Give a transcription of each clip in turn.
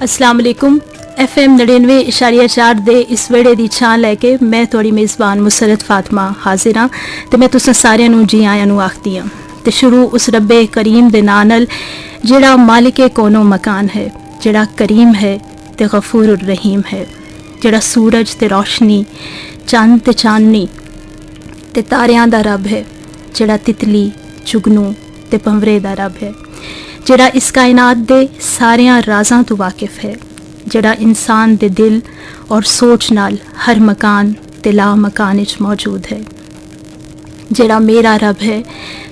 अस्सलाम वालेकुम। FM 99.4 दे इस वेड़े दी छां लैके मैं थोड़ी मेज़बान मुसरत फातिमा हाजिर हाँ ते मैं तुसां सारियां नूं जी आयां नूं आखदी हां ते शुरू उस रब्बे करीम दे नां नाल जेड़ा मालिके कोनो मकान है, जेड़ा करीम है ते गफूर रहीम है, जेड़ा सूरज ते रोशनी, चंद ते चांदनी ते तारियां दा रब है, जेड़ा तितली चुगनू ते पंवरे दा रब है, जेड़ा इस कायनात दे सारियां राजां तो वाकिफ है, जेड़ा इंसान दे दिल और सोच नाल हर मकान ते ला मकान इच मौजूद है, जेड़ा मेरा रब है,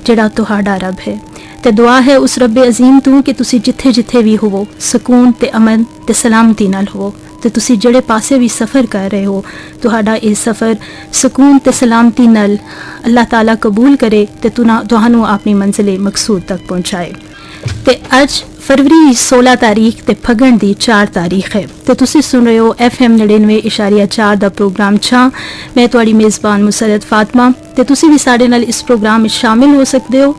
जेड़ा तुहाड़ा रब है। ते दुआ है उस रब्बे अजीम तू कि तुसी जिथे जिथे भी होवो सुकून ते अमन ते सलामती नाल होवो ते तुसी जेड़े पासे भी सफ़र कर रहे हो तुहाड़ा ये सफ़र सुकून ते सलामती नाल अल्लाह ताला कबूल करे ते तुहानू अपनी मंजिले मकसूद तक पहुँचाए। ते अज फरवरी 16 तारीख ते फगण दी 4 तारीख है ते तुसी सुन रहे हो FM 99.4 दा प्रोग्राम छां। मैं तुहाड़ी मेज़बान मुसरत फातिमा ते तुसी भी साडे नाल इस प्रोग्राम में शामिल हो सकते हो,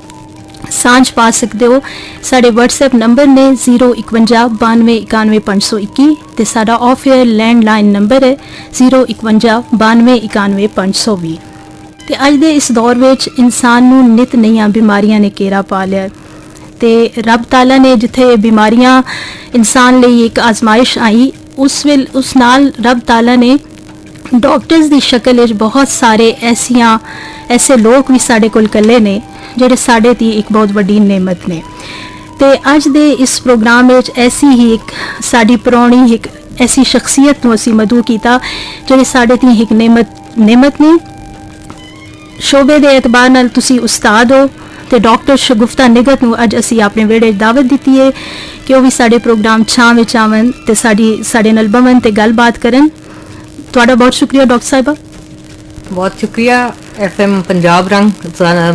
सांझ पा सकते हो। साढ़े WhatsApp नंबर ने 051 92 91 521 ते साडा ऑफ एयर लैंडलाइन नंबर है 051 92 91 520। ते अज दे इस दौर विच इंसान नूं नित नईयां बीमारियां ने घेरा पा लिया ते रब ताला ने जिथे बीमारियां इंसान लिए एक आजमाइश आई उस नाल रब ताला ने डॉक्टर्स दी शक्ल विच बहुत सारे ऐसे लोग भी साडे कोल कल्ले ने जेड़े साडे ती एक बहुत बड़ी नेमत ने। ते अज दे इस प्रोग्राम विच ऐसी ही एक साडी पुरानी एक ऐसी शख्सियत नूं असीं मदू कीता जेड़े साडे ती एक नेमत ने। शोबे दे एतबार नाल तुसी उस्ताद हो ते डॉक्टर शगुफ्ता निगत नूं अज असीं अपने वेड़े दावत दित्ती है कि वह भी साडे प्रोग्राम छां विच आवन ते साडे नाल बवन ते गलबात करन। तुहाडा बहुत शुक्रिया डॉक्टर साहिबा। बहुत शुक्रिया FM पंजाब रंग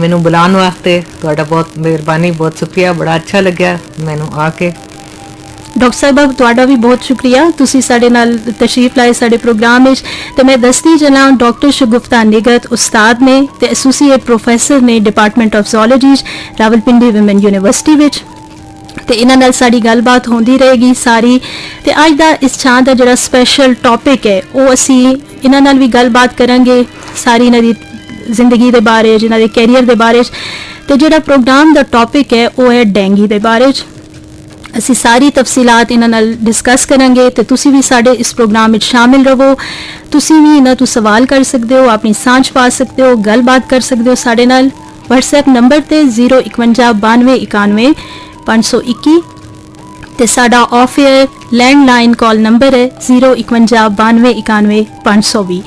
मैनू बुलाने वास्ते तुहाडा बहुत मेहरबानी, बहुत शुक्रिया, बड़ा अच्छा लग्या मैनू आके। डॉक्टर साहिबा तुहाडा भी बहुत शुक्रिया, तुसी साडे नाल तशरीफ लाए साडे प्रोग्राम विच ते मैं दसदी चलां डॉक्टर शगुफ्ता निगत उस्ताद ने ते एसोसीएट प्रोफैसर ने department of zoology Rawalpindi women university विच ते इन्हां नाल साडी गलबात होंदी रहेगी सारी। ते अज दा इस छां दा जिहड़ा स्पैशल टॉपिक है वो असी इन्हां नाल भी गलबात करांगे सारी इन्हां दी जिंदगी दे बारे च, इन्हां दे कैरियर दे बारे च। ते जिहड़ा प्रोग्राम दा टॉपिक है वो है डेंगी दे बारे च। असी सारी तफसीलात इन्हां नाल डिस्कस करांगे ते तुसी भी साडे इस प्रोग्राम विच शामिल रहो। तुसी भी इन्हां तो सवाल कर सकते हो, अपनी सांझ पा सकते हो, गलबात कर सकते हो साडे नाल। WhatsApp नंबर ते 051 92 91 521 ते साडा of air landline call number है 051 92 91 520।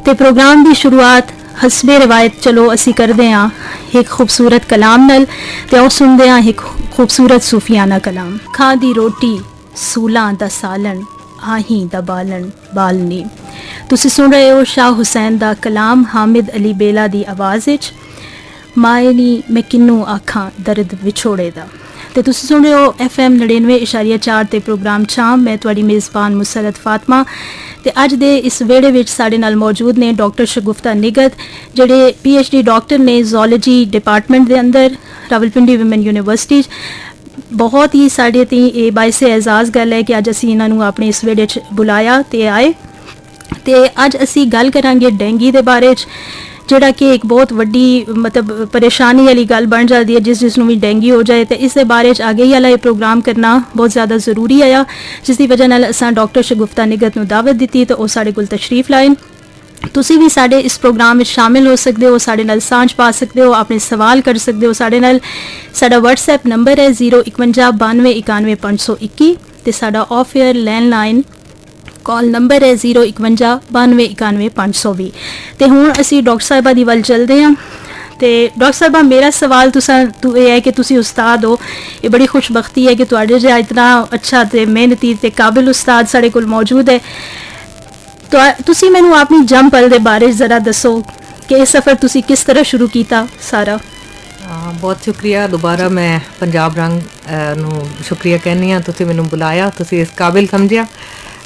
ते प्रोग्राम की शुरुआत हसबे रिवायत चलो असी करते हाँ एक खूबसूरत कलाम नाल ते आओ सुनते हाँ एक खूबसूरत सूफियाना कलाम। खां दी रोटी सूलां दा सालन आहीं दा बालन बालनी। तुसी सुन रहे हो शाह हुसैन दा कलाम हामिद अली बेला दी आवाज़ विच। माए नी मैं किन्नू आखां दर्द विछोड़े दा। ते तुसी सुन रहे हो FM 99.4 ते प्रोग्राम छां। मैं तुहाड़ी मेज़बान मुसरत फातिमा ते अज दे इस वेड़े विच साडे नाल मौजूद ने डॉक्टर शगुफ्ता निगत जेड़े PhD डॉक्टर ने ज़ूलॉजी डिपार्टमेंट दे अंदर रावलपिंडी वुमेन यूनिवर्सिटी। बहुत ही साडे ती ये बाइसे एजाज़ गल है कि अज असीं इन्हां नूं अपने इस वेड़े च बुलाया ते आए ते अज असीं गल करांगे डेंगी दे बारे च जेड़ा कि एक बहुत वड्डी मतलब परेशानी वाली गल बन जाती है जिसनों भी डेंगी हो जाए तो इस बारे आगे ही वाला ये प्रोग्राम करना बहुत ज़्यादा ज़रूरी आया जिसकी वजह नाल असां डॉक्टर शगुफ्ता निगत नूं दावत दी तो वह साडे कोल तशरीफ लाए। तुसी भी साडे इस प्रोग्राम में शामिल हो सकते हो, साडे नाल सांझ पा सकते हो, अपने सवाल कर सकते हो साडे नाल। साडा WhatsApp नंबर है 051 92 91 521 ते साडा of air landline call number है 051 92 91 520। तो हुण असी डॉक्टर साहिबा दी वल चलते हैं। तो डॉक्टर साहिबा मेरा सवाल तू ये है कि तुसी उस्ताद हो, ये बड़ी खुशबख्ती है कि तुहाडे जिहा इतना अच्छा ते मेहनती ते काबिल उस्ताद साडे कोल मौजूद है। तो तुसी मैनू अपनी जम पल दे बारे ज़रा दसो कि ये सफ़र तुसी किस तरह शुरू किया सारा। बहुत शुक्रिया दोबारा मैं पंजाब रंग नूं शुक्रिया कहनी हाँ, तुसी मैनू बुलाया, तुसी इस काबिल समझिया।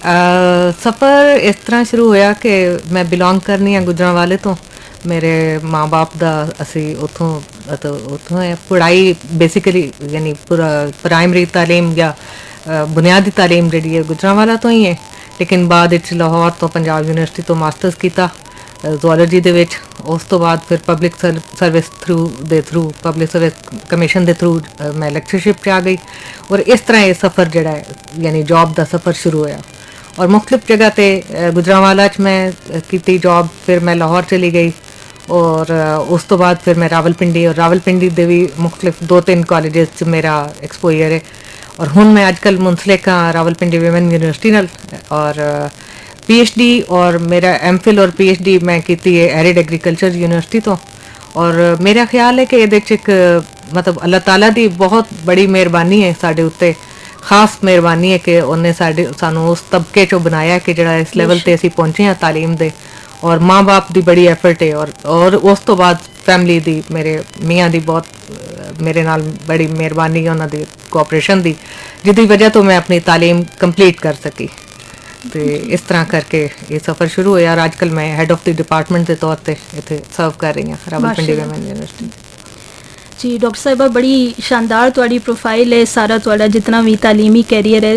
सफ़र इस तरह शुरू होया कि मैं बिलोंग करनी हाँ गुजरांवाले तो। मेरे माँ बाप का असी उतों है पढ़ाई बेसिकली यानी प्राइमरी तालीम या बुनियादी तालीम जी गुजरांवाला तो ही है, लेकिन बाद लाहौर तो पंजाब यूनिवर्सिटी तो मास्टर्स किया ਜ਼ੂਓਲੋਜੀ ਦੇ ਵਿੱਚ। ਉਸ ਤੋਂ ਬਾਅਦ ਫਿਰ public service through public service commission ਦੇ ਥਰੂ ਮੈਂ ਲੈਕਚਰਸ਼ਿਪ 'ਚ ਆ ਗਈ, ਔਰ ਇਸ ਤਰ੍ਹਾਂ ਇਹ ਸਫ਼ਰ ਜਿਹੜਾ ਹੈ ਯਾਨੀ ਜੌਬ ਦਾ ਸਫ਼ਰ ਸ਼ੁਰੂ ਹੋਇਆ। ਔਰ ਮੁxtਲਿਫ ਜਗ੍ਹਾ 'ਤੇ ਗੁਜਰਾਂਵਾਲਾ 'ਚ ਮੈਂ ਕੀਤੀ ਜੌਬ, ਫਿਰ ਮੈਂ ਲਾਹੌਰ ਚਲੀ ਗਈ, ਔਰ ਉਸ ਤੋਂ ਬਾਅਦ ਫਿਰ ਮੈਂ ਰਾਵਲਪਿੰਡੀ ਦੇ ਵੀ ਮੁxtਲਿਫ 2-3 ਕਾਲਜਸ 'ਚ ਮੇਰਾ ਐਕਸਪੋਜ਼ਰ ਹੈ। ਔਰ ਹੁਣ ਮੈਂ ਅੱਜ ਕੱਲ੍ਹ ਮੁੰਸਲਿਕ ਹਾਂ ਰਾਵਲਪਿੰਡੀ ਵਿਮਨ ਯੂਨੀਵਰਸਿਟੀ ਨਾਲ, ਔਰ PhD और मेरा MPhil और PhD मैं की है एरिड एग्रीकल्चर यूनिवर्सिटी तो। और मेरा ख्याल है कि ये एक मतलब अल्लाह ताला दी बहुत बड़ी मेहरबानी है साडे उत्ते, खास मेहरबानी है कि उन्हें सानू उस तबके चो बनाया कि जड़ा इस लेवल ते असी पहुंचे हैं तालीम दे, और माँ बाप दी बड़ी एफर्ट है, और उस तो बाद फैमिली दी मेरे मियाँ दी बहुत मेरे नाल बड़ी मेहरबानी है, उन्होंने कोऑपरेशन दी, जिसकी वजह तो मैं अपनी तालीम कंप्लीट कर सकी। तो इस तरह करके ये सफ़र शुरू होया, और आजकल मैं हैड ऑफ द डिपार्टमेंट के तौर पर इतने सर्व कर रही हूँ रावलपिंडी विमेन यूनिवर्सिटी। जी डॉक्टर साहिबा, बड़ी शानदार तुहाड़ी प्रोफाइल है, सारा तुहाड़ा जितना भी तालीमी कैरियर है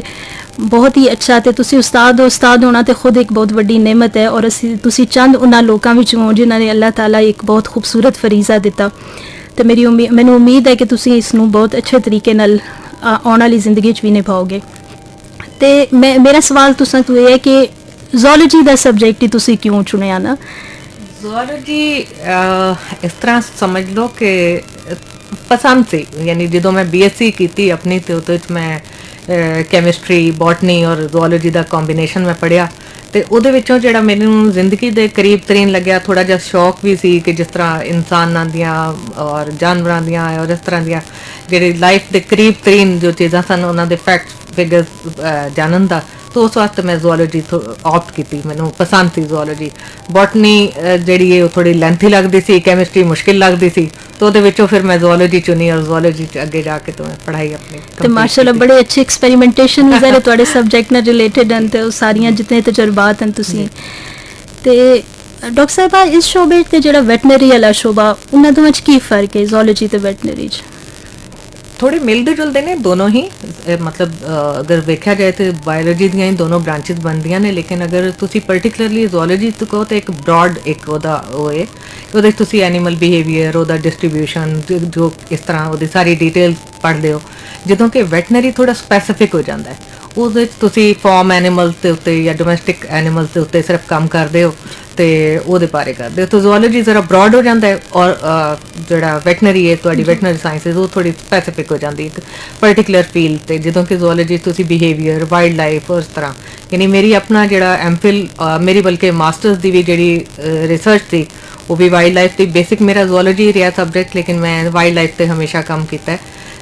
बहुत ही अच्छा, तो तुसी उस्ताद होना तो खुद एक बहुत बड़ी नेमत है, और तुसी चंद उन्होंने लोगों विचों जिन्होंने अल्लाह ताला एक बहुत खूबसूरत फरीज़ा दिता। तो मैनू उम्मीद है कि तुसी इसनूं बहुत अच्छे तरीके नाल आने वाली जिंदगी भी निभाओगे। तो मेरा सवाल तुसां तो ये है कि ज़ूओलॉजी का सब्जेक्ट ही तुसी क्यों चुनिया ना? ज़ूओलॉजी इस तरह समझ लो कि पसंद सी, यानी जो मैं BSc की अपनी तो मैं कैमिस्ट्री बॉटनी और ज़ूओलॉजी का कॉम्बीनेशन में पढ़िया, तो उहदे विचों जिहड़ा मैनूं जिंदगी के करीब तरीन लग्या, थोड़ा जिहा शौक भी सी कि जिस तरह इंसानां दियां और जानवरां दियां और इस तरह दियां जिहड़ी लाइफ के करीब तरीन जो चीज़ां सन उन्हां दे फैक्ट्स फिगर्स जानन दा, तो उस वास्ते मैं ज़ूओलॉजी ऑप्ट की, मैनूं पसंद थी ज़ूओलॉजी। बॉटनी जिहड़ी है थोड़ी लेंथी लगती सी, कैमिस्ट्री मुश्किल लगती सी, तो उहदे विचों फिर मैं ज़ूओलॉजी चुनी, और ज़ूओलॉजी अगे जाके तो मैं पढ़ाई अपनी तो माशाल्लाह बड़े अच्छे एक्सपेरिमेंटेशन भी सारे तुहाडे सब्जेक्ट नाल रिलेटेड हैं, तो सारियां जितने तजुर्बात हैं तुसीं ते डॉक्टर साहिबा इस शोबे ते जेहड़ा वैटनरी वाला शोबा उन्हां दोवां च की फर्क है ज़ूओलॉजी ते वैटनरी च? थोड़े मिलते जुलते ने दोनों ही, मतलब अगर देखा जाए तो बायोलॉजी दी दोनों ब्रांचेस बनदियां ने, लेकिन अगर तुसी पर्टिकुलरली ज़ूओलॉजी तो कहो तो एक ब्रॉड एक वो तुसी एनीमल बिहेवियर ओदा डिस्ट्रीब्यूशन जो इस तरह वो सारी डिटेल्स पढ़ते हो, जो कि वैटनरी थोड़ा स्पैसिफिक हो जाता है, ਉਹਦੇ ਤੁਸੀਂ ਫਾਰਮ ਐਨੀਮਲਸ ਦੇ ਉੱਤੇ ਜਾਂ ਡੋਮੈਸਟਿਕ ਐਨੀਮਲਸ ਦੇ ਉੱਤੇ ਸਿਰਫ ਕੰਮ ਕਰਦੇ ਹੋ ਤੇ ਉਹਦੇ ਬਾਰੇ ਕਰਦੇ ਹੋ। ਤਾਂ ਜ਼ੂਓਲॉजी ਜ਼ਰਾ ਬ੍ਰੌਡ ਹੋ ਜਾਂਦਾ ਹੈ, ਔਰ ਜਿਹੜਾ ਵੈਟਨਰੀ ਹੈ ਤੁਹਾਡੀ ਵੈਟਨਰੀ ਸਾਇੰਸਿਸ ਉਹ ਥੋੜੀ ਸਪੈਸੀਫਿਕ ਹੋ ਜਾਂਦੀ ਇੱਕ ਪਰਟੀਕੂਲਰ ਫੀਲਡ ਤੇ, ਜਦੋਂ ਕਿ ਜ਼ੂਓਲॉजी ਤੁਸੀਂ ਬਿਹੇਵੀਅਰ ਵਾਈਲਡ ਲਾਈਫ ਉਸ ਤਰ੍ਹਾਂ। ਯਾਨੀ ਮੇਰੀ ਆਪਣਾ ਜਿਹੜਾ ਐਮਫਿਲ ਮੇਰੀ ਬਲਕਿ ਮਾਸਟਰਸ ਦੀ ਵੀ ਜਿਹੜੀ ਰਿਸਰਚ ਸੀ ਉਹ ਵੀ ਵਾਈਲਡ ਲਾਈਫ ਦੀ, ਬੇਸਿਕ ਮੇਰਾ ਜ਼ੂਓਲॉजी ਰਿਹਾ ਸਬਜੈਕਟ, ਲੇਕਿਨ ਮੈਂ ਵਾਈਲਡ ਲਾਈਫ ਤੇ ਹਮੇਸ਼ਾ ਕੰਮ ਕੀਤਾ ਹੈ।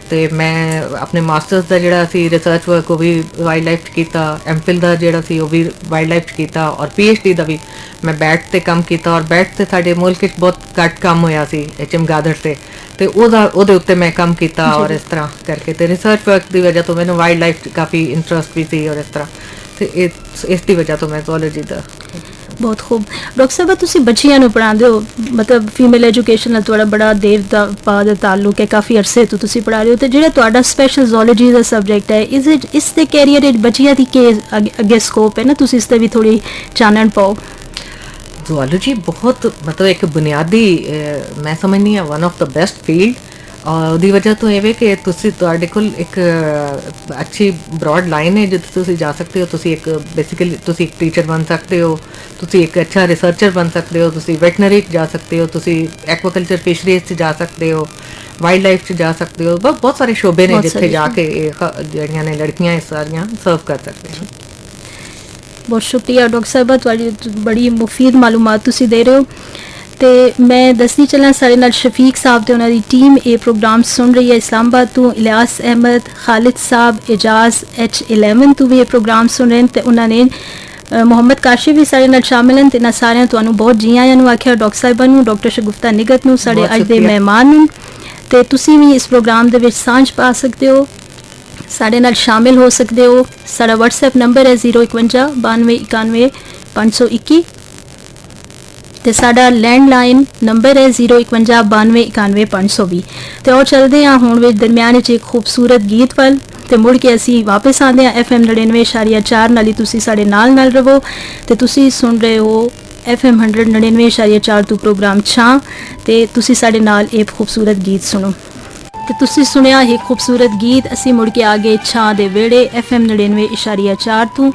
तो मैं अपने मास्टर्स का जोड़ा रिसर्च वर्क वो भी वाइल्ड लाइफ किया, एमफिल का जोड़ा वो भी वाइल्ड लाइफ किया, और PhD का भी मैं बैट से काम किया, और बैट से साढ़े मुल्क बहुत घट काम होया सी चमगादड़ से, तो वो उत्ते मैं काम किया, और इस तरह करके तो रिसर्च वर्क की वजह तो मैंने वाइल्ड लाइफ काफ़ी इंटरस्ट भी सी, और इस तरह तो इसकी वजह तो मैं ज़ूओलॉजी का। बहुत खूब। डॉक्टर साहब तुसी बच्चियां नूं पढ़ाते हो, मतलब फीमेल एजुकेशन नाल तुहाड़ा बड़ा देर दा बाद ताल्लुक है, काफ़ी अरसे तो तुसी पढ़ा रहे हो, तो जिहड़ा तुहाड़ा स्पैशल ज़ूओलॉजी का सब्जेक्ट है इस दे कैरियर विच बच्चियां दी के अगे स्कोप है ना, तुसी इस ते भी थोड़ी चानन पाओ। ज़ूओलॉजी बहुत मतलब एक बुनियादी मैं समझनी है one of the best field, और ਉਹਦੀ ਵਜ੍ਹਾ ਤੋਂ ਇਹ ਵੇ ਕਿ ਤੁਸੀਂ ਤੁਹਾਡੇ ਕੋਲ ਇੱਕ ਅੱਛੀ ਬ੍ਰੌਡ ਲਾਈਨ ਹੈ ਜਿੱਥੇ ਤੁਸੀਂ ਜਾ ਸਕਦੇ ਹੋ। ਤੁਸੀਂ ਇੱਕ ਬੇਸਿਕਲੀ ਤੁਸੀਂ ਇੱਕ ਟੀਚਰ ਬਣ ਸਕਦੇ ਹੋ, ਤੁਸੀਂ ਇੱਕ ਅੱਛਾ ਰਿਸਰਚਰ ਬਣ ਸਕਦੇ ਹੋ, ਤੁਸੀਂ ਵੈਟਨਰੀ 'ਚ ਜਾ ਸਕਦੇ ਹੋ, ਤੁਸੀਂ ਐਕਵਾਕਲਚਰ ਫਿਸ਼ਰੀਜ਼ 'ਚ ਜਾ ਸਕਦੇ ਹੋ, ਵਾਈਲਡ ਲਾਈਫ 'ਚ ਜਾ ਸਕਦੇ ਹੋ। ਬਹੁਤ ਸਾਰੇ ਸ਼ੋਬੇ ਨੇ ਜਿੱਥੇ ਜਾ ਕੇ ਜਿਹੜੀਆਂ ਨੇ ਲੜਕੀਆਂ ਇਹ ਸਾਰੀਆਂ ਸਰਵ ਕਰ ਸਕਦੀਆਂ। बहुत शुक्रिया डॉक्टर साहबा, तुहाडी बड़ी मुफीद मालूमात तुसी दे रहे हो। तो मैं दसदी चलना साढ़े नाल शफीक साहब ते उन्हां दी टीम ये प्रोग्राम सुन रही है इस्लामाबाद तो, इलियास अहमद, खालिद साहब, एजाज H11 तो भी ये प्रोग्राम सुन रहे हैं, तो उन्होंने मोहम्मद काशिफ भी साढ़े नाल शामिल हैं। तो इन्हां सारियां तुहानूं बहुत जी आयां नूं आखिया, डॉक्टर साहिबा नूं, डॉक्टर शगुफ्ता निगत नूं, साढ़े अज दे मेहमान नूं। तो तुसी भी इस प्रोग्राम दे विच सांझ पा सकते हो, साढ़े नाल शामिल हो सकते हो। साढ़ा WhatsApp नंबर है 051 92 91 521, तो साडा लैंडलाइन नंबर है 051 92 91 520। तो और चलते हैं हुण विच दरम्यान एक खूबसूरत गीत वाल। ਤੇ ਮੁੜ ਕੇ ਅਸੀਂ ਵਾਪਸ ਆਉਂਦੇ ਹਾਂ FM 99.4 ਨਾਲ ਹੀ ਤੁਸੀਂ ਸਾਡੇ ਨਾਲ ਰਹੋ ਤੇ ਤੁਸੀਂ ਸੁਣ ਰਹੇ ਹੋ FM 199.4 ਤੋਂ ਪ੍ਰੋਗਰਾਮ ਛਾਂ ਤੇ ਤੁਸੀਂ ਸਾਡੇ ਨਾਲ ਇਹ ਖੂਬਸੂਰਤ ਗੀਤ ਸੁਣੋ ਤੇ ਤੁਸੀਂ ਸੁਣਿਆ ਇਹ ਖੂਬਸੂਰਤ ਗੀਤ ਅਸੀਂ ਮੁੜ ਕੇ ਆ ਗਏ ਛਾਂ ਦੇ ਵਿਹੜੇ FM 99.4 ਤੋਂ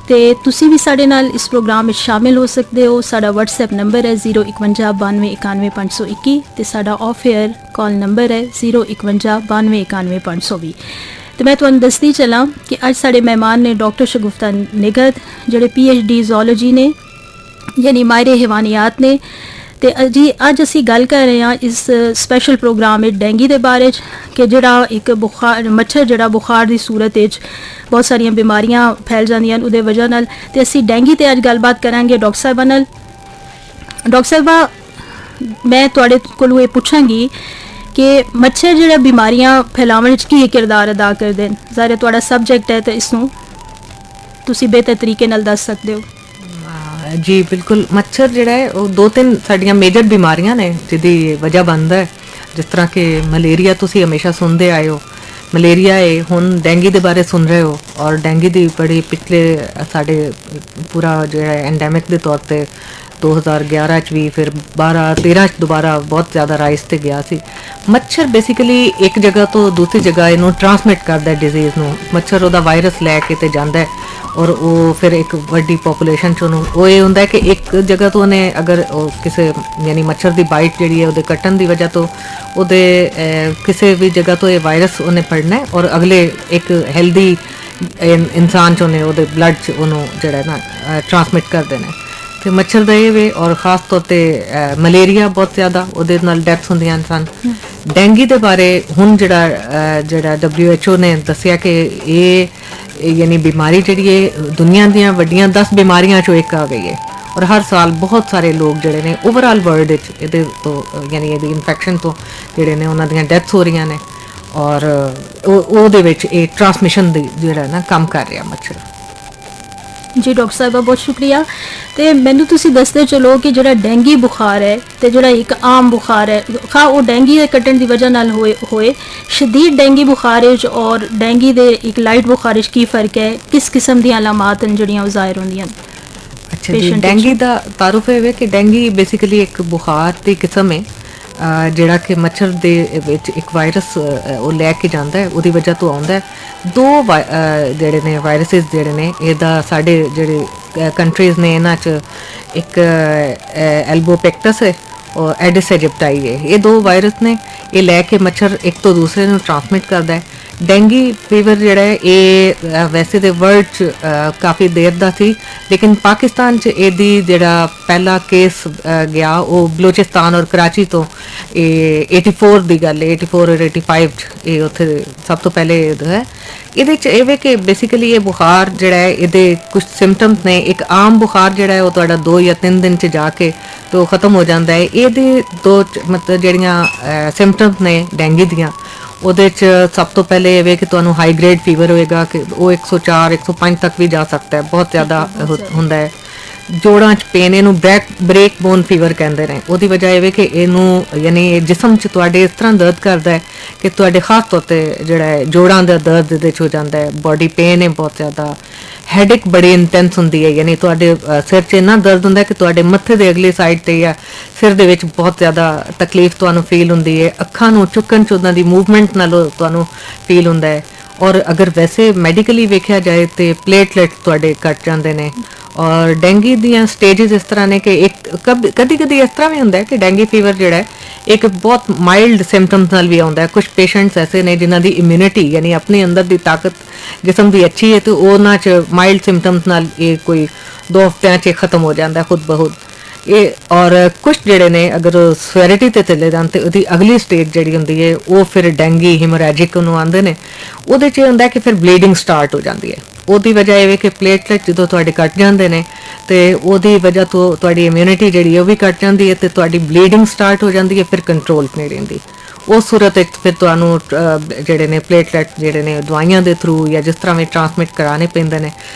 ਤੇ ਤੁਸੀਂ ਵੀ ਸਾਡੇ ਨਾਲ ਇਸ ਪ੍ਰੋਗਰਾਮ ਵਿੱਚ ਸ਼ਾਮਿਲ ਹੋ ਸਕਦੇ ਹੋ ਸਾਡਾ WhatsApp ਨੰਬਰ ਹੈ 05192915521 ਤੇ ਸਾਡਾ ਆਫ 에ਅਰ ਕਾਲ ਨੰਬਰ ਹੈ 05192915520 ਤੇ ਮੈਂ ਤੁਹਾਨੂੰ ਦੱਸਦੀ ਚਲਾਂ ਕਿ ਅੱਜ ਸਾਡੇ ਮਹਿਮਾਨ ਨੇ ਡਾਕਟਰ ਸ਼ਗੁਫਤਾ ਨਿਗਤ ਜਿਹੜੇ PhD ਜ਼ੂਲॉजी ਨੇ यानी माहिर हैवानियात ने ते जी अज असी गल कर रहे हैं इस स्पैशल प्रोग्राम में डेंगी के बारे कि जड़ा एक बुखार मच्छर जड़ा बुखार की सूरत बहुत सारिया बीमारियां फैल जांदियां उहदे वजह नाल ते असी डेंगी ते अज गलबात करांगे डॉक्टर साहबा नाल डॉक्टर साहबा मैं तुहाडे कोलों ये पुछांगी कि मच्छर जड़ा बीमारियां फैलावन की किरदार अदा करदे न ज़ाहिर तुहाडा सबजैक्ट है तो इसनूं तुसी बेहतर तरीके नाल दस सकदे हो जी बिल्कुल मच्छर जिहड़ा है वो दो तीन साडियां मेजर बीमारियां ने जिहदी वजह बनदा है जिस तरह कि मलेरिया तुसी हमेशा सुनते आए हो मलेरिया है हुण डेंगी दे बारे सुन रहे हो और डेंगी दी बड़ी पिछले साडे पूरा जिहड़ा एंडेमिक दे तौर पे 2011 च भी फिर 12-13 दोबारा बहुत ज़्यादा राइज ते गया सी मच्छर बेसिकली एक जगह तो दूसरी जगह इनू ट्रांसमिट करता है डिजीज़ नू मच्छर उहदा वायरस लैके ते जांदा है और वो फिर एक वड्डी पॉपूलेशन च उन्होंने वो ये होंदा है कि एक जगह तो उन्हें अगर किसी यानी मच्छर की बाइट जी है कट्टन की वजह तो उहदे किसी भी जगह तो ये वायरस उन्हें पड़ना है और अगले एक हेल्दी इंसान च उन्हें उहदे ब्लड च उन्होंने जिहड़ा ना ट्रांसमिट कर देना तो मच्छर का ये वे और ख़ास तौर पर मलेरिया बहुत ज़्यादा उहदे नाल डेथ्स होंदियां सन डेंगी के बारे हुण जिहड़ा WHO ने दस्सिया कि ये यानी बीमारी जी है दुनिया दियां वड्डियां 10 बीमारियां चो एक आ गई है और हर साल बहुत सारे लोग जिहड़े ने ओवरऑल वर्ल्ड ये तो यानी ये इन्फेक्शन तो जिहड़े ने उन्हां दियां डेथ्स हो रही ने और ओहदे विच ये ट्रांसमिशन दी जिहड़ा ना काम कर रहा मच्छर जी डॉक्टर साहबा बहुत शुक्रिया तो मैनू तुसी दसते चलो कि जो डेंगी बुखार है तो जो एक आम बुखार है खा वो डेंगी के कट्टन की वजह नाल होए शदीद डेंगी बुखार और डेंगी दे एक लाइट बुखार की फ़र्क है किस किस्म दी अलामात जड़ियाँ ज़ाहिर होंदियां अच्छा जी डेंगी का तारुफ है कि डेंगी बेसिकली एक बुखार की किस्म है जिहड़ा कि मच्छर दे विच एक वायरस वो लैके जांदा है उहदी वजह तो आउंदा है दो जिहड़े ने वायरसेस जिहड़े ने एदा साडे जिहड़े कंट्रीज़ ने इन्हां च एक एल्बोपेक्टस है और एडिस एजिप्टाई है ये दो वायरस ने ये लैके मच्छर एक तो दूसरे नूं ट्रांसमिट करदा है डेंगी फीवर जिहड़ा है ये वैसे तो वर्ल्ड च काफ़ी देर दा सी लेकिन पाकिस्तान च एदी जिहड़ा पहला केस गया वो बलोचिस्तान और कराची तो 84 दी गल 84 और 85 च ये उत्थे सब तो पहले है ਇਹਦੇ ਚ ਇਹ ਵੇ ਕਿ ਬੇਸਿਕਲੀ ਇਹ ਬੁਖਾਰ ਜਿਹੜਾ ਹੈ ਇਹਦੇ ਕੁਝ ਸਿੰਪਟਮਸ ਨੇ ਇੱਕ ਆਮ ਬੁਖਾਰ ਜਿਹੜਾ ਹੈ ਉਹ ਤੁਹਾਡਾ 2 ਜਾਂ 3 ਦਿਨ ਚ ਜਾ ਕੇ ਤੋਂ ਖਤਮ ਹੋ ਜਾਂਦਾ ਹੈ ਇਹਦੇ ਦੋ ਮਤਲਬ ਜਿਹੜੀਆਂ ਸਿੰਪਟਮਸ ਨੇ ਡੈਂਗੀ ਦੀਆਂ ਉਹਦੇ ਚ ਸਭ ਤੋਂ ਪਹਿਲੇ ਇਹ ਵੇ ਕਿ ਤੁਹਾਨੂੰ ਹਾਈ ਗ੍ਰੇਡ ਫੀਵਰ ਹੋਏਗਾ ਕਿ ਉਹ 104 105 ਤੱਕ ਵੀ ਜਾ ਸਕਦਾ ਹੈ ਬਹੁਤ ਜ਼ਿਆਦਾ ਹੁੰਦਾ ਹੈ जोड़ां च पेन इनू ब्रेक बोन फीवर कहते हैं उसकी वजह यह कि इनू यानी जिसम च तुहाडे इस तरह दर्द करता है कि तुहाडे खास तौर पर जोड़ा है जोड़ां का दर्द ये हो जाता है बॉडी पेन है बहुत ज़्यादा हैडिक बड़ी इंटेंस होंदी है यानी तुहाडे सिर च इन्ना दर्द होंदा है कि तुहाडे मत्थे दे अगली साइड ते या सिर दे विच बहुत ज़्यादा तकलीफ तुहानू फील होंदी है अखां नू चुकन च उन्हां दी मूवमेंट नालों तुहानू फील होंदा है और अगर वैसे मैडिकली वेख्या जाए तो प्लेटलेट तुहाडे घट जांदे ने और डेंगी दियां स्टेजेस इस तरह ने कि एक कदी कदी इस तरह भी होंदा है कि डेंगी फीवर जिहड़ा है एक बहुत माइल्ड सिम्पटम्स नाल भी आउंदा है कुछ पेशेंट्स ऐसे ने जिन्हां दी इम्यूनिटी यानी अपने अंदर दी ताकत जिसम दी अच्छी है तो उन्हां च माइल्ड सिम्पटम्स नाल ये कोई 2 हफ्तियां च खत्म हो जाता है खुद बहुत ये और कुछ जिहड़े ने अगर सवेरिटी ते चले जान ते उहदी अगली स्टेज जिहड़ी हुंदी है वो फिर डेंगी हिमोरैजिक नूं आंदे ने उहदे च हुंदा है कि फिर ब्लीडिंग स्टार्ट हो जाती है ਉਹਦੀ ਵਜ੍ਹਾ ਇਹ ਕਿ ਪਲੇਟਲੈਟ ਜਦੋਂ ਤੁਹਾਡੇ ਘਟ ਜਾਂਦੇ ਨੇ ਤੇ ਉਹਦੀ ਵਜ੍ਹਾ ਤੋਂ ਤੁਹਾਡੀ ਇਮਿਊਨਿਟੀ ਜਿਹੜੀ ਉਹ ਵੀ ਘਟ ਜਾਂਦੀ ਹੈ ਤੇ ਤੁਹਾਡੀ ਬਲੀਡਿੰਗ ਸਟਾਰਟ ਹੋ ਜਾਂਦੀ ਹੈ ਫਿਰ ਕੰਟਰੋਲ ਨਹੀਂ ਰਹਿੰਦੀ ਉਸ ਸੂਰਤ ਵਿੱਚ ਫਿਰ ਤੁਹਾਨੂੰ ਜਿਹੜੇ ਨੇ ਪਲੇਟਲੈਟ ਜਿਹੜੇ ਨੇ ਦਵਾਈਆਂ ਦੇ ਥਰੂ ਜਾਂ ਜਿਸ ਤਰ੍ਹਾਂ ਵੀ ਟ੍ਰਾਂਸਮਿਟ ਕਰਾਣੇ ਪੈਂਦੇ ਨੇ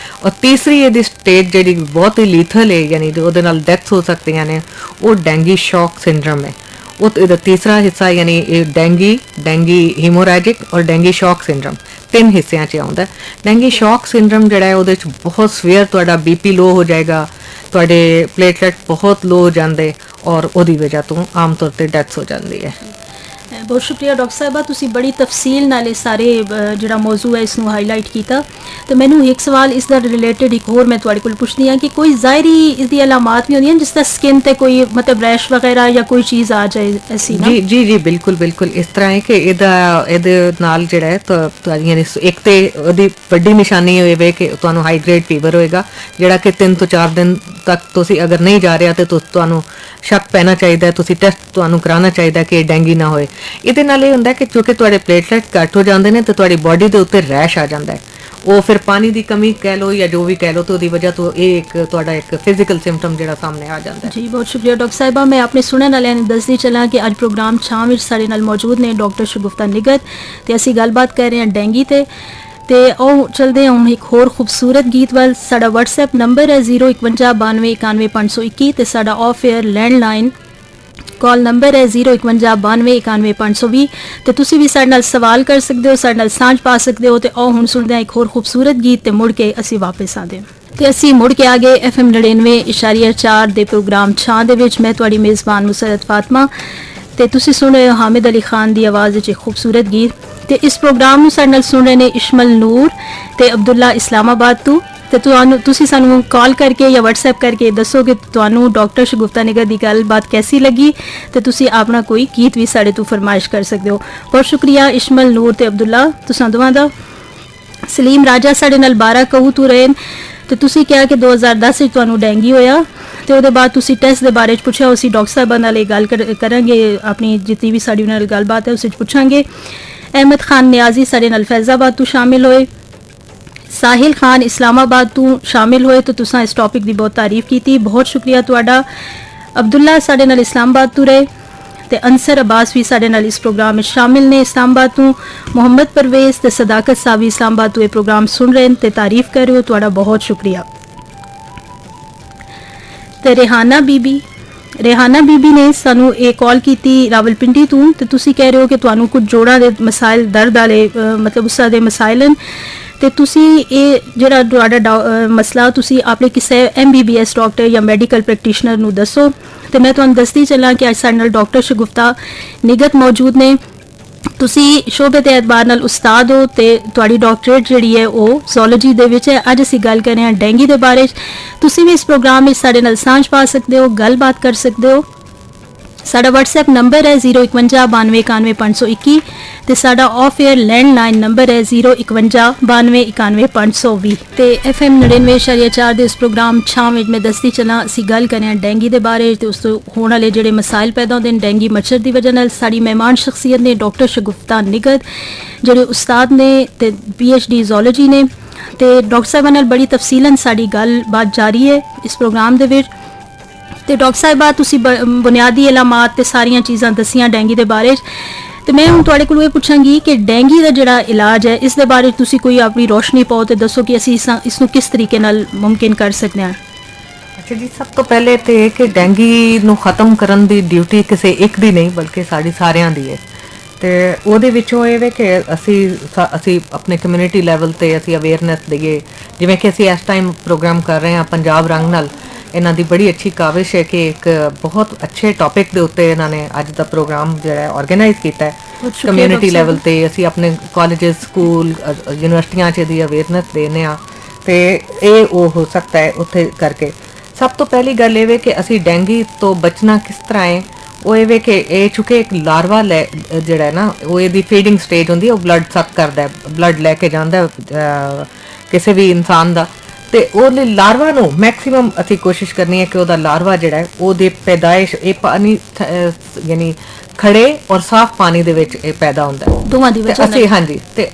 ਔਰ ਤੀਸਰੀ ਇਹਦੀ ਸਟੇਜ ਜਿਹੜੀ ਬਹੁਤ ਹੀ ਲੀਥਲ ਹੈ ਯਾਨੀ ਉਹਦੇ ਨਾਲ ਡੈਥ ਹੋ ਸਕਦੀਆਂ ਨੇ ਉਹ ਡੈਂਗੀ ਸ਼ੌਕ सिंड्रोम है वो तीसरा हिस्सा यानी डेंगी हेमोरैजिक और डेंगी शॉक सिंड्रोम तीन हिस्सों च आउंदा है। डेंगी शॉक सिंड्रोम जिहड़ा है उहदे च बहुत सवेयर तुहाडा बीपी लो हो जाएगा, तुहाडे प्लेटलेट बहुत लो हो जांदे और उहदी वजह तो आम तौर पर डेथ हो जाती है। बहुत शुक्रिया डॉक्टर साहिबा, तुसी बड़ी तफसील नाल सारे जिहड़ा मौजू है इसनूं हाईलाइट कीता। तो मैनू एक सवाल इस दा रिलेटेड एक होर मैं तुहाडे कोल पुछदी हां कि कोई ज़ाहिरी इसदी अलामात भी होंदियां जिस तरह स्किन ते कोई मतलब रैश वगैरह या कोई चीज़ आ जाए ऐसी ना? जी जी जी बिल्कुल बिल्कुल इस तरह है कि ਇਹਦੇ ਨਾਲ ਜਿਹੜਾ ਹੈ ਤੁਹਾਡੀਆਂ ਇੱਕ ਤੇ ਉਹਦੀ ਵੱਡੀ ਨਿਸ਼ਾਨੀ ਹੋਵੇ ਕਿ ਤੁਹਾਨੂੰ ਹਾਈ ਗ੍ਰੇਡ ਫੀਵਰ ਹੋਏਗਾ ਜਿਹੜਾ ਕਿ 3 ਤੋਂ 4 ਦਿਨ ਤੱਕ ਤੁਸੀਂ ਅਗਰ ਨਹੀਂ ਜਾ ਰਿਹਾ ਤੇ ਤੁਹਾਨੂੰ ਸ਼ੱਕ ਪੈਣਾ ਚਾਹੀਦਾ ਹੈ, ਤੁਸੀਂ ਟੈਸਟ ਤੁਹਾਨੂੰ ਕਰਾਉਣਾ ਚਾਹੀਦਾ ਕਿ ਡੈਂਗੀ ਨਾ ਹੋਏ। ਇਹਦੇ ਨਾਲ ਇਹ ਹੁੰਦਾ ਕਿ ਕਿਉਂਕਿ ਤੁਹਾਡੇ ਪਲੇਟਲੈਟ ਘੱਟ ਹੋ ਜਾਂਦੇ ਨੇ ਤੇ ਤੁਹਾਡੀ ਬਾਡੀ ਦੇ ਉੱਤੇ ਰੈਸ਼ ਆ ਜਾਂਦਾ ਹੈ, ਉਹ ਫਿਰ ਪਾਣੀ ਦੀ ਕਮੀ ਕਹਿ ਲਓ ਜਾਂ ਜੋ ਵੀ ਕਹਿ ਲਓ ਤੇ ਉਹਦੀ ਵਜ੍ਹਾ ਤੋਂ ਇਹ ਇੱਕ ਤੁਹਾਡਾ ਇੱਕ ਫਿਜ਼ੀਕਲ ਸਿੰਪਟਮ ਜਿਹੜਾ ਸਾਹਮਣੇ ਆ ਜਾਂਦਾ ਹੈ। ਜੀ ਬਹੁਤ ਸ਼ੁਕਰੀਆ ਡਾਕਟਰ ਸਾਹਿਬਾ। ਮੈਂ ਆਪਣੇ ਸੁਣਨ ਵਾਲਿਆਂ ਨੂੰ ਦੱਸਦੀ ਚਲਾਂ ਕਿ ਅੱਜ ਪ੍ਰੋਗਰਾਮ ਛਾਂ ਵਿੱਚ ਸਾਡੇ ਨਾਲ ਮੌਜੂਦ ਨੇ ਡਾਕਟਰ ਸ਼ਗੁਫਤਾ ਨਿਗਤ ਤੇ ਅਸੀਂ ਗੱਲਬਾਤ ਕਰ ਰਹੇ ਹਾਂ ਡੈਂਗੀ ਤੇ ਉਹ ਚਲਦੇ ਹਾਂ ਹੁਣ ਇੱਕ ਹੋਰ ਖੂਬਸੂਰਤ ਗੀਤ ਵੱਲ। ਸਾਡਾ WhatsApp ਨੰਬਰ ਹੈ 05192911521 ਤੇ ਸਾਡਾ of air landline call number है 05192911520 ਤੇ ਤੁਸੀਂ ਵੀ ਸਾਡੇ ਨਾਲ ਸਵਾਲ ਕਰ ਸਕਦੇ ਹੋ, ਸਾਡੇ ਨਾਲ ਸਾਂਝ ਪਾ ਸਕਦੇ ਹੋ। ਤੇ ਆਓ ਹੁਣ ਸੁਣਦੇ ਹਾਂ ਇੱਕ ਹੋਰ ਖੂਬਸੂਰਤ ਗੀਤ ਤੇ ਮੁੜ ਕੇ ਅਸੀਂ ਵਾਪਸ ਆਉਂਦੇ ਹਾਂ। ਤੇ ਅਸੀਂ ਮੁੜ ਕੇ ਆ ਗਏ FM 99.4 ਦੇ ਪ੍ਰੋਗਰਾਮ ਛਾਂ ਦੇ ਵਿੱਚ। ਮੈਂ ਤੁਹਾਡੀ ਮੇਜ਼ਬਾਨ ਮੁਸਰਤ ਫਾਤਮਾ ਤੇ ਤੁਸੀਂ ਸੁਣ ਰਹੇ ਹੋ ਹਾਮਿਦ ਅਲੀ ਖਾਨ ਦੀ ਆਵਾਜ਼ ਵਿੱਚ ਇੱਕ ਖੂਬਸੂਰਤ ਗੀਤ। ਤੇ ਇਸ ਪ੍ਰੋਗਰਾਮ ਨੂੰ ਸਾਡੇ ਨਾਲ ਸੁਣ ਰਹੇ ਨੇ ਇਸ਼ਮਲ ਨੂਰ ਤੇ ਅਬਦੁੱਲਾ ਇਸਲਾਮਾਬਾਦ ਤੋਂ। ਤੇ ਤੁਸੀਂ ਸਾਨੂੰ ਕਾਲ ਕਰਕੇ ਜਾਂ WhatsApp ਕਰਕੇ ਦੱਸੋ ਕਿ ਤੁਹਾਨੂੰ ਡਾਕਟਰ ਸ਼ਗੁਫਤਾ ਨਿਗਤ ਦੀ ਗੱਲਬਾਤ ਕੈਸੀ ਲੱਗੀ ਤੇ ਤੁਸੀਂ ਆਪਣਾ ਕੋਈ ਗੀਤ ਵੀ ਸਾਡੇ ਤੋਂ ਫਰਮਾਇਸ਼ ਕਰ ਸਕਦੇ ਹੋ। ਬਹੁਤ ਸ਼ੁਕਰੀਆ ਇਸ਼ਮਲ ਨੂਰ ਤੇ ਅਬਦੁੱਲਾ ਤੁਸਾਂ ਦੋਵਾਂ ਦਾ। ਸਲੀਮ ਰਾਜਾ ਸਾਡੇ ਨਾਲ 12 ਕਹੂ ਤੋਂ ਰਹੇ ਤੇ ਤੁਸੀਂ ਕਿਹਾ ਕਿ 2010 ਵਿੱਚ ਤੁਹਾਨੂੰ ਡੈਂਗੀ ਹੋਇਆ ਤੇ ਉਹਦੇ ਬਾਅਦ ਤੁਸੀਂ ਟੈਸਟ ਦੇ ਬਾਰੇ ਚ ਪੁੱਛਿਆ। ਅਸੀਂ ਡਾਕਟਰ ਸਾਹਿਬਾਂ ਨਾਲ ਇਹ ਗੱਲ ਕਰਾਂਗੇ, ਆਪਣੀ ਜਿੰਨੀ ਵੀ ਸਾਡੀ ਉਹਨਾਂ ਨਾਲ ਗੱਲਬਾਤ ਹੈ ਉਸ ਵਿੱਚ ਪੁੱਛਾਂਗੇ। ਅਹਿਮਦ ਖਾਨ ਨਿਆਜ਼ੀ ਸਾਡੇ ਨਾਲ ਫੈਜ਼ਾਬਾਦ ਤੋਂ ਸ਼ਾਮਿਲ ਹੋਏ, ਸਾਹਿਲ ਖਾਨ ਇਸਲਾਮਾਬਾਦ ਤੋਂ ਸ਼ਾਮਿਲ ਹੋਏ ਤੇ ਤੁਸੀਂ ਇਸ ਟੌਪਿਕ ਦੀ ਬਹੁਤ ਤਾਰੀਫ ਕੀਤੀ, ਬਹੁਤ ਸ਼ੁਕਰੀਆ ਤੁਹਾਡਾ। ਅਬਦੁੱਲਾ ਸਾਡੇ ਨਾਲ ਇਸਲਾਮਾਬਾਦ ਤੋਂ ਰਹੇ ਤੇ ਅਨਸਰ ਅਬਾਸ ਵੀ ਸਾਡੇ ਨਾਲ ਇਸ ਪ੍ਰੋਗਰਾਮ ਵਿੱਚ ਸ਼ਾਮਿਲ ਨੇ ਇਸਲਾਮਾਬਾਦ ਤੋਂ। ਮੁਹੰਮਦ ਪਰਵੇਜ਼ ਤੇ ਸਦਾਕਤ ਸਾਹਿਬ ਵੀ ਇਸਲਾਮਾਬਾਦ ਤੋਂ ਇਹ ਪ੍ਰੋਗਰਾਮ ਸੁਣ ਰਹੇ ਤੇ ਤਾਰੀਫ ਕਰ ਰਹੇ ਹੋ, ਤੁਹਾਡਾ ਬਹੁਤ ਸ਼ੁਕਰੀਆ। ਤੇ ਰੇਹਾਨਾ ਬੀਬੀ ਨੇ ਸਾਨੂੰ ਇਹ ਕਾਲ ਕੀਤੀ ਰਾਵਲਪਿੰਡੀ ਤੋਂ ਤੇ ਤੁਸੀਂ ਕਹਿ ਰਹੇ ਹੋ ਕਿ ਤੁਹਾਨੂੰ ਕੁਝ ਜੋੜਾਂ ਦੇ ਮਸਾਇਲ ਦਰਦ ਵਾਲੇ ਮਤਲਬ ਉਸ ਦੇ ਮਸਾਇਲ ਹਨ ਤੇ ਤੁਸੀਂ ਇਹ ਜਿਹੜਾ ਤੁਹਾਡਾ ਮਸਲਾ ਤੁਸੀਂ ਆਪਣੇ ਕਿਸੇ MBBS ਡਾਕਟਰ ਜਾਂ ਮੈਡੀਕਲ ਪ੍ਰੈਕਟੀਸ਼ਨਰ ਨੂੰ ਦੱਸੋ। ਤੇ ਮੈਂ ਤੁਹਾਨੂੰ ਦੱਸਦੀ ਚੱਲਾਂ ਕਿ ਅੱਜ ਸਾਡੇ ਨਾਲ ਡਾਕਟਰ ਸ਼ਗੁਫਤਾ ਨਿਗਤ ਮੌਜੂਦ ਨੇ। ਤੁਸੀਂ ਸ਼ੋਬੇ ਦੇ ਐਤਬਾਰ ਨਾਲ ਉਸਤਾਦ ਹੋ ਤੇ ਤੁਹਾਡੀ ਡਾਕਟਰੇਟ ਜਿਹੜੀ ਹੈ ਉਹ ਜ਼ੂਲੋਜੀ ਦੇ ਵਿੱਚ ਹੈ। ਅੱਜ ਅਸੀਂ ਗੱਲ ਕਰ ਰਹੇ ਹਾਂ ਡੈਂਗੀ ਦੇ ਬਾਰੇ। ਤੁਸੀਂ ਵੀ ਇਸ ਪ੍ਰੋਗਰਾਮ ਵਿੱਚ ਸਾਡੇ ਨਾਲ ਸਾਂਝ ਪਾ ਸਕਦੇ ਹੋ, ਗੱਲਬਾਤ ਕਰ ਸਕਦੇ ਹੋ। ਸਾਡਾ WhatsApp ਨੰਬਰ ਹੈ 05192911521 ਤੇ ਸਾਡਾ ਆਫ 에ਅਰ ਲੈਂਡਲਾਈਨ ਨੰਬਰ ਹੈ 05192911520 ਤੇ FM 99.4 ਦੇ ਇਸ ਪ੍ਰੋਗਰਾਮ ਛਾਂ ਵਿੱਚ ਮੈਂ ਦੱਸਦੀ ਚਲਾਂ ਅਸੀਂ ਗੱਲ ਕਰ ਰਹੇ ਹਾਂ ਡੈਂਗੀ ਦੇ ਬਾਰੇ ਤੇ ਉਸ ਤੋਂ ਹੋਣ ਵਾਲੇ ਜਿਹੜੇ ਮਸਾਇਲ ਪੈਦਾ ਹੁੰਦੇ ਨੇ ਡੈਂਗੀ ਮੱਛਰ ਦੀ ਵਜ੍ਹਾ ਨਾਲ। ਸਾਡੀ ਮਹਿਮਾਨ ਸ਼ਖਸੀਅਤ ਨੇ ਡਾਕਟਰ ਸ਼ਗੁਫਤਾ ਨਿਗਤ ਜਿਹੜੇ ਉਸਤਾਦ ਨੇ ਤੇ PhD ਜ਼ੂਲੋਜੀ ਨੇ ਤੇ ਡਾਕਟਰ ਸਾਹਿਬਾਂ ਨਾਲ ਬੜੀ ਤਫਸੀਲਨ ਸਾਡੀ ਗੱਲਬਾਤ ਜਾਰੀ ਹੈ ਇਸ ਪ੍ਰੋਗਰਾਮ ਦੇ ਵਿੱਚ। ਤੇ ਡਾਕਟਰ ਸਾਹਿਬਾ ਤੁਸੀਂ ਬੁਨਿਆਦੀ ਇਲਾਮਾਤ ਤੇ ਸਾਰੀਆਂ ਚੀਜ਼ਾਂ ਦੱਸੀਆਂ ਡੈਂਗੀ ਦੇ ਬਾਰੇ ਤੇ ਮੈਂ ਹੁਣ ਤੁਹਾਡੇ ਕੋਲੋਂ ਇਹ ਪੁੱਛਾਂਗੀ ਕਿ ਡੈਂਗੀ ਦਾ ਜਿਹੜਾ ਇਲਾਜ ਹੈ ਇਸ ਦੇ ਬਾਰੇ ਤੁਸੀਂ ਕੋਈ ਆਪਣੀ ਰੋਸ਼ਨੀ ਪਾਓ ਤੇ ਦੱਸੋ ਕਿ ਅਸੀਂ ਇਸ ਨੂੰ ਕਿਸ ਤਰੀਕੇ ਨਾਲ ਮੁਮਕਿਨ ਕਰ ਸਕਦੇ ਹਾਂ। ਅੱਛਾ ਜੀ, ਸਭ ਤੋਂ ਪਹਿਲੇ ਤੇ ਕਿ ਡੈਂਗੀ ਨੂੰ ਖਤਮ ਕਰਨ ਦੀ ਡਿਊਟੀ ਕਿਸੇ ਇੱਕ ਦੀ ਨਹੀਂ ਬਲਕਿ ਸਾਡੀ ਸਾਰਿਆਂ ਦੀ ਹੈ ਤੇ ਉਹਦੇ ਵਿੱਚੋਂ ਇਹ ਵੇ ਕਿ ਅਸੀਂ ਆਪਣੇ ਕਮਿਊਨਿਟੀ ਲੈਵਲ ਤੇ ਅਸੀਂ ਅਵੇਅਰਨੈਸ ਦਈਏ। ਜਿਵੇਂ ਕਿ ਅਸੀਂ ਇਸ ਟਾਈਮ ਪ੍ਰੋਗਰਾਮ ਕਰ ਰਹੇ ਹਾਂ ਪੰਜਾਬ ਰੰਗ ਨਾਲ, ਇਹਨਾਂ ਦੀ ਬੜੀ ਅੱਛੀ ਕਾਵਿਸ਼ ਹੈ ਕਿ ਇੱਕ ਬਹੁਤ ਅੱਛੇ ਟੌਪਿਕ ਦੇ ਉੱਤੇ ਇਹਨਾਂ ਨੇ ਅੱਜ ਦਾ ਪ੍ਰੋਗਰਾਮ ਜਿਹੜਾ ਆਰਗੇਨਾਈਜ਼ ਕੀਤਾ ਹੈ ਕਮਿਊਨਿਟੀ ਲੈਵਲ ਤੇ। ਅਸੀਂ ਆਪਣੇ ਕਾਲਜਸ, ਸਕੂਲ, ਯੂਨੀਵਰਸਿਟੀਆਂ 'ਚ ਇਹਦੀ ਅਵੇਅਰਨੈਸ ਦੇਣੇ ਆ ਤੇ ਇਹ ਉਹ ਹੋ ਸਕਦਾ ਹੈ ਉੱਥੇ ਕਰਕੇ। ਸਭ ਤੋਂ ਪਹਿਲੀ ਗੱਲ ਇਹ ਵੇ ਕਿ ਅਸੀਂ ਡੈਂਗੀ ਤੋਂ ਬਚਣਾ ਕਿਸ ਤਰ੍ਹਾਂ ਹੈ। ਉਹ ਇਹ ਵੇ ਕਿ ਇਹ ਚੁੱਕੇ ਇੱਕ ਲਾਰਵਾ ਜਿਹੜਾ ਹੈ ਨਾ ਉਹ ਇਹਦੀ ਫੀਡਿੰਗ ਸਟੇਜ ਹੁੰਦੀ ਹੈ, ਉਹ ਬਲੱਡ ਸਕ ਕਰਦਾ, ਬਲੱਡ ਲੈ ਕੇ ਜਾਂਦਾ ਕਿਸੇ ਵੀ ਇਨਸਾਨ ਦਾ ਤੇ ਉਹਦੇ ਲਾਰਵਾ ਨੂੰ ਮੈਕਸਿਮਮ ਅਸੀਂ ਕੋਸ਼ਿਸ਼ ਕਰਨੀ ਹੈ ਕਿ ਉਹਦਾ ਲਾਰਵਾ ਜਿਹੜਾ ਹੈ ਉਹਦੇ ਪੈਦਾਇਸ਼ ਇਹ ਪਾਣੀ ਯਾਨੀ ਖੜੇ ਔਰ ਸਾਫ਼ ਪਾਣੀ ਦੇ ਵਿੱਚ ਇਹ ਪੈਦਾ ਹੁੰਦਾ ਹੈ ਦੋਵਾਂ ਦੀ ਵਜ੍ਹਾ ਨਾਲ। ਹਾਂਜੀ, ਤੇ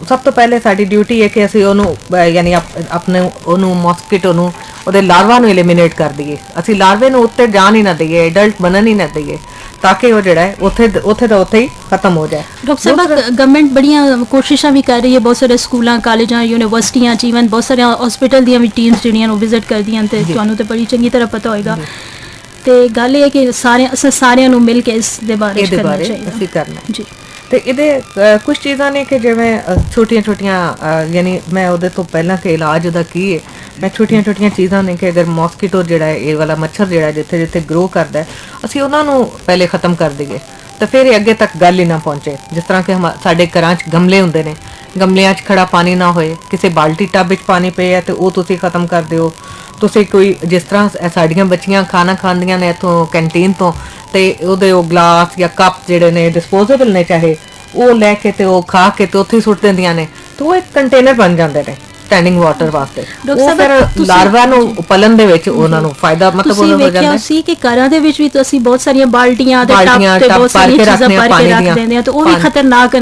ਸਭ ਤੋਂ ਪਹਿਲੇ ਸਾਡੀ ਡਿਊਟੀ ਹੈ ਕਿ ਅਸੀਂ ਉਹਨੂੰ ਯਾਨੀ ਆਪਣੇ ਉਹਨੂੰ ਮੌਸਕੀਟੋ ਨੂੰ ਉਹਦੇ ਲਾਰਵਾ ਨੂੰ ਐਲੀਮੀਨੇਟ ਕਰ ਦਈਏ। ਅਸੀਂ ਲਾਰਵੇ ਨੂੰ ਉੱਤੇ ਜਾਣ ਹੀ ਨਾ ਦਈਏ, ਐਡਲਟ ਬਣਨ ਹੀ ਨਾ ਦਈਏ ताकि वो जड़ा है ਉੱਥੇ ਦਾ ਉੱਥੇ ਹੀ ਖਤਮ ਹੋ ਜਾਏ। ਡਾਕਟਰ ਸਾਹਿਬ ਗਵਰਨਮੈਂਟ ਬੜੀਆਂ ਕੋਸ਼ਿਸ਼ਾਂ ਵੀ ਕਰ ਰਹੀ ਹੈ, ਬਹੁਤ ਸਾਰੇ ਸਕੂਲਾਂ, ਕਾਲਜਾਂ, ਯੂਨੀਵਰਸਿਟੀਆਂ 'ਚ ਈਵਨ ਬਹੁਤ ਸਾਰੇ ਹਸਪੀਟਲ ਦੀਆਂ ਵੀ ਟੀਮਸ ਜਿਹੜੀਆਂ ਨੂੰ ਵਿਜ਼ਿਟ ਕਰਦੀਆਂ ਤੇ ਤੁਹਾਨੂੰ ਤੇ ਬੜੀ ਚੰਗੀ ਤਰ੍ਹਾਂ ਪਤਾ ਹੋਏਗਾ। ਤੇ ਗੱਲ ਇਹ ਹੈ ਕਿ ਸਾਰਿਆਂ ਨੂੰ ਮਿਲ ਕੇ ਇਸ ਦੇ ਬਾਰੇ ਕਰਨਾ ਚਾਹੀਦਾ ਜੀ। ਤੇ ਇਹਦੇ ਕੁਝ ਚੀਜ਼ਾਂ ਨੇ ਕਿ ਜਿਵੇਂ ਛੋਟੀਆਂ ਛੋਟੀਆਂ ਯਾਨੀ ਮੈਂ ਉਹਦੇ ਤੋਂ ਪਹਿਲਾਂ ਕਿ ਇਲਾਜ ਉਹਦਾ ਕੀ ਹੈ, ਮੈਂ ਛੋਟੀਆਂ ਛੋਟੀਆਂ ਚੀਜ਼ਾਂ ਨੇ ਕਿ ਅਗਰ ਮੌਸਕੀਟੋ ਜਿਹੜਾ ਹੈ, ਇਹ ਵਾਲਾ ਮੱਛਰ ਜਿਹੜਾ ਜਿੱਥੇ ਜਿੱਥੇ ਗਰੋ ਕਰਦਾ ਹੈ, ਅਸੀਂ ਉਹਨਾਂ ਨੂੰ ਪਹਿਲੇ ਖਤਮ ਕਰ ਦਈਏ ਤਾਂ ਫਿਰ ਇਹ ਅੱਗੇ ਤੱਕ ਗੱਲ ਹੀ ਨਾ ਪਹੁੰਚੇ। ਜਿਸ ਤਰ੍ਹਾਂ ਕਿ ਸਾਡੇ ਘਰਾਂ 'ਚ ਗਮਲੇ ਹੁੰਦੇ ਨੇ, ਗਮਲਿਆਂ 'ਚ ਖੜਾ ਪਾਣੀ ਨਾ ਹੋਏ, ਕਿਸੇ ਬਾਲਟੀ ਟੱਬ ਵਿੱਚ ਪਾਣੀ ਪਿਆ ਤੇ ਉਹ ਤੁਸੀਂ ਖਤਮ ਕਰ ਦਿਓ। ਤੁਸੀਂ ਕੋਈ ਜਿਸ ਤਰ੍ਹਾਂ ਸਾਡੀਆਂ ਬੱਚੀਆਂ ਖਾਣਾ ਖਾਂਦੀਆਂ ਨੇ ਇੱਥੋਂ ਕੈਂਟੀਨ ਤੋਂ, ਤੇ ਉਹਦੇ ਉਹ ਗਲਾਸ ਜਾਂ ਕੱਪ ਜਿਹੜੇ ਨੇ ਡਿਸਪੋਜ਼ੇਬਲ ਨੇ ਚਾਹੇ, ਉਹ ਲੈ ਕੇ ਤੇ ਉਹ ਖਾ ਕੇ ਤੇ ਉੱਥੇ ਸੁੱਟ ਦਿੰਦੀਆਂ ਨੇ, ਤੇ ਉਹ ਇੱਕ ਕੰਟੇਨਰ ਬਣ ਜਾਂਦੇ ਨੇ ਸਟੈਂਡਿੰਗ ਵਾਟਰ ਵਾਸਤੇ। ਉਹ ਫਿਰ ਲਾਰਵਾ ਨੂੰ ਪਲਣ ਦੇ ਵਿੱਚ ਉਹਨਾਂ ਨੂੰ ਫਾਇਦਾ ਮਤਲਬ ਉਹ ਹੋ ਜਾਂਦਾ ਸੀ ਕਿ ਘਰਾਂ ਦੇ ਵਿੱਚ ਵੀ ਤੁਸੀਂ ਬਹੁਤ ਸਾਰੀਆਂ ਬਾਲਟੀਆਂ ਤੇ ਟੱਬ ਤੇ ਬਹੁਤ ਸਾਰੀਆਂ ਚੀਜ਼ਾਂ ਭਰ ਕੇ ਰੱਖ ਦਿੰਦੇ ਆ, ਤੇ ਉਹ ਵੀ ਖਤਰਨਾਕ ਹੈ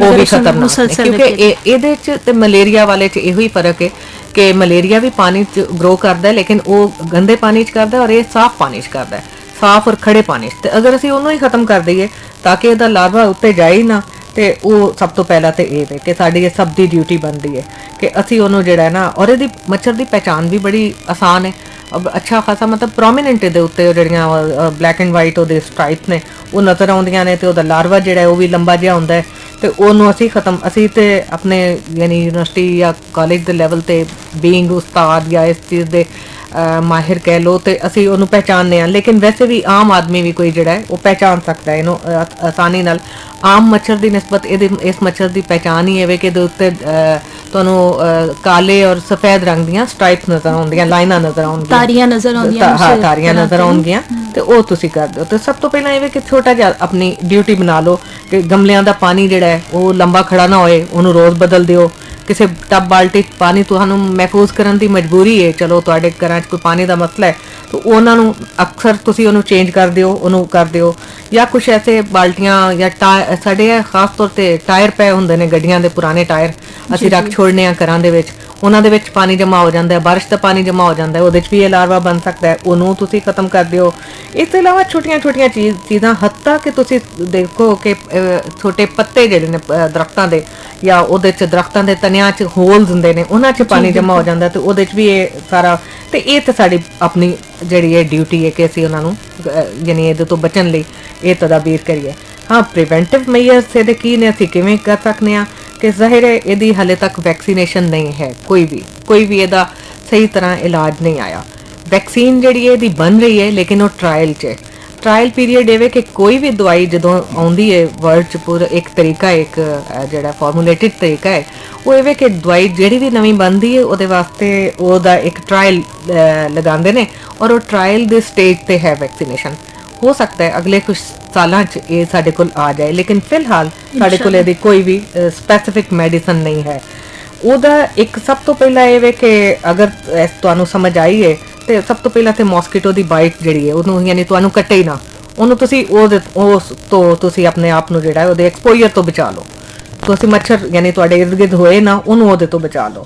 ਕਿਉਂਕਿ ਇਹਦੇ 'ਚ ਤੇ ਮਲੇਰੀਆ ਵਾਲੇ 'ਚ ਇਹੋ ਹੀ ਫਰਕ ਹੈ ਕਿ ਮਲੇਰੀਆ ਵੀ ਪਾਣੀ 'ਚ ਗਰੋ ਕਰਦਾ ਹੈ, ਲੇਕਿਨ ਉਹ ਗੰਦੇ ਪਾਣੀ 'ਚ ਕਰਦਾ ਔਰ ਇਹ ਸਾਫ਼ ਪਾਣੀ 'ਚ ਕਰਦਾ ਹੈ, ਸਾਫ਼ ਔਰ ਖੜੇ ਪਾਣੀ 'ਚ। ਤੇ ਅਗਰ ਅਸੀਂ ਉਹਨੂੰ ਹੀ ਖਤਮ ਕਰ ਦਈਏ ਤਾਂ ਕਿ ਇਹਦਾ ਲਾਰਵਾ ਉੱਤੇ ਜਾਏ ਹੀ ਨਾ, ਤੇ ਉਹ ਸਭ ਤੋਂ ਪਹਿਲਾਂ ਤੇ ਇਹ ਹੈ ਕਿ ਸਾਡੀ ਇਹ ਸਭ ਦੀ ਡਿਊਟੀ ਬਣਦੀ ਹੈ ਕਿ ਅਸੀਂ ਉਹਨੂੰ ਜਿਹੜਾ ਹੈ ਨਾ, ਔਰ ਇਹਦੀ ਮੱਛਰ ਦੀ ਪਹਿਚਾਣ ਵੀ ਬੜੀ ਆਸਾਨ ਹੈ। ਅੱਛਾ ਖਾਸਾ ਮਤਲਬ ਪ੍ਰੋਮੀਨੈਂਟ ਇਹਦੇ ਉੱਤੇ ਜਿਹੜੀਆਂ ਬਲੈਕ ਐਂਡ ਵਾਈਟ ਉਹਦੇ ਸਟ੍ਰਾਈਪ ਨੇ ਉਹ ਨਜ਼ਰ ਆਉਂਦੀਆਂ ਨੇ, ਤੇ ਉਹਦਾ ਲਾਰਵਾ ਜਿਹੜਾ ਉਹ ਵੀ ਲੰਬਾ ਜਿਹਾ ਹੁੰਦਾ ਹੈ, ਤੇ ਉਹਨੂੰ ਅਸੀਂ ਤੇ ਆਪਣੇ ਯਾਨੀ ਯੂਨੀਵਰਸਿਟੀ ਜਾਂ ਕਾਲਜ ਦੇ ਲੈਵਲ ਤੇ ਬੀਇੰਗ ਉਸਤਾਦ ਜਾਂ ਇਸ ਚੀਜ਼ ਦੇ ਮਾਹਿਰ ਕਹਿ ਲਓ, ਤੇ ਅਸੀਂ ਉਹਨੂੰ ਪਹਿਚਾਨਦੇ ਹਾਂ। ਲੇਕਿਨ ਵੈਸੇ ਵੀ ਆਮ ਆਦਮੀ ਵੀ ਕੋਈ ਜਿਹੜਾ ਹੈ ਉਹ ਪਹਿਚਾਨ ਸਕਦਾ ਹੈ ਇਹਨੂੰ ਆਸਾਨੀ ਨਾਲ। ਆਮ ਮੱਛਰ ਦੀ ਨਿਸਬਤ ਇਸ ਮੱਛਰ ਦੀ ਪਹਿਚਾਨ ਹੀ ਹੈ ਕਿ ਇਹਦੇ ਉੱਤੇ ਤੁਹਾਨੂੰ ਕਾਲੇ ਔਰ ਸਫੈਦ ਰੰਗ ਦੀਆਂ ਸਟ੍ਰਾਈਪਸ ਨਜ਼ਰ ਆਉਂਦੀਆਂ, ਲਾਈਨਾਂ ਨਜ਼ਰ ਆਉਂਦੀਆਂ, ਤਾਰੀਆਂ ਨਜ਼ਰ ਆਉਂਦੀਆਂ, ਹਾਂ ਤਾਰੀਆਂ ਨਜ਼ਰ ਆਉਂਦੀਆਂ, ਤੇ ਉਹ ਤੁਸੀਂ ਕਰ ਦਿਓ। ਤੇ ਸਭ ਤੋਂ ਪਹਿਲਾਂ ਇਹ ਕਿ ਛੋਟਾ ਜਿਹਾ ਆਪਣੀ ਡਿਊਟੀ ਬਣਾ ਲਓ ਕਿ ਗਮਲਿਆਂ ਦਾ ਪਾਣੀ ਜਿਹੜਾ ਹੈ ਉਹ ਲੰਬਾ ਖੜਾ ਨਾ ਹੋਏ, ਉਹਨੂੰ ਰੋਜ਼ ਬਦਲ ਦਿਓ। ਕਿਸੇ ਟੱਬ ਬਾਲਟੀ 'ਚ ਪਾਣੀ ਤੁਹਾਨੂੰ ਮਹਿਫੂਜ਼ ਕਰਨ ਦੀ ਮਜਬੂਰੀ ਹੈ, ਚਲੋ ਤੁਹਾਡੇ ਘਰਾਂ 'ਚ ਕੋਈ ਪਾਣੀ ਦਾ ਮਸਲਾ ਹੈ ਤਾਂ ਉਹਨਾਂ ਨੂੰ ਅਕਸਰ ਤੁਸੀਂ ਉਹਨੂੰ ਚੇਂਜ ਕਰ ਦਿਓ, ਉਹਨੂੰ ਕਰ ਦਿਓ। ਜਾਂ ਕੁਛ ਐਸੇ ਬਾਲਟੀਆਂ ਜਾਂ ਸਾਡੇ ਖਾਸ ਤੌਰ ਤੇ ਟਾਇਰ ਪਏ ਹੁੰਦੇ ਨੇ, ਗੱਡੀਆਂ ਦੇ ਪੁਰਾਣੇ ਟਾਇਰ ਅਸੀਂ ਰੱਖ ਛੋੜਨੇ ਆ ਘਰਾਂ ਦੇ ਵਿੱਚ, ਉਹਨਾਂ ਦੇ ਵਿੱਚ ਪਾਣੀ ਜਮਾ ਹੋ ਜਾਂਦਾ ਹੈ, ਬਾਰਿਸ਼ ਦਾ ਪਾਣੀ ਜਮਾ ਹੋ ਜਾਂਦਾ ਹੈ, ਉਹਦੇ 'ਚ ਵੀ ਇਹ ਲਾਰਵਾ ਬਣ ਸਕਦਾ ਹੈ, ਉਹਨੂੰ ਤੁਸੀਂ ਖਤਮ ਕਰ ਦਿਓ। ਇਸ ਤੋਂ ਇਲਾਵਾ ਛੋਟੀਆਂ ਛੋਟੀਆਂ ਚੀਜ਼ਾਂ ਹੱਤਾਂ ਕਿ ਤੁਸੀਂ ਦੇਖੋ ਕਿ ਛੋਟੇ ਪੱਤੇ ਜਿਹੜੇ ਨੇ ਦਰਖਤਾਂ ਦੇ ਜਾਂ ਉਹਦੇ 'ਚ ਦਰਖਤਾਂ ਦੇ ਤਨਿਆਂ 'ਚ ਹੋਲਸ ਹੁੰਦੇ ਨੇ, ਉਹਨਾਂ 'ਚ ਪਾਣੀ ਜਮਾ ਹੋ ਜਾਂਦਾ ਤੇ ਉਹਦੇ 'ਚ ਵੀ ਇਹ ਸਾਰਾ, ਤੇ ਇਹ ਤਾਂ ਸਾਡੀ ਆਪਣੀ ਜਿਹੜੀ ਇਹ ਡਿਊਟੀ ਹੈ ਕਿ ਅਸੀਂ ਉਹਨਾਂ ਨੂੰ ਯਾਨੀ ਇਹਦੇ ਤੋਂ ਬਚਣ ਲਈ ਇਹ ਤਦਾਬੀਰ ਕਰੀਏ। ਹਾਂ, ਪ੍ਰੀਵੈਂਟਿਵ ਮੇਜਰਸ ਇਹਦੇ ਕੀ ਨੇ, ਅਸੀਂ ਕਿਵੇਂ ਕਰ ਸਕਦੇ ਹਾਂ ਕਿ ਜ਼ਾਹਿਰ ਹੈ ਇਹਦੀ ਹਾਲੇ ਤੱਕ ਵੈਕਸੀਨੇਸ਼ਨ ਨਹੀਂ ਹੈ, ਕੋਈ ਵੀ ਇਹਦਾ ਸਹੀ ਤਰ੍ਹਾਂ ਇਲਾਜ ਨਹੀਂ ਆਇਆ। ਵੈਕਸੀਨ ਜਿਹੜੀ ਇਹਦੀ ਬਣ ਰਹੀ ਹੈ ਲੇਕਿਨ ਉਹ ਟ੍ਰਾਇਲ 'ਚ ਹੈ। ਟ੍ਰਾਇਲ ਪੀਰੀਅਡ ਇਹ ਕਿ ਕੋਈ ਵੀ ਦਵਾਈ ਜਦੋਂ ਆਉਂਦੀ ਹੈ ਵਰਲਡ 'ਚ ਪੂਰਾ ਇੱਕ ਤਰੀਕਾ, ਇੱਕ ਜਿਹੜਾ ਫਾਰਮੂਲੇਟਿਡ ਤਰੀਕਾ ਹੈ ਉਹ ਇਹ ਕਿ ਦਵਾਈ ਜਿਹੜੀ ਵੀ ਨਵੀਂ ਬਣਦੀ ਹੈ ਉਹਦੇ ਵਾਸਤੇ ਉਹਦਾ ਇੱਕ ਟ੍ਰਾਇਲ ਲਗਾਉਂਦੇ ਨੇ ਔਰ ਉਹ ਟ੍ਰਾਇਲ ਦੇ ਸਟੇਜ ਤੇ ਹੈ ਵੈਕਸੀਨੇਸ਼ਨ। ਹੋ ਸਕਦਾ ਹੈ ਅਗਲੇ ਕੁਝ ਸਾਲਾਂ 'ਚ ਇਹ ਸਾਡੇ ਕੋਲ ਆ ਜਾਏ, ਲੇਕਿਨ ਫਿਲਹਾਲ ਸਾਡੇ ਕੋਲ ਇਹਦੀ ਕੋਈ ਵੀ ਸਪੈਸੀਫਿਕ ਮੈਡੀਸਨ ਨਹੀਂ ਹੈ। ਉਹਦਾ ਇੱਕ ਸਭ ਤੋਂ ਪਹਿਲਾਂ ਇਹ ਕਿ ਅਗਰ ਤੁਹਾਨੂੰ ਸਮਝ ਆਈ ਹੈ ਤੇ ਸਭ ਤੋਂ ਪਹਿਲਾਂ ਤੇ ਮੌਸਕੀਟੋ ਦੀ ਬਾਈਟ ਜਿਹੜੀ ਹੈ ਉਹਨੂੰ ਯਾਨੀ ਤੁਹਾਨੂੰ ਕੱਟੇ ਹੀ ਨਾ, ਉਹਨੂੰ ਤੁਸੀਂ ਉਸ ਤੋਂ ਤੁਸੀਂ ਆਪਣੇ ਆਪ ਨੂੰ ਜਿਹੜਾ ਉਹਦੇ ਐਕਸਪੋਜ਼ਰ ਤੋਂ ਬਚਾ ਲਓ। ਤੁਸੀਂ ਮੱਛਰ ਯਾਨੀ ਤੁਹਾਡੇ ਇਰਦ ਗਿਰਦ ਹੋਏ ਨਾ, ਉਹਨੂੰ ਉਹਦੇ ਤੋਂ ਬਚਾ ਲਓ।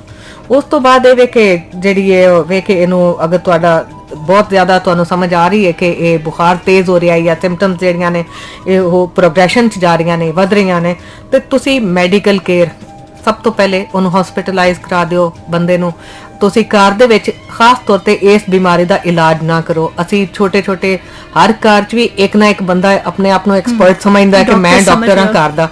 ਉਸ ਤੋਂ ਬਾਅਦ ਇਹ ਕਿ ਜਿਹੜੀ ਇਹ ਕਿ ਇਹਨੂੰ ਅਗਰ ਤੁਹਾਡਾ ਬਹੁਤ ਜ਼ਿਆਦਾ ਤੁਹਾਨੂੰ ਸਮਝ ਆ ਰਹੀ ਹੈ ਕਿ ਇਹ ਬੁਖਾਰ ਤੇਜ਼ ਹੋ ਰਿਹਾ ਹੈ ਜਾਂ ਸਿੰਪਟਮਸ ਜਿਹੜੀਆਂ ਨੇ ਇਹ ਉਹ ਪ੍ਰੋਗਰੈਸ਼ਨ 'ਚ ਜਾ ਰਹੀਆਂ ਨੇ, ਵੱਧ ਰਹੀਆਂ ਨੇ, ਤੇ ਤੁਸੀਂ ਮੈਡੀਕਲ ਕੇਅਰ ਸਭ ਤੋਂ ਪਹਿਲੇ ਉਹਨੂੰ ਹਸਪੀਟਲਾਈਜ਼ ਕਰਾ ਦਿਓ ਬੰਦੇ ਨੂੰ। ਤੁਸੀਂ ਘਰ ਦੇ ਵਿੱਚ ਖਾਸ ਤੌਰ ਤੇ ਇਸ ਬਿਮਾਰੀ ਦਾ ਇਲਾਜ ਨਾ ਕਰੋ। ਅਸੀਂ ਛੋਟੇ ਹਰ ਘਰ 'ਚ ਵੀ ਇੱਕ ਨਾ ਇੱਕ ਬੰਦਾ ਆਪਣੇ ਆਪ ਨੂੰ ਐਕਸਪਰਟ ਸਮਝਦਾ ਕਿ ਮੈਂ ਡਾਕਟਰ ਹਾਂ ਘਰ ਦਾ,